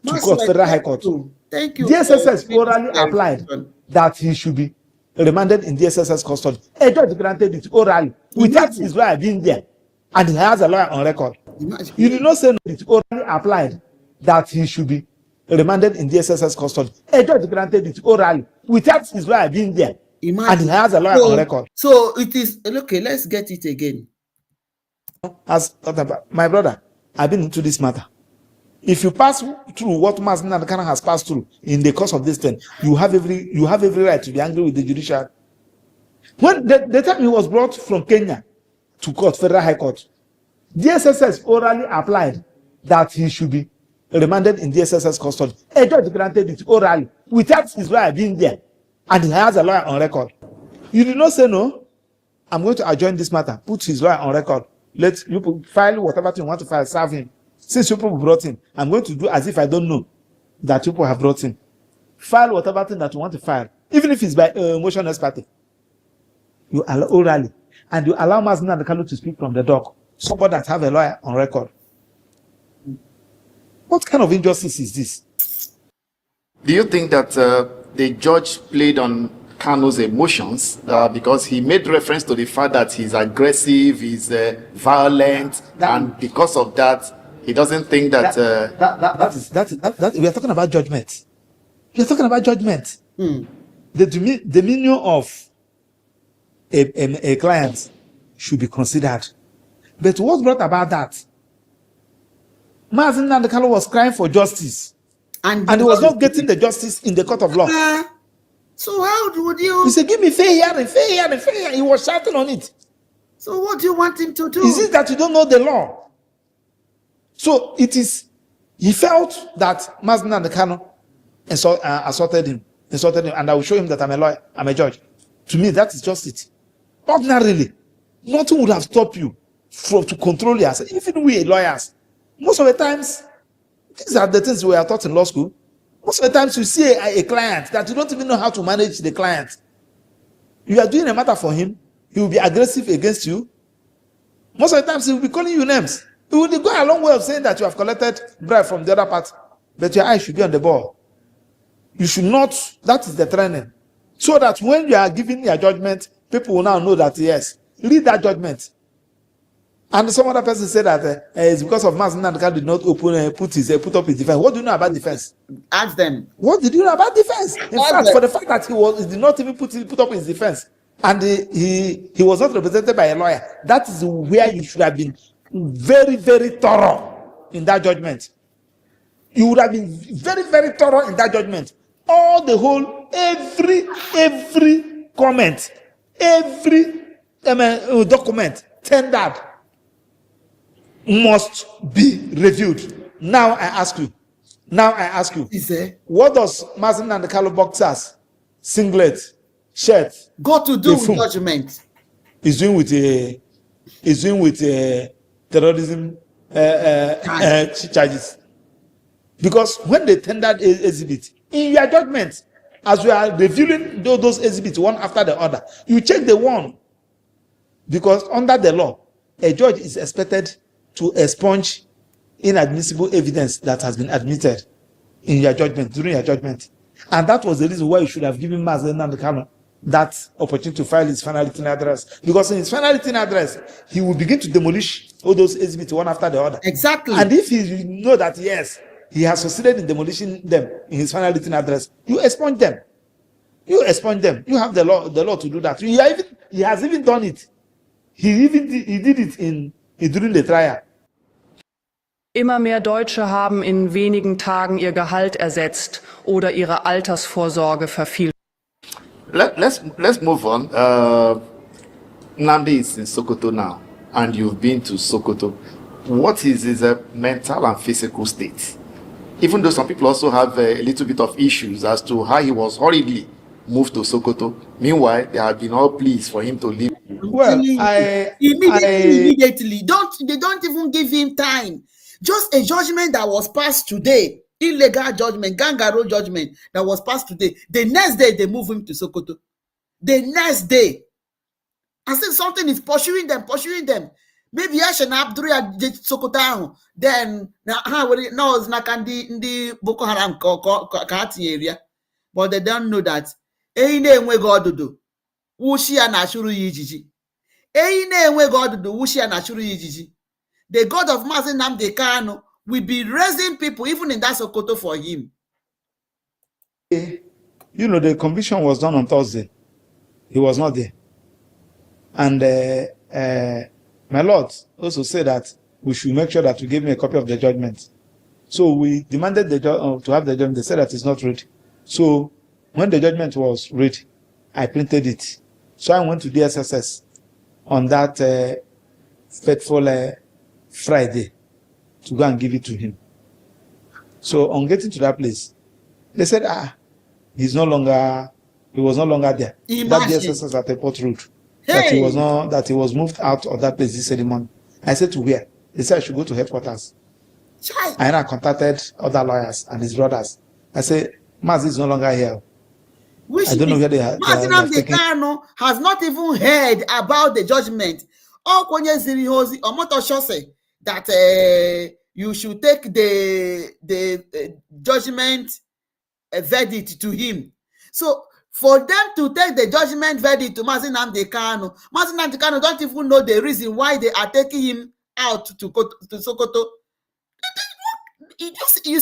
Speaker 11: to court, Federal High Court.
Speaker 1: Thank you.
Speaker 11: The SSS orally applied that he should be remanded in the SSS custody. A judge granted it orally without his lawyer being there, and he has a lawyer on record. You did not say no. It orally applied that he should be remanded in the SSS custody. A judge granted it orally without his lawyer being there, and he has a lawyer on record.
Speaker 1: So it is okay. Let's get it again.
Speaker 11: As my brother, I've been into this matter. If you pass through what Mazi Nnamdi Kanu has passed through in the course of this thing, you have every right to be angry with the judiciary. When the time he was brought from Kenya to court, Federal High Court, the SSS orally applied that he should be remanded in the SSS custody. A judge granted it orally without his lawyer being there, and he has a lawyer on record. You did not say no. I'm going to adjourn this matter. Put his lawyer on record. Let you file whatever you want to file. Serve him. Since you people brought him, I'm going to do as if I don't know that you people have brought him. File whatever thing that you want to file, even if it's by motion as party. You allow orally, and you allow Mazi Nnamdi Kanu to speak from the dock. Somebody that have a lawyer on record. What kind of injustice is this?
Speaker 10: Do you think that the judge played on Kanu's emotions because he made reference to the fact that he's aggressive, he's violent, and because of that, he doesn't think that
Speaker 11: we are talking about judgment. We are talking about judgment. The demeanor of a client should be considered. But what brought about that? Mazi Nnamdi Kanu was crying for justice, and he was not getting the justice in the court of law.
Speaker 1: So how would you?
Speaker 11: He said, "Give me fair hearing, fair hearing, fair hearing." He was shouting on it.
Speaker 1: So what do you want him to do?
Speaker 11: Is it that you don't know the law? So it is. He felt that Mazi Nnamdi Kanu assaulted him, and I will show him that I'm a lawyer, I'm a judge. To me, that is just it. Ordinarily, nothing would have stopped you to control yourself. Even we lawyers, most of the times, these are the things we are taught in law school. Most of the times you see a client that you don't even know how to manage the client. You are doing a matter for him, he will be aggressive against you. Most of the times he will be calling you names. He will go a long way of saying that you have collected bribe from the other part, but your eyes should be on the ball. You should not, that is the training. So that when you are giving your judgment, people will now know that, yes, read that judgment. And some other person said that it's because of Mazi Nnamdi Kanu did not put up his defense. What do you know about defense?
Speaker 1: Ask them.
Speaker 11: What did you know about defense? In fact, for the fact that he did not even put up his defense, and he was not represented by a lawyer, that is where you should have been very, very thorough in that judgment. You would have been very, very thorough in that judgment. All the whole, every comment, every document tendered must be reviewed. Now I ask you, what does Mazi Nnamdi Kanu boxers, singlet, shirt
Speaker 1: go to do with judgment?
Speaker 11: Is doing with terrorism charges. Because when they tendered exhibit, in your judgment, as we are reviewing those exhibits one after the other, you check the one. Because under the law, a judge is expected to expunge inadmissible evidence that has been admitted in your judgment, during your judgment. And that was the reason why you should have given Mazi Nnamdi Kanu that opportunity to file his final written address. Because in his final written address, he will begin to demolish all those exhibits one after the other.
Speaker 1: Exactly.
Speaker 11: And if you know that, yes, he has succeeded in demolishing them in his final written address, you expunge them. You have the law to do that. He has even done it. He did it during the trial.
Speaker 14: Immer mehr Deutsche haben in wenigen Tagen ihr Gehalt ersetzt oder ihre Altersvorsorge vervielfacht.
Speaker 10: Let's move on. Nnamdi is in Sokoto now, and you've been to Sokoto. What is his mental and physical state? even though some people also have a little bit of issues as to how he was hurriedly moved to Sokoto. Meanwhile, they have been all pleased for him to leave.
Speaker 11: Well,
Speaker 1: immediately. They don't even give him time. Just a judgment that was passed today, illegal judgment, kangaroo judgment that was passed today. The next day they move him to Sokoto. The next day, I said something is pursuing them. Maybe Ashen Abdul Sokoto. Then now it's not the Boko Haram area, but they don't know that. Wushi ya na-achụrụ ya ijiji. Eyi na-enweghị ọdụdụ wushi ya na-achụrụ ya ijiji. The God of Mazi Nnamdi Kanu will be raising people even in that Sokoto for him.
Speaker 11: You know, the conviction was done on Thursday. He was not there. And my Lord also said that we should make sure that we give me a copy of the judgment. So we demanded to have the judgment. They said that it's not ready. So when the judgment was ready, I printed it. So I went to DSSS on that fateful Friday to go and give it to him. So on getting to that place, they said, he was no longer there.
Speaker 1: Imagine.
Speaker 11: That DSSS at Airport Road. Hey. That he was moved out of that place this ceremony. I said, to where? They said I should go to headquarters.
Speaker 1: Chai.
Speaker 11: And I contacted other lawyers and his brothers. I said, Mazi is no longer here. I don't know where they are.
Speaker 1: Mazi Nnamdi Kanu has not even heard about the judgment. That you should take the judgment verdict to him. So for them to take the judgment verdict to Mazi Nnamdi Kanu don't even know the reason why they are taking him out to Sokoto. You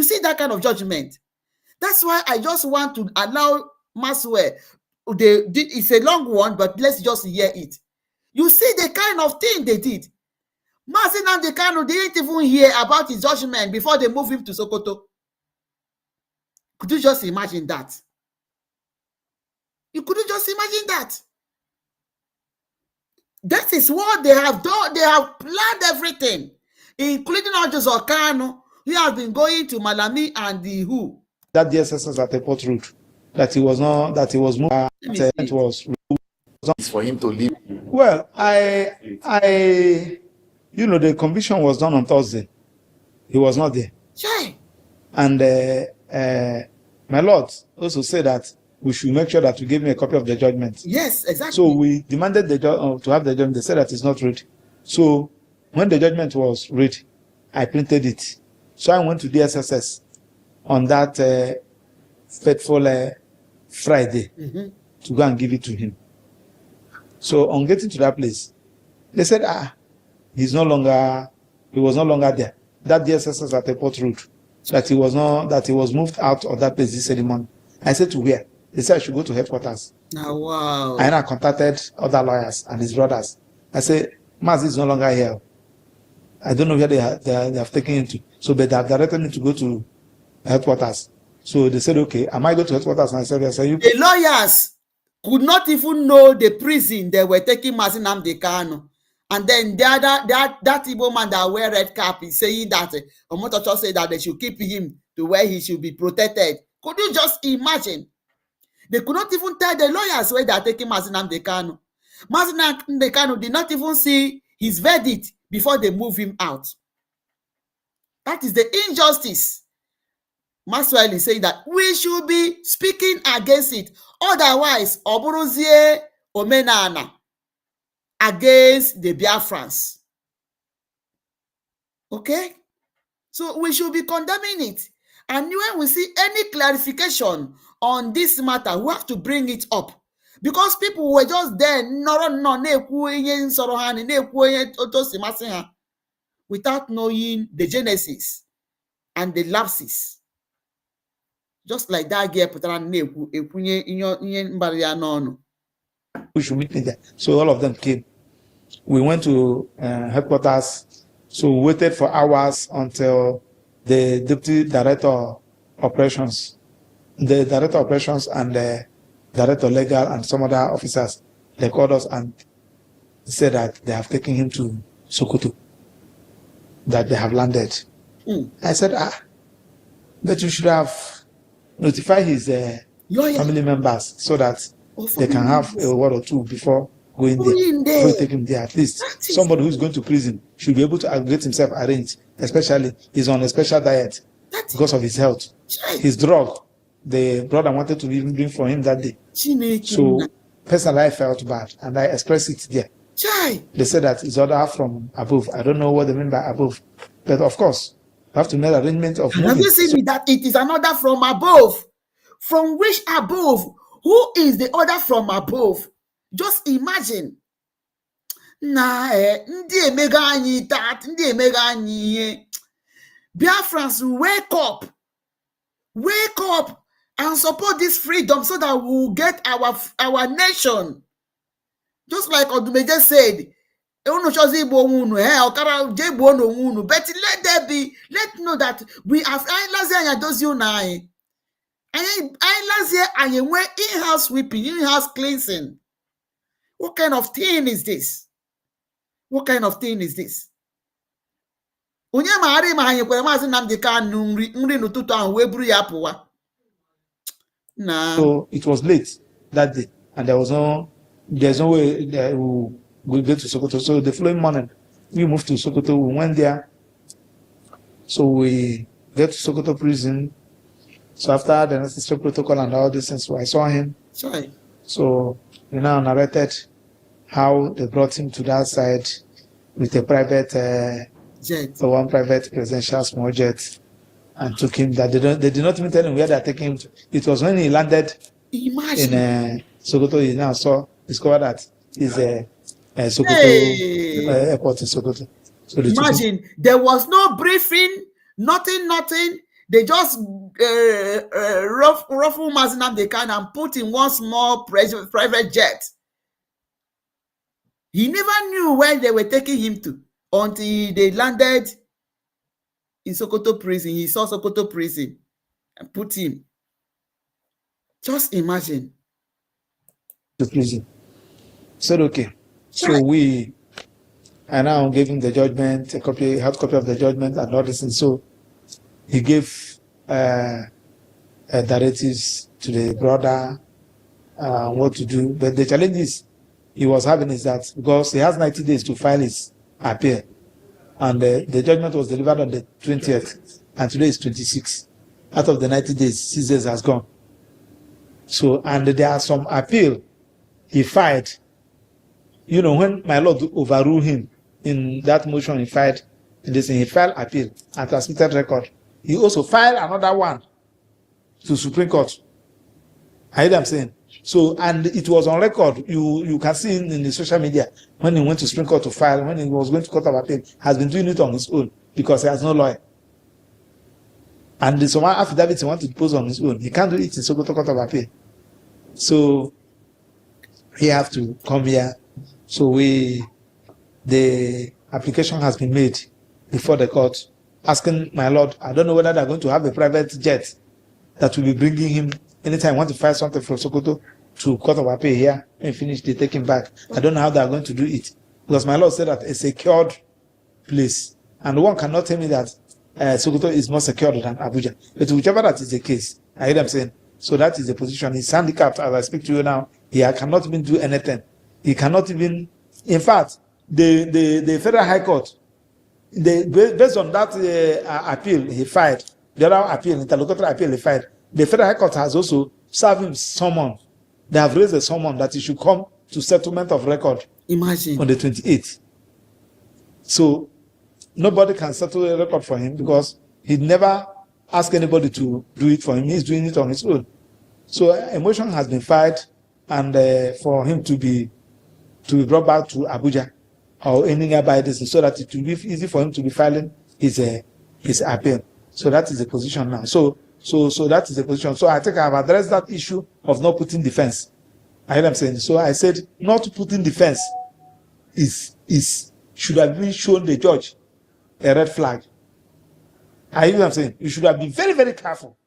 Speaker 1: see that kind of judgment. That's why I just want to allow Maswe. It's a long one, but let's just hear it. You see the kind of thing they did. Mazi Nnamdi Kanu didn't even hear about his judgment before they moved him to Sokoto. Could you just imagine that? You couldn't just imagine that. That is what they have done. They have planned everything, including Ojiuzo Kanu. He has been going to Malami and the who.
Speaker 11: That DSSS at Airport Road. That he was moved. It was
Speaker 10: for him to leave.
Speaker 11: Well, you know, the conviction was done on Thursday. He was not there.
Speaker 1: Sure.
Speaker 11: And my Lord also said that we should make sure that we give me a copy of the judgment.
Speaker 1: Yes, exactly.
Speaker 11: So we demanded to have the judgment. They said that it's not ready. So when the judgment was ready, I printed it. So I went to DSSS on that fateful Friday to go and give it to him. So on getting to that place, they said, he was no longer there. That DSSS at Airport Road. That he was moved out of that place this ceremony. I said, to where? They said I should go to headquarters.
Speaker 1: Wow.
Speaker 11: And I contacted other lawyers and his brothers. I said, Mazi is no longer here. I don't know where they have taken him to. So they have directed me to go to headquarters. So they said, okay, am I going to headquarters? And I said, yes.
Speaker 1: The lawyers could not even know the prison they were taking Mazi Nnamdi Kanu. And then that Igbo man that wear red cap is saying that Omotocho said that they should keep him to where he should be protected. Could you just imagine? They could not even tell the lawyers where they are taking Mazi Nnamdi Kanu. Mazi Nnamdi Kanu did not even see his verdict before they move him out. That is the injustice. Maxwell is saying that we should be speaking against it. Otherwise, Oburuzie Omenana against the Biafrans. Okay? So we should be condemning it. And when we see any clarification on this matter, we have to bring it up. Because people were just there without knowing the genesis and the lapses. Just like that girl
Speaker 11: we should meet there. So all of them came. We went to headquarters. So we waited for hours until the deputy director of operations, and the director legal and some other officers, they called us and said that they have taken him to Sokoto, that they have landed. I said, but you should have notified his family members so that they can have a word or two before going there, before taking him there. At least somebody who's going to prison should be able to get himself arranged, especially he's on a special diet because of his health. His drug, the brother wanted to even bring for him that day. So personally, I felt bad and I expressed it there. They said that it's order from above. I don't know what they mean by above, but of course, you have to make arrangement of moving.
Speaker 1: Have you seen that it is an order from above? From which above? Who is the order from above? Just imagine. Ndị emega anyị tat, ndị emega anyị ihe. Biafrans, wake up. Wake up and support this freedom so that we'll get our nation. Just like Odumeje said, but let there be, let know that we have in-house sweeping, in-house cleansing. What kind of thing is this? What kind of thing is this? So
Speaker 11: it was late that day, and there's no way that we'll get to Sokoto. So the following morning, we moved to Sokoto. We went there. So we get to Sokoto prison. So after the necessary protocol and all this, and so I saw him.
Speaker 1: Sorry.
Speaker 11: So we now narrated how they brought him to that side with a private
Speaker 1: jet,
Speaker 11: one private presidential small jet, and took him. That they did not even tell him where they're taking him to. It was when he landed in Sokoto. He now discovered that he's Sokoto airport in Sokoto. So
Speaker 1: imagine there was no briefing, nothing. They just ruffle Nnamdi Kanu and put in one small private jet. He never knew where they were taking him to until they landed in Sokoto prison. He saw Sokoto prison and put him. Just imagine.
Speaker 11: To prison. Said okay. So I now gave him the judgment, hard copy of the judgment and all this. And so he gave directives to the brother what to do. But the challenges he was having is that because he has 90 days to file his appeal, and the judgment was delivered on the 20th, and today is 26. Out of the 90 days, 6 days has gone. So, and there are some appeal he filed. You know, when my Lord overruled him in that motion he filed, in this, he filed appeal and transmitted record. He also filed another one to Supreme Court. I hear them saying. So, and it was on record. You can see in the social media when he went to Supreme Court to file, when he was going to Court of Appeal, has been doing it on his own because he has no lawyer. And there's some affidavits he wants to pose on his own. He can't do it in Sokoto Court of Appeal. So he have to come here. So the application has been made before the court, asking my Lord, I don't know whether they're going to have a private jet that will be bringing him anytime I want to file something from Sokoto to Court of Appeal here and finish, they take him back. I don't know how they're going to do it. Because my Lord said that a secured place. And one cannot tell me that Sokoto is more secured than Abuja. But whichever that is the case, I hear them saying, so that is the position. He's handicapped as I speak to you now. He cannot even do anything. He cannot even, in fact, the Federal High Court, based on that appeal he filed, the other appeal, interlocutory appeal he filed, the Federal High Court has also served him summon. They have raised a summon that he should come to settlement of record.
Speaker 1: Imagine.
Speaker 11: On the 28th. So nobody can settle a record for him because he never asked anybody to do it for him. He's doing it on his own. So a motion has been filed, and for him to be brought back to Abuja or any nearby distance, so that it will be easy for him to be filing his appeal. So that is the position now. So that is the position. So I think I have addressed that issue of not putting defense. I hear them saying. So I said not putting defense should have been shown the judge a red flag. I hear them saying. You should have been very, very careful.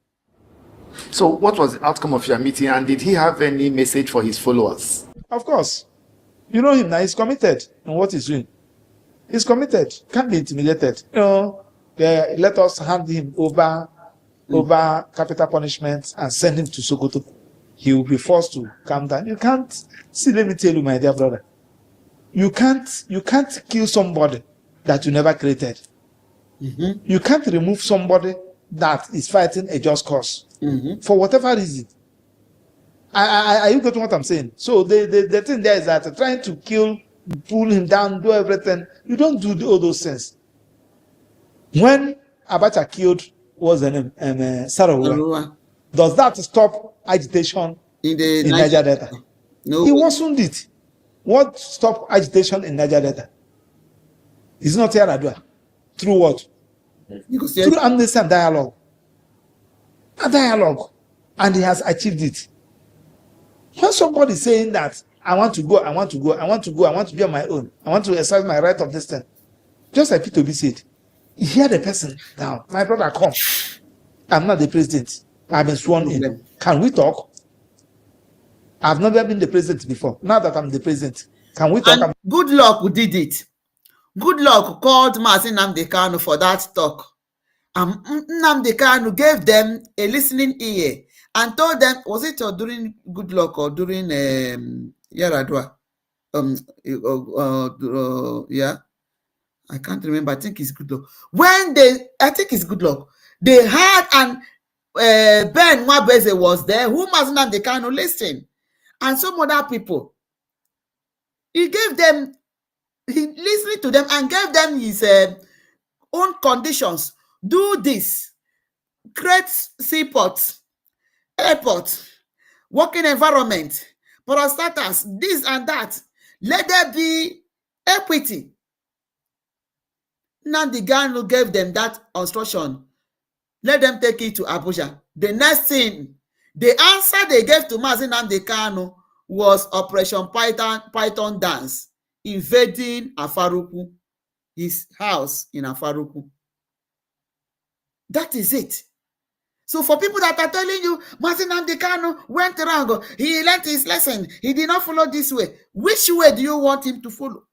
Speaker 10: So what was the outcome of your meeting, and did he have any message for his followers?
Speaker 11: Of course. You know him now, he's committed in what he's doing. He's committed, can't be intimidated. You know, let us hand him over capital punishment and send him to Sokoto. He will be forced to calm down. You can't see. Let me tell you, my dear brother, you can't kill somebody that you never created. You can't remove somebody that is fighting a just cause for whatever reason. Are you getting what I'm saying? So the thing there is that trying to kill, pull him down, do everything. You don't do all those things. When Abacha killed, what's the name? Sarawuwa. Does that stop agitation in Niger Delta?
Speaker 1: No.
Speaker 11: It wasn't it. What stopped agitation in Niger Delta? It's not Yaradua. Through what? Through amnesty and dialogue. A dialogue. And he has achieved it. When somebody is saying that I want to go, I want to be on my own, I want to exercise my right of distance, just like P2B said, hear the person now. My brother, come. I'm not the president. I've been sworn in. Can we talk? I've never been the president before. Now that I'm the president, can we talk?
Speaker 1: And good luck, we did it. Good luck called Nnamdi Kanu for that talk. Nnamdi Kanu gave them a listening ear and told them, was it during good luck or during Yaradua? Yeah, I can't remember. I think it's good luck. I think it's good luck. They had and Ben Mwabeze was there, who Nnamdi Kanu listened, and some other people. He listened to them and gave them his own conditions. Do this. Create seaports, airport, working environment, parastatals, this and that. Let there be equity. Nnamdi Kanu gave them that instruction. Let them take it to Abuja. The next thing, the answer they gave to Nnamdi Kanu was Operation Python Dance, invading Afaruku, his house in Afaruku. That is it. So for people that are telling you, Nnamdi Kanu went wrong, he learned his lesson, he did not follow this way. Which way do you want him to follow?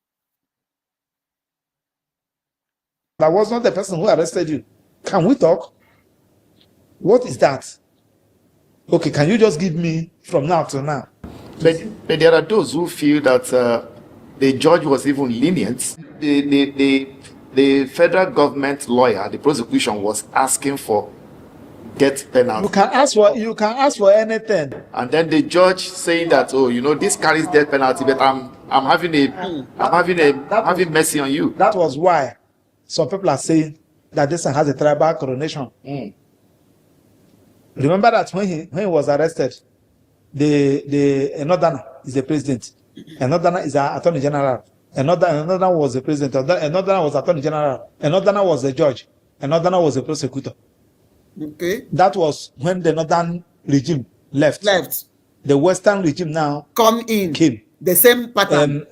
Speaker 11: That was not the person who arrested you. Can we talk? What is that? Okay, can you just give me from now to now?
Speaker 10: But there are those who feel that the judge was even lenient. The federal government lawyer, the prosecution, was asking for death penalty.
Speaker 11: You can ask for anything.
Speaker 10: And then the judge saying that, oh, you know, this carries death penalty, but I'm having mercy on you.
Speaker 11: That was why some people are saying that this one has a tribal coronation. Remember that when he was arrested, the Northern is the president, another is the attorney general, another was the president, another was attorney general, another was the judge, another was the prosecutor.
Speaker 1: Okay.
Speaker 11: That was when the Northern regime left. The Western regime now came.
Speaker 1: The same pattern.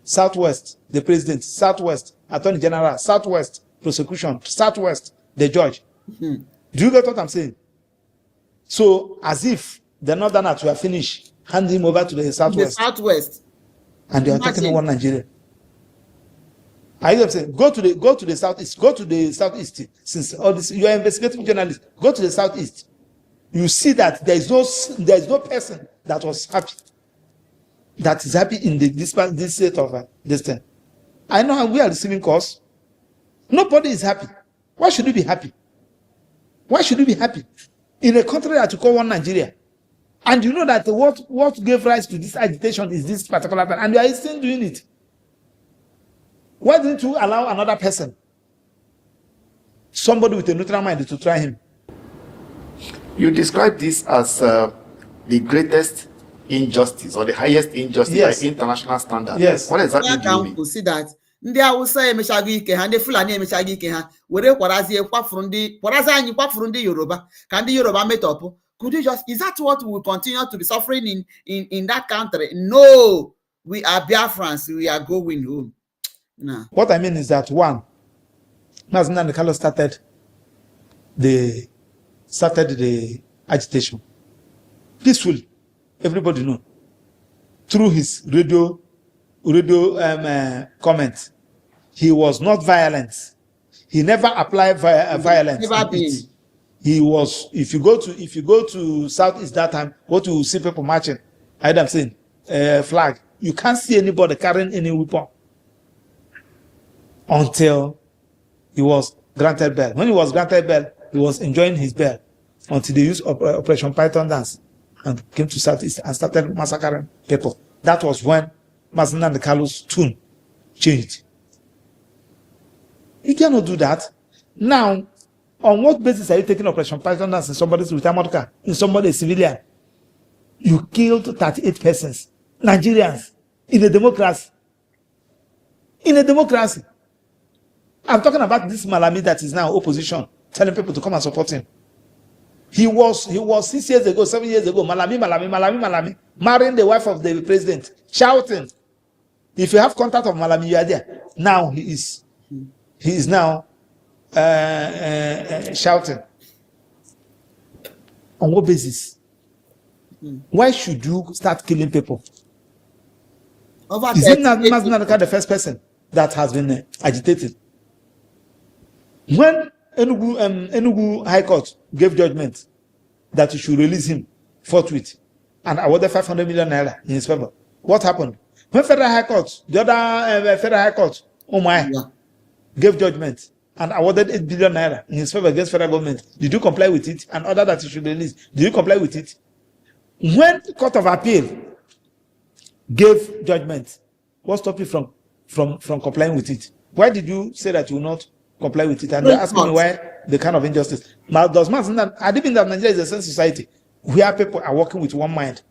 Speaker 11: Southwest, the president, Southwest, attorney general, Southwest, prosecution, Southwest, the judge. Do you get what I'm saying? So as if the Northerners were finished, hand him over to the Southwest.
Speaker 1: The Southwest.
Speaker 11: And they are talking one Nigeria. I am saying, go to the Southeast, go to the Southeast. Since all this, you are investigative journalist, go to the Southeast. You see that there is no person that was happy, that is happy in this state of this thing. I know we are receiving calls. Nobody is happy. Why should we be happy? Why should we be happy? In a country that you call one Nigeria. And you know that what gave rise to this agitation is this particular thing, and you are still doing it. Why didn't you allow another person, somebody with a neutral mind, to try him?
Speaker 10: You describe this as the greatest injustice or the highest injustice by international standards.
Speaker 11: Yes.
Speaker 10: What exactly do you mean?
Speaker 1: See that ndị Hausa emechago ike ha, ndị Fulani emechago ike ha, were kwarazie anyị kwafuru ndị Yoruba ka ndị Yoruba metọpụ. Could you just, is that what we will continue to be suffering in that country? No, we are Biafrans, we are going home. No.
Speaker 11: What I mean is that one, Nnamdi Kanu started the agitation peacefully. Everybody know through his radio comments. He was not violent. He never applied violence.
Speaker 1: Never been.
Speaker 11: He was. If you go to Southeast that time, what you will see people marching. I am saying flag. You can't see anybody carrying any weapon until he was granted bail. When he was granted bail, he was enjoying his bail until they used Operation Python dance and came to Southeast and started massacring people. That was when Nnamdi Kalu's tune changed. You cannot do that. Now, on what basis are you taking Operation Python dance in somebody's with armored car, in somebody's civilian? You killed 38 persons, Nigerians, in a democracy. In a democracy. I'm talking about this Malami that is now opposition, telling people to come and support him. He was 6 years ago, 7 years ago, Malami, marrying the wife of the president, shouting. If you have contact of Malami, you are there. Now he is now shouting. On what basis? Why should you start killing people? Is not the first person that has been agitated? When Enugu High Court gave judgment that you should release him forthwith and awarded 500 million naira in his favor, what happened? When Federal High Court, the other Federal High Court, gave judgment and awarded 8 billion naira in his favor against federal government, did you comply with it and order that you should release? Did you comply with it? When the Court of Appeal gave judgment, what stopped you from complying with it? Why did you say that you will not comply with it? And they're asking me why the kind of injustice. Now, does that I think that Nigeria is a sense society where people are working with one mind.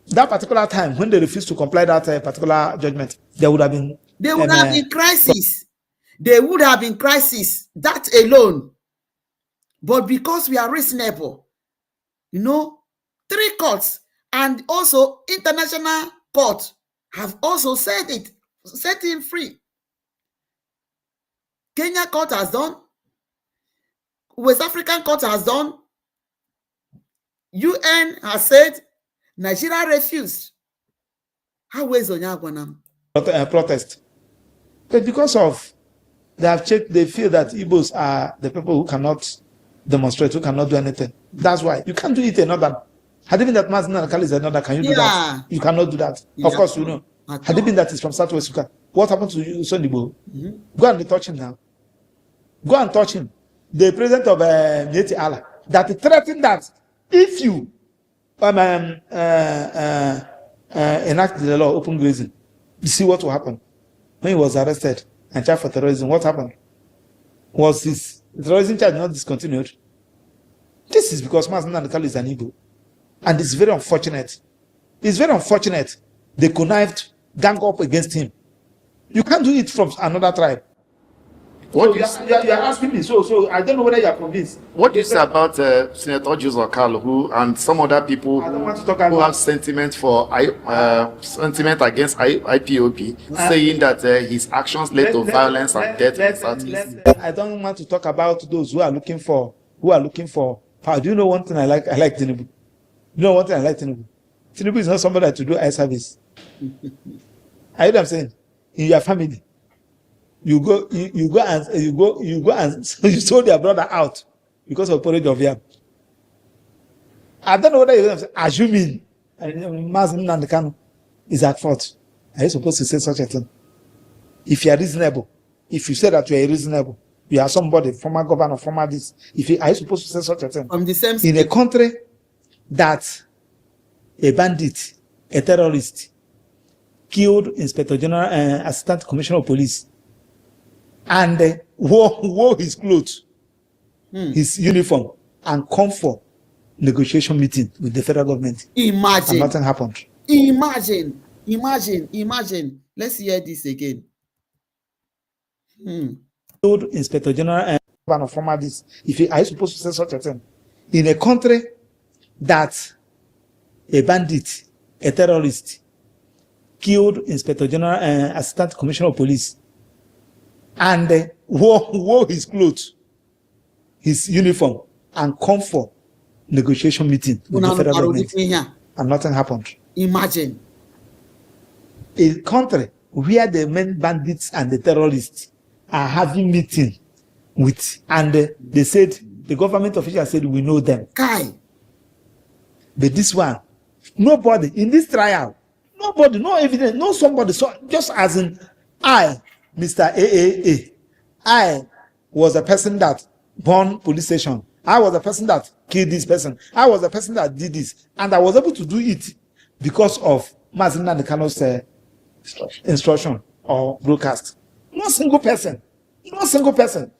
Speaker 11: That particular time, when they refused to comply that particular judgment, there would have been
Speaker 1: crisis. There would have been crisis. That alone. But because we are reasonable, 3 courts and also international court have also set him free. Kenya court has done. West African court has done. UN has said. Nigeria refused. How is Onyagwanam?
Speaker 11: Protest. But because of they feel that Igbos are the people who cannot demonstrate, who cannot do anything. That's why you can't do it another. Had it been that Nnamdi Kalu is another, can you do that? You cannot do that. Of course, you know. Had it been that is from Southwest, you can. What happened to Sunday Igboho? Go and touch him now. Go and touch him. The president of Mieti Allah that threatened that if you enact the law, open grazing, you see what will happen. When he was arrested and charged for terrorism, what happened? Was his terrorism charge not discontinued? This is because Nnamdi Kalu is an Igbo. And it's very unfortunate. It's very unfortunate they connived, gang up against him. You can't do it from another tribe. What so you're asking me, so I don't know whether you're convinced.
Speaker 10: What do you say about Senator Ojiuzo Kalu, and some other people who have sentiment sentiment against IPOB, saying that his actions led to violence and death in Southeast?
Speaker 11: I don't want to talk about those who are looking for power. Do you know one thing I like Tinubu? You know one thing I like Tinubu? Tinubu is not somebody to do eye service. I hear what I'm saying. In your family, you go and you sold their brother out because of porridge of yam. I don't know whether you're assuming Nnamdi Kanu is at fault. Are you supposed to say such a thing? If you are reasonable, if you say that you are reasonable, you are somebody, former governor, former this. Are you supposed to say such a thing?
Speaker 1: From the same
Speaker 11: in a country that a bandit, a terrorist, killed Inspector General and Assistant Commissioner of Police, and wore his clothes, his uniform, and come for negotiation meeting with the federal government.
Speaker 1: Imagine.
Speaker 11: And nothing happened.
Speaker 1: Imagine. Let's hear this again.
Speaker 11: Killed Inspector General and former this. Are you supposed to say such a thing? In a country that a bandit, a terrorist, killed Inspector General and Assistant Commissioner of Police, and wore his clothes, his uniform, and come for negotiation meeting with the federal government, and nothing happened.
Speaker 1: Imagine.
Speaker 11: A country where the main bandits and the terrorists are having meeting and they said, the government official said, we know them.
Speaker 1: Kai.
Speaker 11: But this one, nobody in this trial, nobody, no evidence, no somebody. So just as in I, Mr. AAA, I was a person that burned police station. I was the person that killed this person. I was the person that did this. And I was able to do it because of Mazi Nnamdi Kanu's instruction or broadcast. No single person. No single person.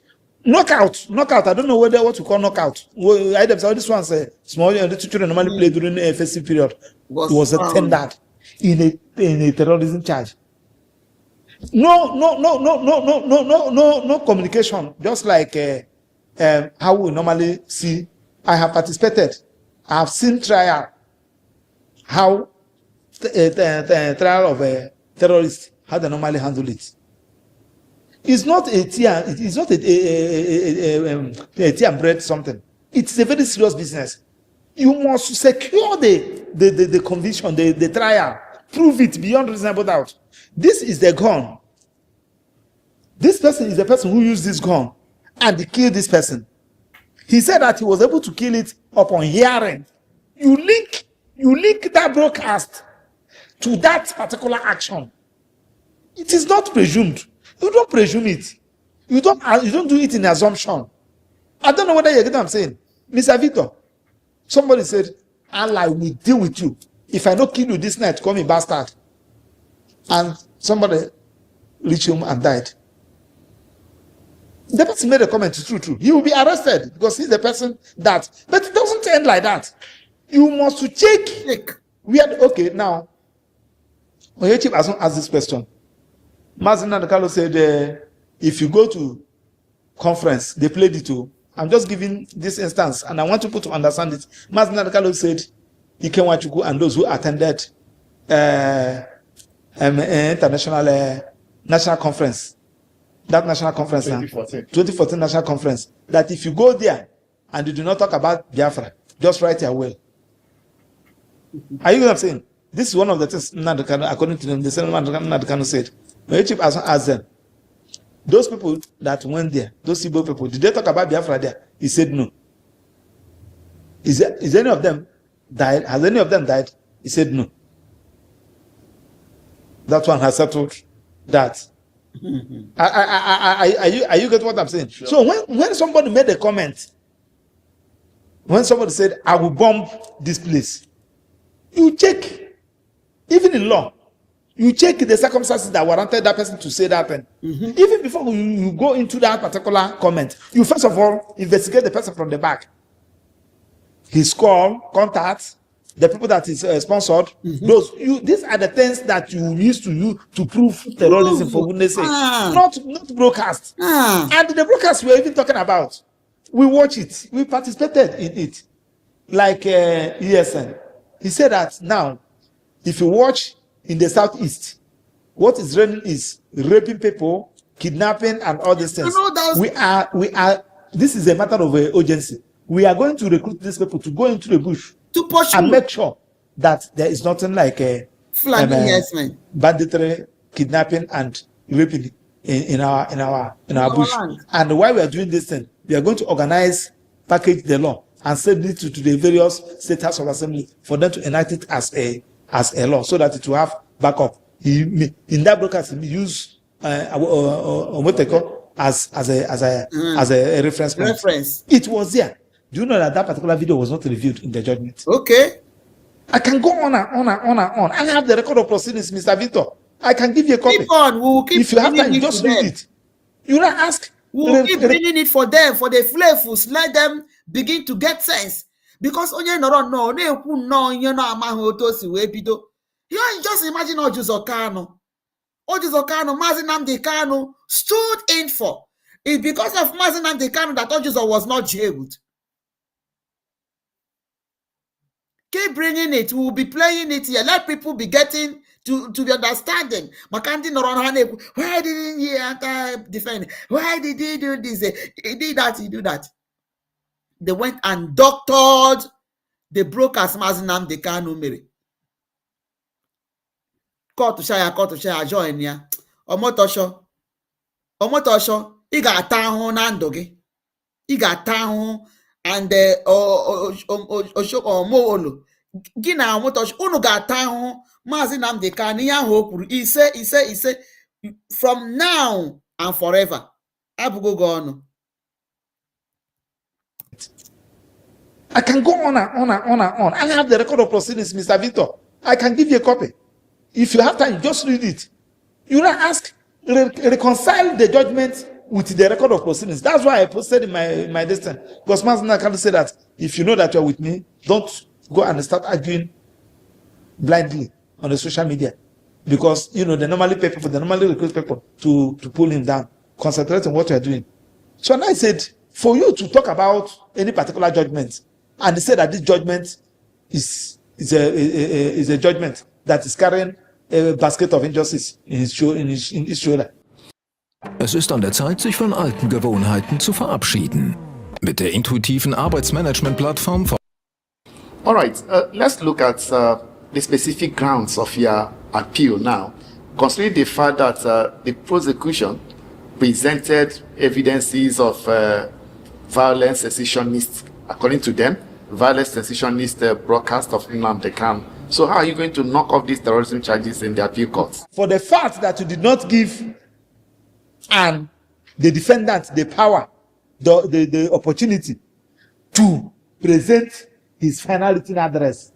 Speaker 11: Knockout. I don't know what you call knockout. This one's small. The children normally play during the festive period. It was attended in a terrorism charge. No communication. Just like how we normally see. I have participated. I have seen trial. How the trial of a terrorist, how they normally handle it. It's not a tea and bread something. It's a very serious business. You must secure the conviction, the trial, prove it beyond reasonable doubt. This is the gun. This person is the person who used this gun and killed this person. He said that he was able to kill it upon hearing. You link that broadcast to that particular action. It is not presumed. You don't presume it. You don't do it in assumption. I don't know whether you get what I'm saying. Mr. Victor, somebody said, Allah will deal with you. If I don't kill you this night, call me bastard. And somebody reached home and died. The person made a comment, true. He will be arrested because he's the person that, but it doesn't end like that. You must check. Okay, now, Oyechi has not asked this question. Mazi Nnamdi Kanu said, if you go to conference, they played it too. I'm just giving this instance, and I want people to understand it. Mazi Nnamdi Kanu said, Ike Nwachukwu and those who attended international national conference, that national conference, 2014 national conference, that if you go there and you do not talk about Biafra, just write your will. Are you know what I'm saying? This is one of the things Nnamdi Kanu, according to them, the same Nnamdi Kanu said. My chief asked them, those people that went there, those Igbo people, did they talk about Biafra there? He said no. Is any of them died? Has any of them died? He said no. That one has settled that. Are you get what I'm saying? Sure. So when somebody made a comment, when somebody said, I will bomb this place, you check, even in law, you check the circumstances that warranted that person to say that thing. Even before you go into that particular comment, you first of all investigate the person from the back. His call, contacts, the people that is sponsored. These are the things that you use to prove terrorism, for goodness sake. Not broadcast. And the broadcast we're even talking about, we watch it, we participated in it. Like ESN. He said that now, if you watch in the southeast, what is raining is raping people, kidnapping, and all these things. We are. This is a matter of urgency. We are going to recruit these people to go into the bush to push and make sure that there is nothing like a banditry, kidnapping, and raping in our bush. Land. And while we are doing this thing, we are going to organize, package the law, and send it to the various state house of assembly for them to enact it as a law, so that it will have backup. In that broadcast, he use what they call as a reference point. It was there. Do you know that particular video was not reviewed in the judgment? Okay. I can go on and on. I have the record of proceedings, Mr. Victor. I can give you a copy. Keep on. We'll keep if you have time, just read it. You don't ask.
Speaker 1: We'll keep bringing it for them, for the Efulefus. Let them begin to get sense. Because you just imagine Ojiuzo Kanu. Ojiuzo Kanu, Mazi Nnamdi Kanu stood in for. It's because of Mazi Nnamdi Kanu that Ojiuzo was not jailed. Keep bringing it. We will be playing it here. Let people be getting to be understanding. Makandi Noron, why didn't he defend? Why did he do this? He did that, he do that. They went and doctored the brokers Mazi Nnamdi Kanu Mary. Court to share, join ya. Omotosho. ị ga-ata ahụhụ na ndụ gị. Ị ga-ata ahụhụ and Omoolu gị na Omotochi unu ga-ata ahụhụ. Maazị Nnamdi Kanu ihe ahụ o kwuru ise from now and forever abụgo gị ọnụ.
Speaker 11: I can go on and on and on and on. I have the record of proceedings, Mr. Victor. I can give you a copy. If you have time, just read it. You now ask, reconcile the judgment with the record of proceedings. That's why I posted in my distance. Because Master Nakalu said that if you know that you're with me, don't go and start arguing blindly on the social media. Because, you know, they normally recruit people to pull him down. Concentrate on what you're doing. So now I said, for you to talk about any particular judgment, and they said that this judgment is a judgment that is carrying a basket of injustice in his shoulder.
Speaker 15: Es ist an der Zeit, sich von alten Gewohnheiten zu verabschieden. Mit der intuitiven Arbeitsmanagement-Plattform von
Speaker 10: All right, let's look at the specific grounds of your appeal now. Considering the fact that the prosecution presented evidences of violent secessionist, according to them, violent secessionist broadcast of Nnamdi Kanu. So how are you going to knock off these terrorism charges in the appeal courts?
Speaker 11: For the fact that you did not give the defendant the power, the opportunity to present his final written address,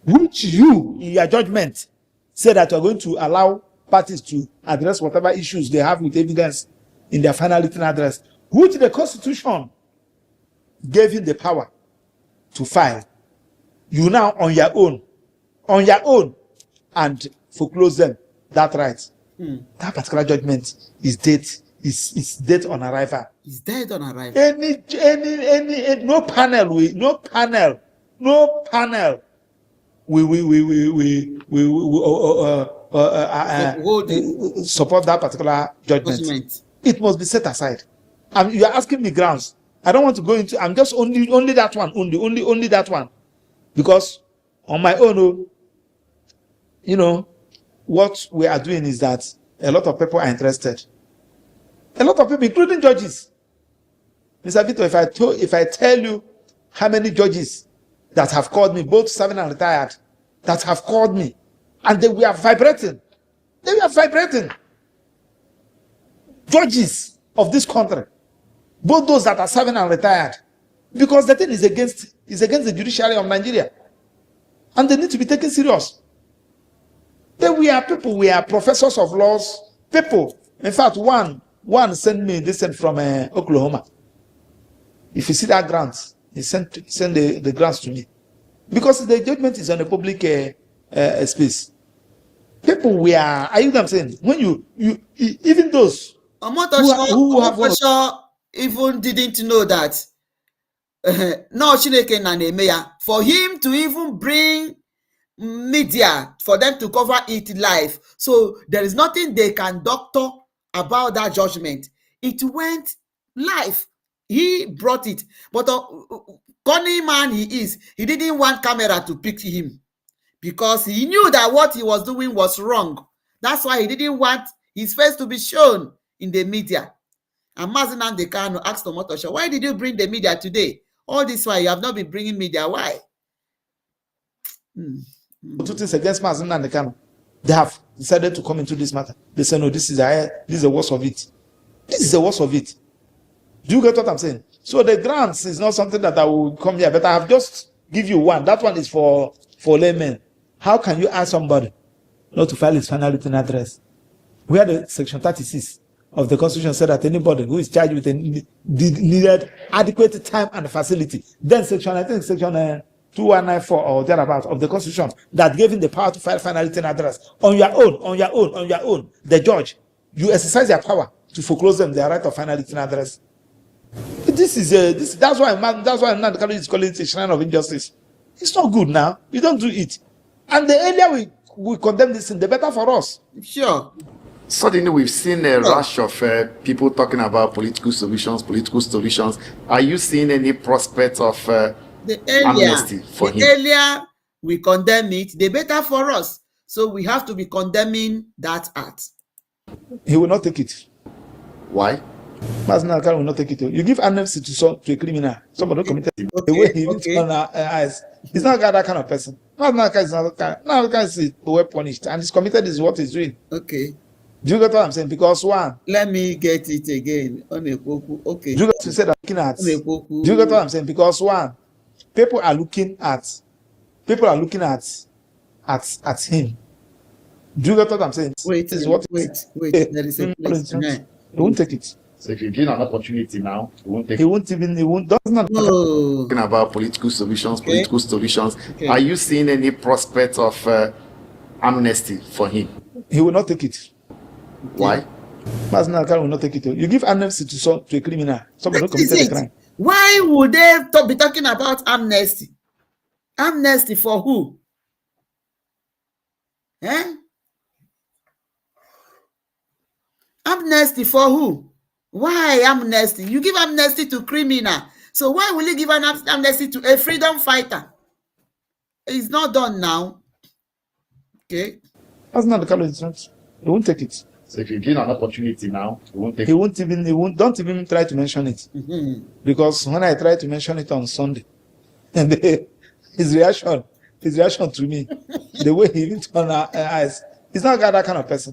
Speaker 11: which you, in your judgment, say that you are going to allow parties to address whatever issues they have with evidence in their final written address, which the Constitution gave him the power to file. You now, on your own, and foreclose them that right. That particular judgment is dead on arrival.
Speaker 1: It's dead on arrival.
Speaker 11: No panel support that particular judgment. It must be set aside. You are asking me grounds. I don't want to go into. I'm just only that one. Only that one. Because on my own, you know, what we are doing is that a lot of people are interested. A lot of people, including judges. Mr. Vito, if I tell you how many judges that have called me, both serving and retired, that have called me, and they were vibrating. They were vibrating. Judges of this country, both those that are serving and retired, because the thing is against the judiciary of Nigeria, and they need to be taken serious. We are professors of laws, people. In fact, one sent me this from Oklahoma. If you see that grant, he sent the grants to me, because the judgment is on a public space. People are you know what I'm saying? When you even those who have
Speaker 1: even didn't know that no Chineke na na-eme ya, for him to even bring media for them to cover it live. So there is nothing they can doctor about that judgment. It went live. He brought it, but cunning man he is, he didn't want camera to pick him because he knew that what he was doing was wrong. That's why he didn't want his face to be shown in the media. And Mazi Nnamdi Kanu asked Omotosho, why did you bring the media today? All this while you have not been bringing media. Why?
Speaker 11: Two things against Mazi Nnamdi Kanu. They have decided to come into this matter. They say, no, this is the worst of it. This is the worst of it. Do you get what I'm saying? So the grants is not something that I will come here, but I have just give you one. That one is for laymen. How can you ask somebody not to file his final written address? Where the section 36 of the Constitution said that anybody who is charged with needed adequate time and facility. Then section 2194 or thereabout of the Constitution that gave him the power to file final written address on your own. The judge, you exercise your power to foreclose them their right of final written address. That's why Nnamdi Kanu is calling it a shrine of injustice. It's not good now. You don't do it. And the earlier we condemn this thing, the better for us.
Speaker 1: Sure.
Speaker 10: Suddenly we've seen a rush of people talking about political solutions. Are you seeing any prospect of amnesty for him?
Speaker 1: The earlier we condemn it, the better for us. So we have to be condemning that act.
Speaker 11: He will not take it.
Speaker 10: Why?
Speaker 11: Mazi Nnamdi Kanu will not take it. You give amnesty to a criminal, somebody who committed the way he lives on our eyes. He's not that kind of person. Mazi Nnamdi Kanu is not that kind. Nnamdi Kanu is well punished, and he's committed is what he's doing.
Speaker 1: Okay.
Speaker 11: Do you get what I'm saying? Because one.
Speaker 1: Let me get it again. Okay.
Speaker 11: Do you get to say that looking at? Do you get what I'm saying? Because one, people are looking at him. Do you get what I'm saying?
Speaker 1: Wait. There is a place.
Speaker 11: He won't take it.
Speaker 10: So if you give an opportunity now, he won't take
Speaker 11: He won't. Does not.
Speaker 10: Talking about political solutions. Okay. Are you seeing any prospect of amnesty for him?
Speaker 11: He will not take it.
Speaker 10: Why?
Speaker 11: Mazi Nnamdi Kanu will not take it. You give amnesty to a criminal, somebody who committed a crime.
Speaker 1: Why would they be talking about amnesty? Amnesty for who? Amnesty for who? Why amnesty? You give amnesty to criminal. So why will you give an amnesty to a freedom fighter? It's not done now. Okay.
Speaker 11: Mazi Nnamdi Kanu is not. He won't take it.
Speaker 10: So if you give an opportunity now, he won't take
Speaker 11: it. Don't even try to mention it. Because when I tried to mention it on Sunday, and his reaction to me, the way he looked on our eyes, he's not that kind of person.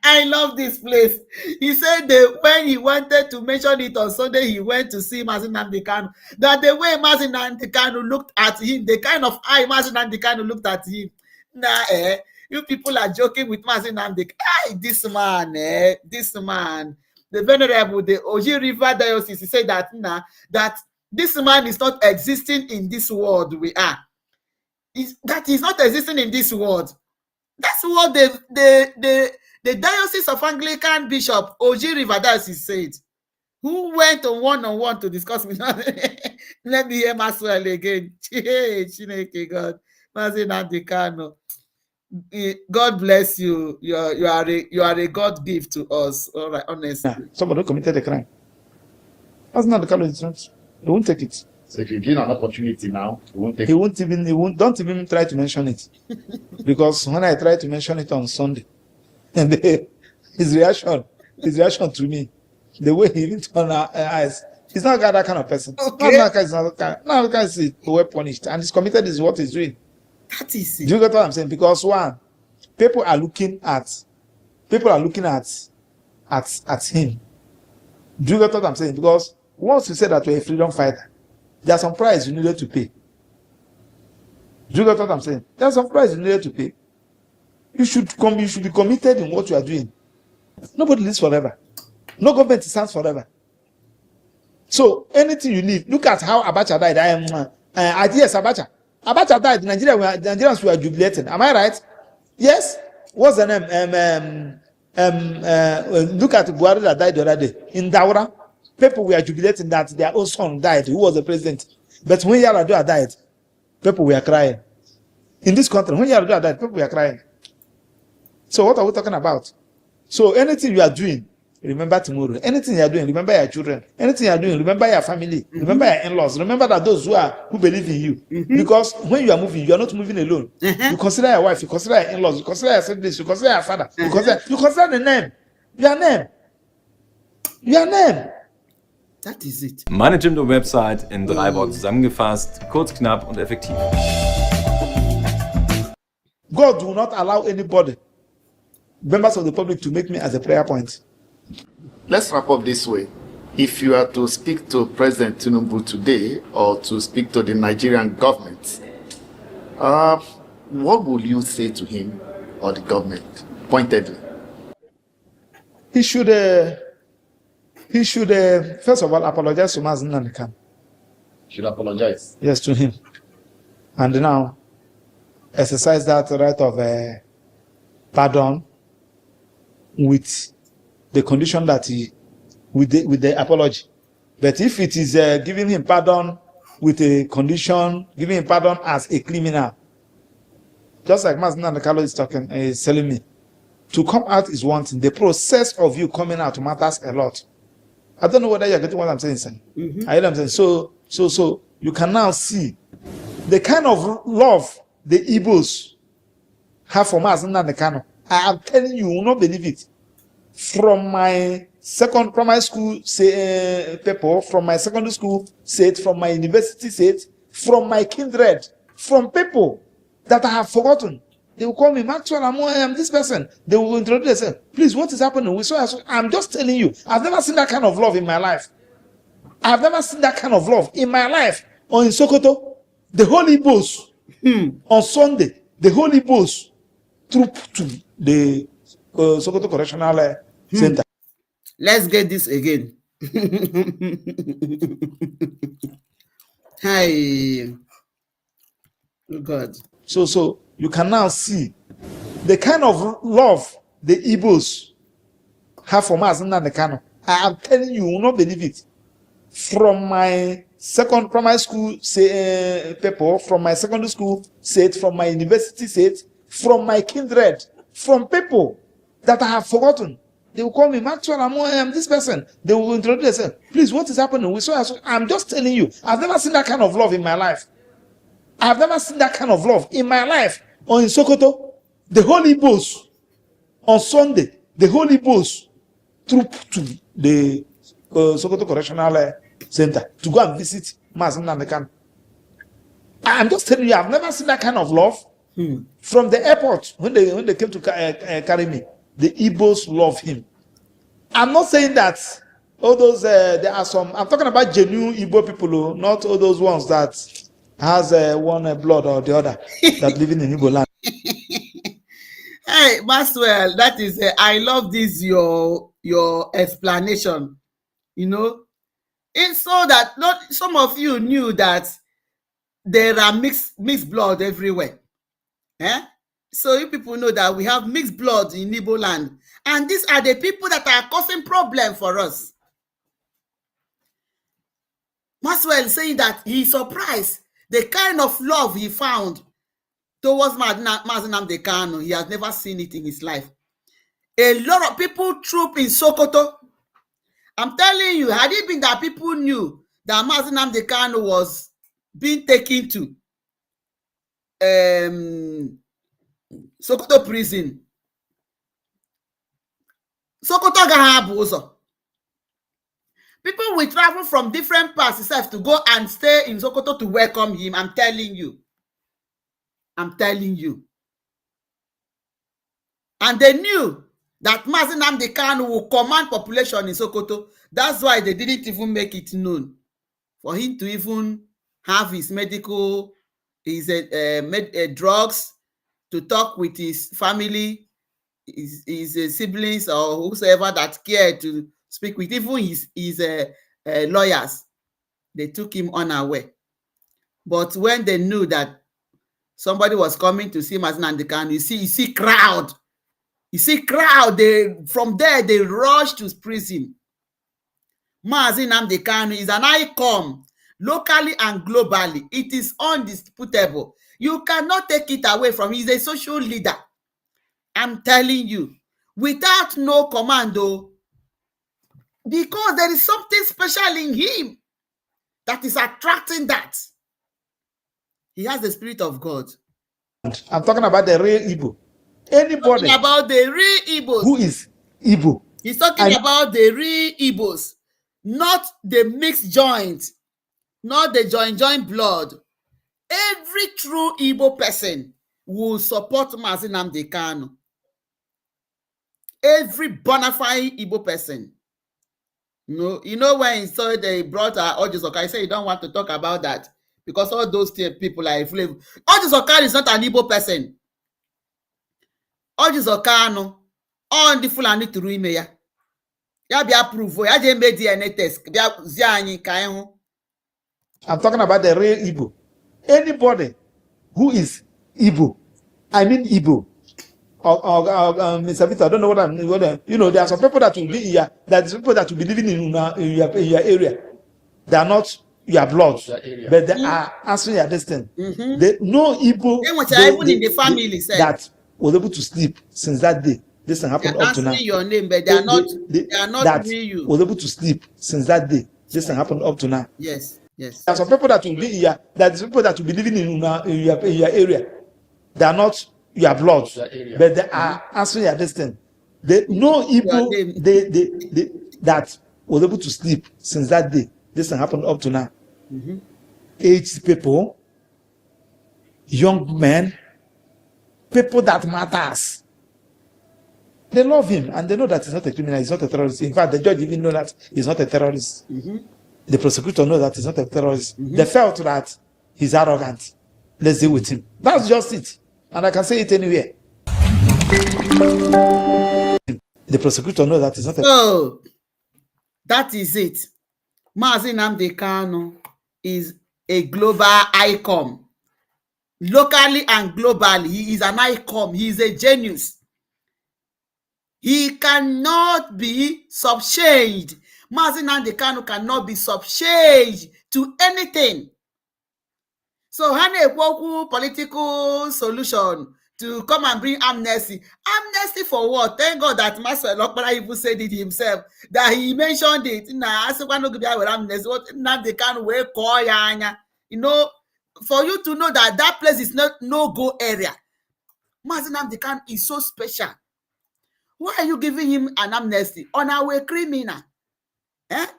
Speaker 1: I love this place. He said that when he wanted to mention it on Sunday, he went to see Mazi Nnamdi Kanu. That the way Mazi Nnamdi Kanu looked at him, the kind of eye Mazi Nnamdi Kanu looked at him. You people are joking with Mazi Nnamdi. This man, the venerable, the Oji River Diocese, he said that this man is not existing in this world we are. That he's not existing in this world. That's what the Diocese of Anglican Bishop Oji River Diocese said, who went on one-on-one to discuss with Let me hear Maxwell again. God, Mazi Nnamdi Kanu. God bless you. You are a God gift to us. All right, honestly.
Speaker 11: Somebody who committed a crime. Mazi Nnamdi Kanu is not. He won't take it.
Speaker 10: So if you give an opportunity now, he won't take
Speaker 11: it. Don't even try to mention it. Because when I tried to mention it on Sunday, and his reaction to me, the way he looked on our eyes, he's not that kind of person.
Speaker 1: Okay.
Speaker 11: Nnamdi Kanu is well punished, and he's committed is what he's doing.
Speaker 1: That is it.
Speaker 11: Do you get what I'm saying? Because one, people are looking at him. Do you get what I'm saying? Because once you say that you're a freedom fighter, there's some price you needed to pay. Do you get what I'm saying? There's some price you needed to pay. You should be committed in what you are doing. Nobody lives forever. No government stands forever. So anything you need, look at how Abacha died. Yes, Abacha died. Nigerians were jubilating. Am I right? Yes. What's the name? Look at Buhari that died the other day in Daura. People were jubilating that their own son died. Who was the president? But when Yaradua died, people were crying. In this country, when Yaradua died, people were crying. So what are we talking about? So anything you are doing, remember tomorrow. Anything you are doing, remember your children. Anything you are doing, remember your family. Remember your in-laws. Remember that those who believe in you. Because when you are moving, you are not moving alone. You consider your wife, you consider your in-laws, you consider your siblings, you consider your father, you consider the name. Your name.
Speaker 1: That is it.
Speaker 16: Meine Jimdo-Website in 3 Worten zusammengefasst, kurz, knapp und effektiv.
Speaker 11: God will not allow anybody, members of the public, to make me as a prayer point.
Speaker 10: Let's wrap up this way. If you are to speak to President Tinubu today or to speak to the Nigerian government, what would you say to him or the government, pointedly?
Speaker 11: He should first of all apologize to Mazi Nnamdi Kanu.
Speaker 10: Should apologize?
Speaker 11: Yes, to him. And now exercise that right of pardon with the condition that with the apology. But if it is giving him pardon with a condition, giving him pardon as a criminal, just like Mazi Nnamdi Kanu is telling me, to come out is one thing. The process of you coming out matters a lot. I don't know whether you're getting what I'm saying, sir. I hear what I'm saying. So you can now see the kind of love the Igbos have for Mazi Nnamdi Kanu. I am telling you, you will not believe it. From my second primary school say, people, from my secondary school set, from my university set, from my kindred, from people that I have forgotten. They will call me, Maxwell, I'm this person. They will introduce themselves. Please, what is happening? I'm just telling you, I've never seen that kind of love in my life. I've never seen that kind of love in my life. Or in Sokoto, the Holy Boss, on Sunday, the Holy Boss troop to the Sokoto Correctional Center.
Speaker 1: Let's get this again. Hi. Oh God.
Speaker 11: So you can now see the kind of love the Igbos have for us in the Kanu. I am telling you, you will not believe it. From my second primary school people, from my secondary school set, from my university set, from my kindred, from people that I have forgotten. They will call me, Maxwell, I'm this person. They will introduce themselves. Please, what is happening? I'm just telling you, I've never seen that kind of love in my life. I've never seen that kind of love in my life. Or in Sokoto, the Holy Boss, on Sunday, the Holy Boss troop to the Sokoto Correctional Center to go and visit Mazen Nnamdi. I'm just telling you, I've never seen that kind of love. From the airport, when they came to carry me, the Igbos love him. I'm not saying that all those, there are some, I'm talking about genuine Igbo people, not all those ones that has one blood or the other that living in Igbo land.
Speaker 1: Hey, Maxwell, that is, I love this, your explanation. You know, it's so that not some of you knew that there are mixed blood everywhere. So you people know that we have mixed blood in Igbo land. And these are the people that are causing problem for us. Maxwell saying that he's surprised the kind of love he found towards Mazen Nnamdi Kanu. He has never seen it in his life. A lot of people troop in Sokoto. I'm telling you, had it been that people knew that Mazen Nnamdi Kanu was being taken to Sokoto prison, Sokoto Gahabuzo, people will travel from different parts itself to go and stay in Sokoto to welcome him. I'm telling you. I'm telling you. And they knew that Mazen Nnamdi Kanu will command population in Sokoto. That's why they didn't even make it known for him to even have his medical, his drugs, to talk with his family, his siblings, or whosoever that cared to speak with, even his lawyers. They took him unaware. But when they knew that somebody was coming to see Mazen Nnamdi Kanu, you see crowd. You see crowd. From there they rushed to prison. Mazen Nnamdi Kanu is an icon, locally and globally. It is undisputable. You cannot take it away from him. He's a social leader. I'm telling you, without no commando, because there is something special in him that is attracting that. He has the Spirit of God.
Speaker 11: I'm talking about the real Igbo. Anybody
Speaker 1: talking about the real Igbos.
Speaker 11: Who is Igbo?
Speaker 1: He's talking about the real Igbos, not the mixed joint, not the joint blood. Every true Igbo person will support Mazen Nnamdi Kanu. Every bona fide Igbo person. No, you know when so they brought Ojiuzo, I say you don't want to talk about that because all those people are Efulefu. Ojiuzo is not an Igbo person. Ojiuzo Kanu, on the Fulani to ime ya. Ya bia prove ya je make DNA test. Bia zi anyi ka ehun.
Speaker 11: I'm talking about the real Igbo. Anybody who is Igbo, I mean Igbo, Mr. Victor, I don't know what I'm. You know, there are some people that will be here. There's people that will be living in your area. They are not your blood, but they are answering your destiny. They know Igbo.
Speaker 1: Even in the family
Speaker 11: that was able to sleep since that day. This thing happened up to now.
Speaker 1: Your name, but they are not. They are not
Speaker 11: that
Speaker 1: you.
Speaker 11: Was able to sleep since that day. This thing happened up to now.
Speaker 1: Yes, yes.
Speaker 11: There are some people that will be here. There's people that will be living in your area. They are not your blood, but they are answering your destiny. They know Igbo. that was able to sleep since that day. This thing happened up to now. Aged people, young men, people that matters. They love him and they know that he's not a criminal, he's not a terrorist. In fact, the judge even know that he's not a terrorist. The prosecutor knows that he's not a terrorist. They felt that he's arrogant. Let's deal with him. That's just it. And I can say it anywhere. The prosecutor knows that he's not a...
Speaker 1: So, that is it. Mazi Nnamdi Kanu is a global icon. Locally and globally, he is an icon. He is a genius. He cannot be subchanged. Mazi Nnamdi Kanu cannot be subchanged to anything. So, Hane political solution to come and bring amnesty. Amnesty for what? Thank God that Master Lokpara even said it himself, that he mentioned it. You know, for you to know that that place is not no-go area. Mazi Nnamdi Kanu is so special. Why are you giving him an amnesty on our criminal?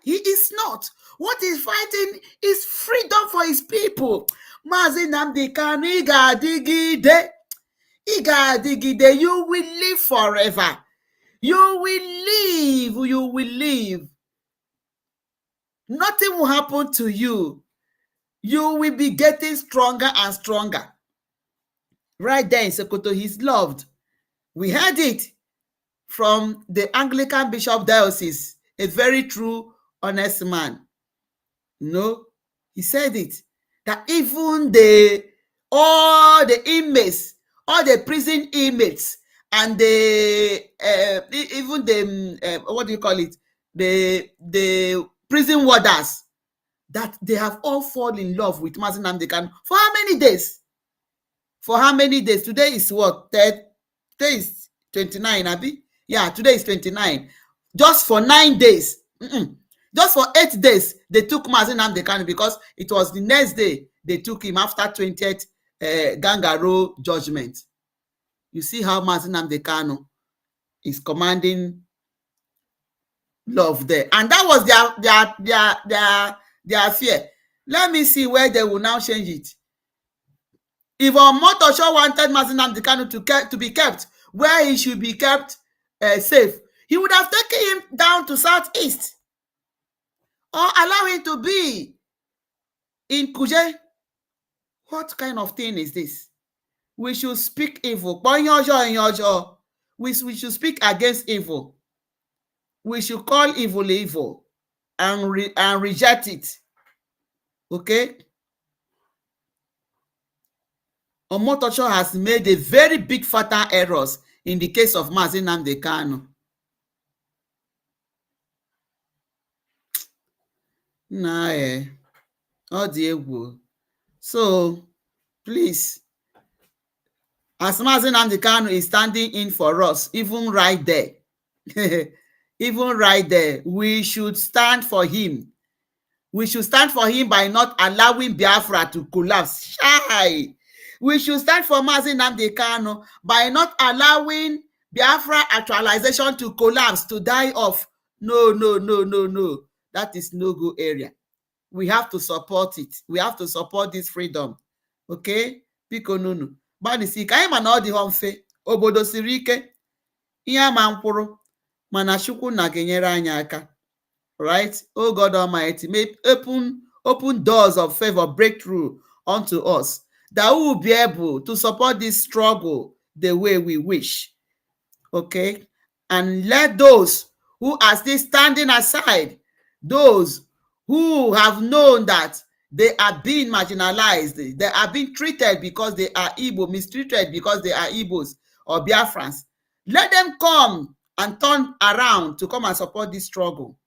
Speaker 1: He is not. What he's fighting is freedom for his people. Mazi Nnamdi Kanu, Igadigide, you will live forever. You will live. Nothing will happen to you. You will be getting stronger and stronger. Right there in Sokoto, he's loved. We heard it from the Anglican Bishop Diocese, a very true, honest man. No, he said it, that even all the inmates, all the prison inmates, and even the what do you call it, the prison warders, that they have all fallen in love with Mazi Nnamdi Kanu. For how many days? For how many days? Today is what? Today is 29, Abi? Yeah, today is 29. Just for 9 days. Just for 8 days, they took Mazi Nnamdi Kanu, because it was the next day they took him after 20th Gangaro judgment. You see how Mazi Nnamdi Kanu is commanding love there. And that was their fear. Let me see where they will now change it. If Omotosho wanted Mazi Nnamdi Kanu to be kept where he should be kept safe, he would have taken him down to Southeast, or allow him to be in Kuje. What kind of thing is this? We should speak evil. We should speak against evil. We should call evil evil and reject it. Okay? Omotosho has made a very big fatal errors in the case of Mazi Nnamdi Kanu. So, please, as Mazi Nnamdi Kanu is standing in for us, even right there, even right there, we should stand for him. We should stand for him by not allowing Biafra to collapse. We should stand for Mazi Nnamdi Kanu by not allowing Biafra actualization to collapse, to die off. No. That is no-go area. We have to support it. We have to support this freedom. Okay? Biko nunu. Banisi ka anyị ma na ọ dị mfe. Obodo siri ike. Ihe ama mkpụrụ. Mana Chukwu na ga-enyere anyị aka. Right? Oh God Almighty, may open doors of favor, breakthrough unto us, that we will be able to support this struggle the way we wish. Okay? And let those who are still standing aside, those who have known that they are being marginalized, they are being treated because they are Igbo, mistreated because they are Igbos or Biafrans, let them come and turn around to come and support this struggle.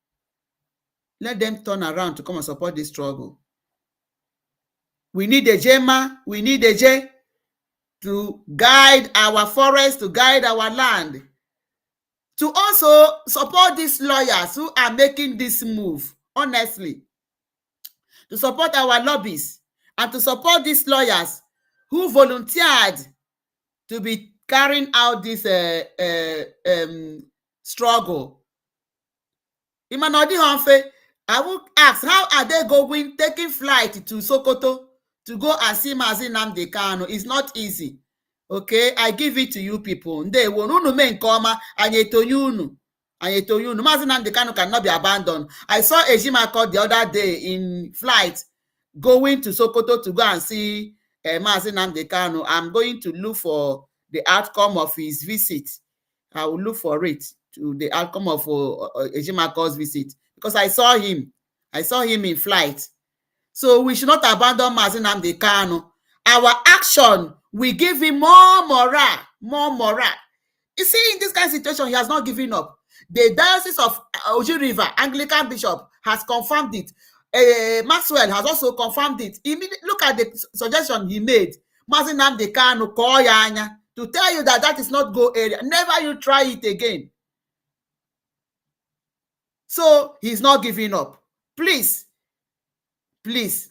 Speaker 1: Let them turn around to come and support this struggle. We need a Jema, we need a J to guide our forest, to guide our land, to also support these lawyers who are making this move, honestly, to support our lobbies, and to support these lawyers who volunteered to be carrying out this struggle. I will ask, how are they going, taking flight to Sokoto to go and see Mazi Nnamdi Kanu? It's not easy. Okay, I give it to you people. They will unu me nkoma anyetonyunu. Anyetonyunu. Mazi Nnamdi Kanu cannot be abandoned. I saw Ejimako the other day in flight going to Sokoto to go and see Mazi Nnamdi Kanu. I'm going to look for the outcome of his visit. I will look for it, to the outcome of Ejimako's visit, because I saw him. I saw him in flight. So we should not abandon Mazi Nnamdi Kanu. Our action will give him more morale. More morale. You see, in this kind of situation, he has not given up. The Diocese of Oji River, Anglican Bishop, has confirmed it. Maxwell has also confirmed it. Look at the suggestion he made. Mazi Nnamdi Kanu Koyanya, to tell you that that is not go area. Never you try it again. So he's not giving up. Please, please,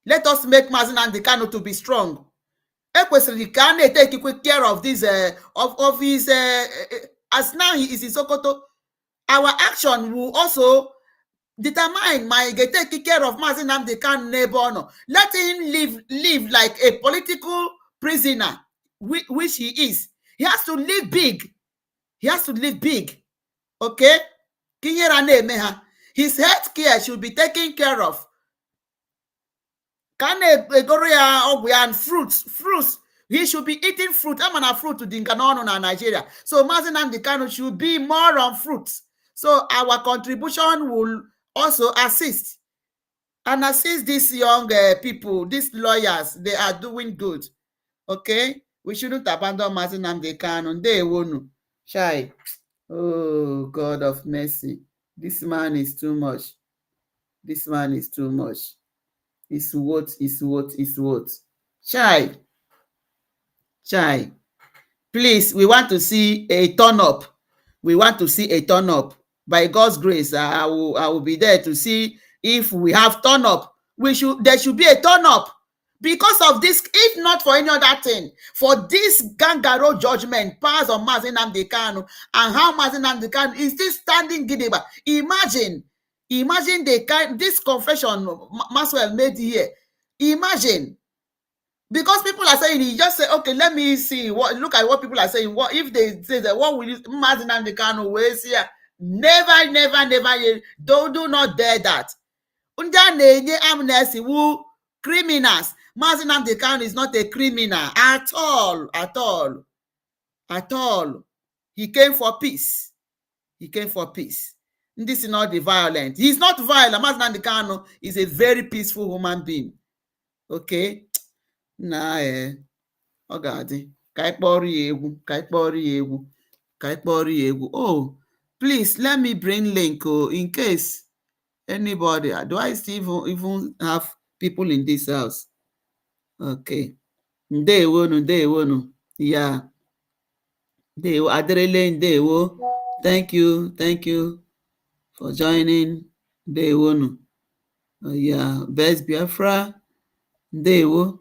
Speaker 1: let us make Mazi Nnamdi Kanu to be strong. Ekwesịrị ka a na-take quick care of this of his as now he is in Sokoto. Our action will also determine my take care of Mazi Nnamdi Kanu n'ebe. Let him live like a political prisoner, which he is. He has to live big. He has to live big. Okay? His health care should be taken care of. And fruits. He should be eating fruit. I'm on a fruit to Dinkanono na Nigeria. So Mazi Nnamdi Kanu should be more on fruits. So our contribution will also assist these young people, these lawyers. They are doing good. Okay, we shouldn't abandon Mazi Nnamdi Kanu. They won't. Shy. Oh, God of mercy. This man is too much. This man is too much. It's what. Chai. Please, we want to see a turn up. We want to see a turn up. By God's grace, I will be there to see if we have turn up. There should be a turn up. Because of this, if not for any other thing, for this kangaroo judgment passed on Mazi Nnamdi Kanu, and how Mazi Nnamdi Kanu is still standing gidigba. Imagine this confession Maxwell made here. Imagine, because people are saying, he just say, okay, let me see look at what people are saying. What if they say that what will Mazi Nnamdi Kanu ways here? Never, do not dare that. Amnesty who criminals. Mazi Nnamdi Kanu is not a criminal at all. He came for peace. This is not the violent. He's not violent. Mazi Nnamdi Kanu is a very peaceful human being. Okay? Nah, oh God. Oh, please let me bring link in case anybody. Do I still even have people in this house? Okay. Ndewo. Yeah. Ndewo. Aderele Ndewo. Thank you for joining. Ndewo. Yeah. Best Biafra. Ndewo.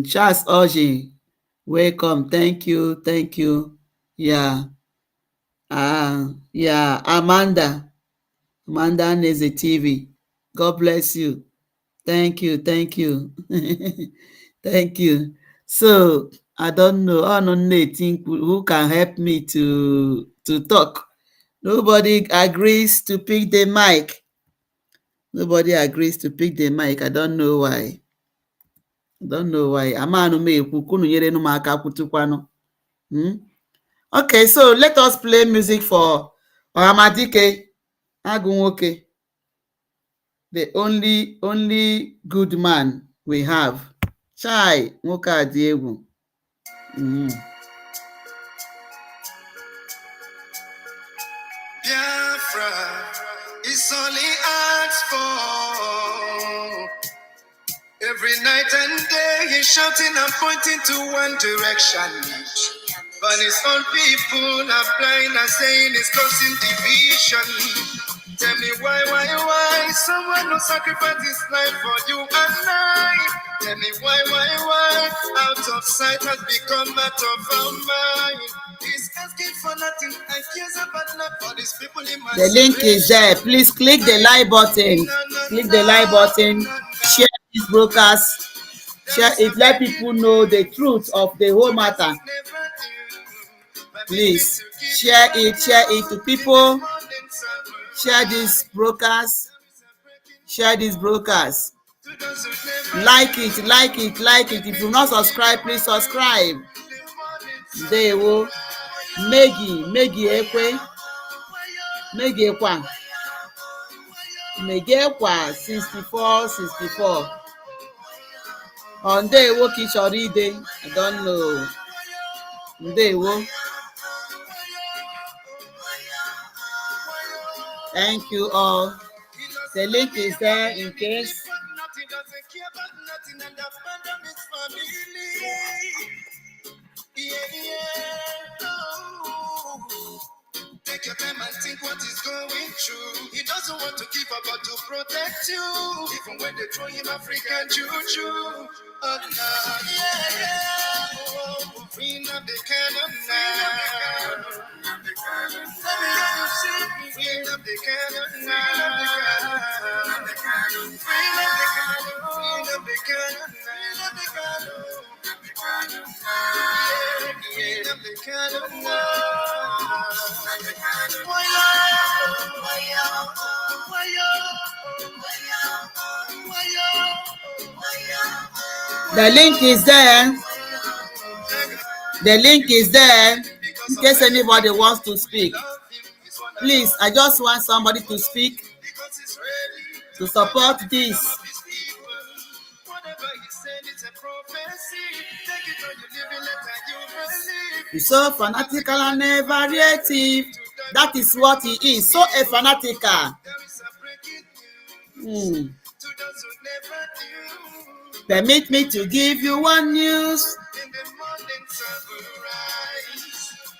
Speaker 1: Charles Oji. Welcome. Thank you. Yeah. Yeah. Amanda Neze TV. God bless you. Thank you. Thank you. So I don't know. I don't think who can help me to talk. Nobody agrees to pick the mic. I don't know why. Okay, so let us play music for Ohamadike Agunwoke, the only good man we have. Chai Nwoke Adiegwu.
Speaker 2: Biafra is only asked for. Every night and day he's shouting and pointing to one direction. But his own people are blind and saying it's causing division. Tell me why someone will sacrifice his life for you and I? Tell me why out of sight has become out of our mind. He's asking for
Speaker 1: The link is there. Please click the like button. Click the like button. Share this broadcast. Share it. Let people know the truth of the whole matter. Please share it. Share it to people. Share this broadcast. Share this broadcast. Like it. Like it. Like it. If you're not subscribed, please subscribe. They will. Megi ekwe. Megi ekwa. Megi ekwa 64. On day wo kishori day. I don't know. Day wo. Thank you all. The link is there in case.
Speaker 2: Take your time and think what is going through. He doesn't want to give up but to protect you. Even when they throw him African juju. Oh no, free Nnamdi Kanu now. Let me hear you sing. Free Nnamdi Kanu now. Free Nnamdi Kanu. Free Nnamdi Kanu.
Speaker 1: The link is there. The link is there in case anybody wants to speak. Please, I just want somebody to speak to support this. He's so fanatical and variative. That is what he is. So a fanatical. Permit me to give you one news.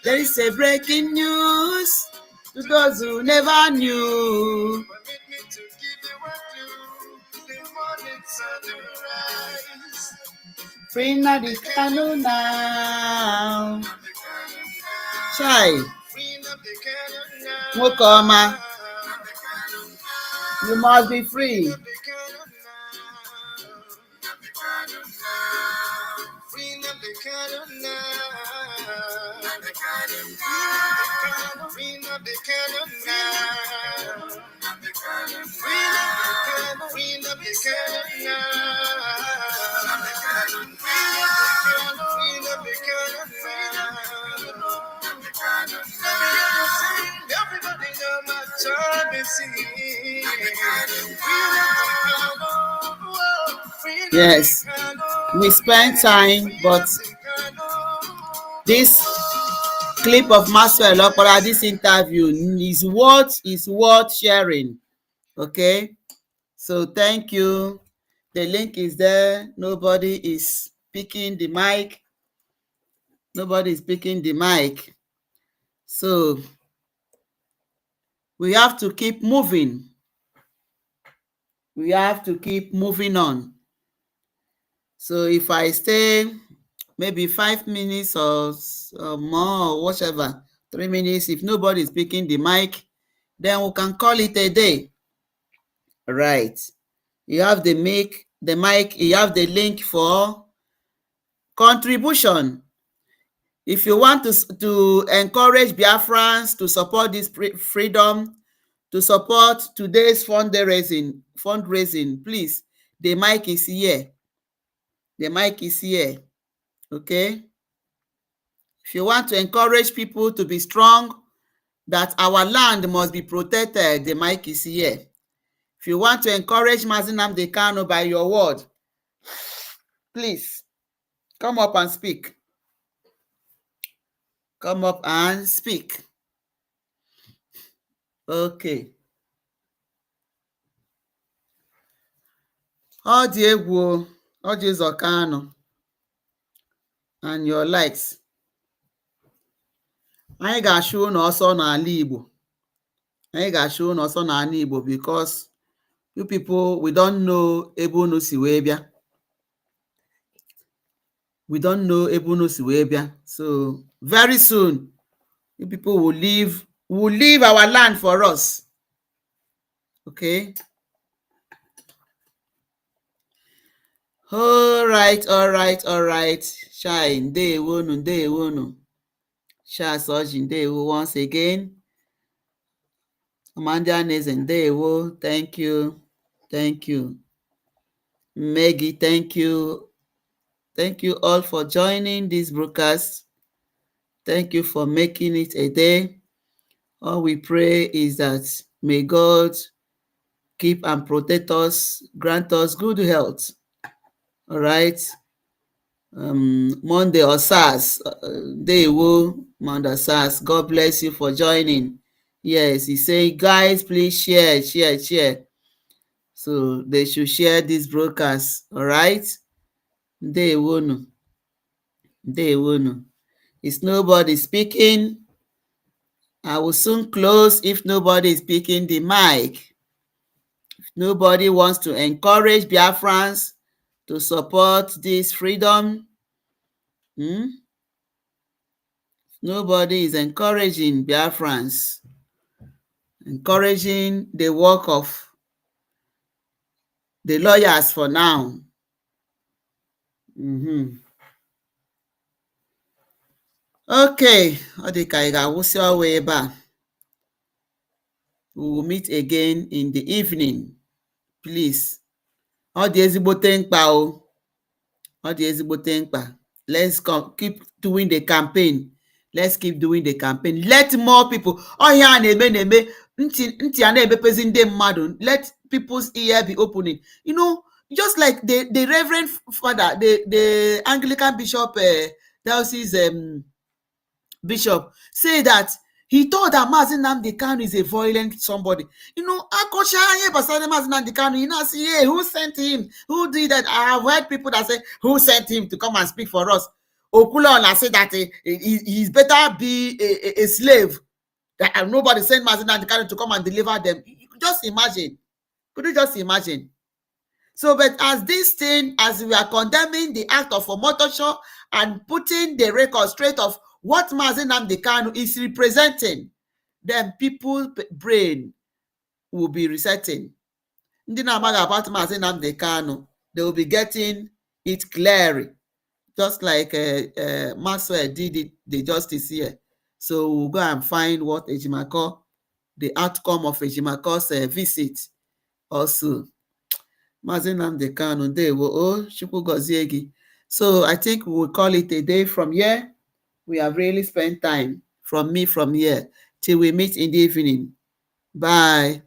Speaker 1: There is a breaking news to those who never knew. Free Nnamdi Kanu now. Chai. Mokoma. You must be free. Yes, we spend time, but this clip of Maxwell Okpara, this interview is worth sharing. Okay, so thank you. The link is there. Nobody is picking the mic. Nobody is picking the mic. So we have to keep moving. We have to keep moving on. So if I stay maybe 5 minutes or more, or whatever, 3 minutes, if nobody is picking the mic, then we can call it a day. Right. You have the mic, you have the link for contribution. If you want to encourage Biafrans to support this freedom, to support today's fundraising, please, the mic is here. The mic is here. Okay. If you want to encourage people to be strong, that our land must be protected, the mic is here. If you want to encourage Nnamdi Kanu by your word, please come up and speak. Come up and speak. Okay. Ojiuzo Kanu and your likes. Anyị ga-achụ unu ọsọ n'ala Igbo. Anyị ga-achụ unu ọsọ n'ala Igbo because you people, we don't know ebe unu si wee bịa. We don't know ebe unu si wee bịa. So very soon, You people will leave our land for us. Okay. All right. Shine day wonu. Sha Sojin day once again. Amanda Nezen day wo. Thank you. Maggie, thank you. Thank you all for joining this broadcast. Thank you for making it a day. All we pray is that may God keep and protect us, grant us good health. All right. Monday or SARS, day wo, Monday SARS. God bless you for joining. Yes, he saying, guys, please share. So they should share this broadcast. All right. Day one. Is nobody speaking? I will soon close if nobody is speaking the mic. If nobody wants to encourage Biafrans to support this freedom, nobody is encouraging Biafrans, encouraging the work of the lawyers for now. Okay, ọ dị ka ị ga-awụsị ọwa ebe a. We will meet again in the evening. Please. Ọ dị ezigbote mkpa o. Ọ dị ezigbote mkpa. Let's keep doing the campaign. Let's keep doing the campaign. Let more people. Ọhịa a na-eme ntị a na-emepezi ndị mmadụ. Let people's ear be opening. You know, just like the Reverend Father, the Anglican Bishop, Diocese Bishop, say that he thought that Mazi Nnamdi Kanu is a violent somebody. You know, Mazi Nnamdi Kanu, you know, say, hey, who sent him? Who did that? I have heard people that say, who sent him to come and speak for us? Okulona say that he's better be a slave. That nobody sent Mazi Nnamdi Kanu to come and deliver them. You could just imagine. Could you just imagine? So, but as this thing, as we are condemning the act of Omotosho and putting the record straight of what Mazi Nnamdi Kanu is representing, then people's brain will be resetting. Ndị na-amaghị about Mazi Nnamdi Kanu, they will be getting it clearly, just like Maxwell did it, the justice here. So we'll go and find what Ejimako, the outcome of Ejimako's visit also. Mazi Nnamdi Kanu, Chukwu gọzie gị. So I think we will call it a day from here. We have really spent time from here till we meet in the evening. Bye.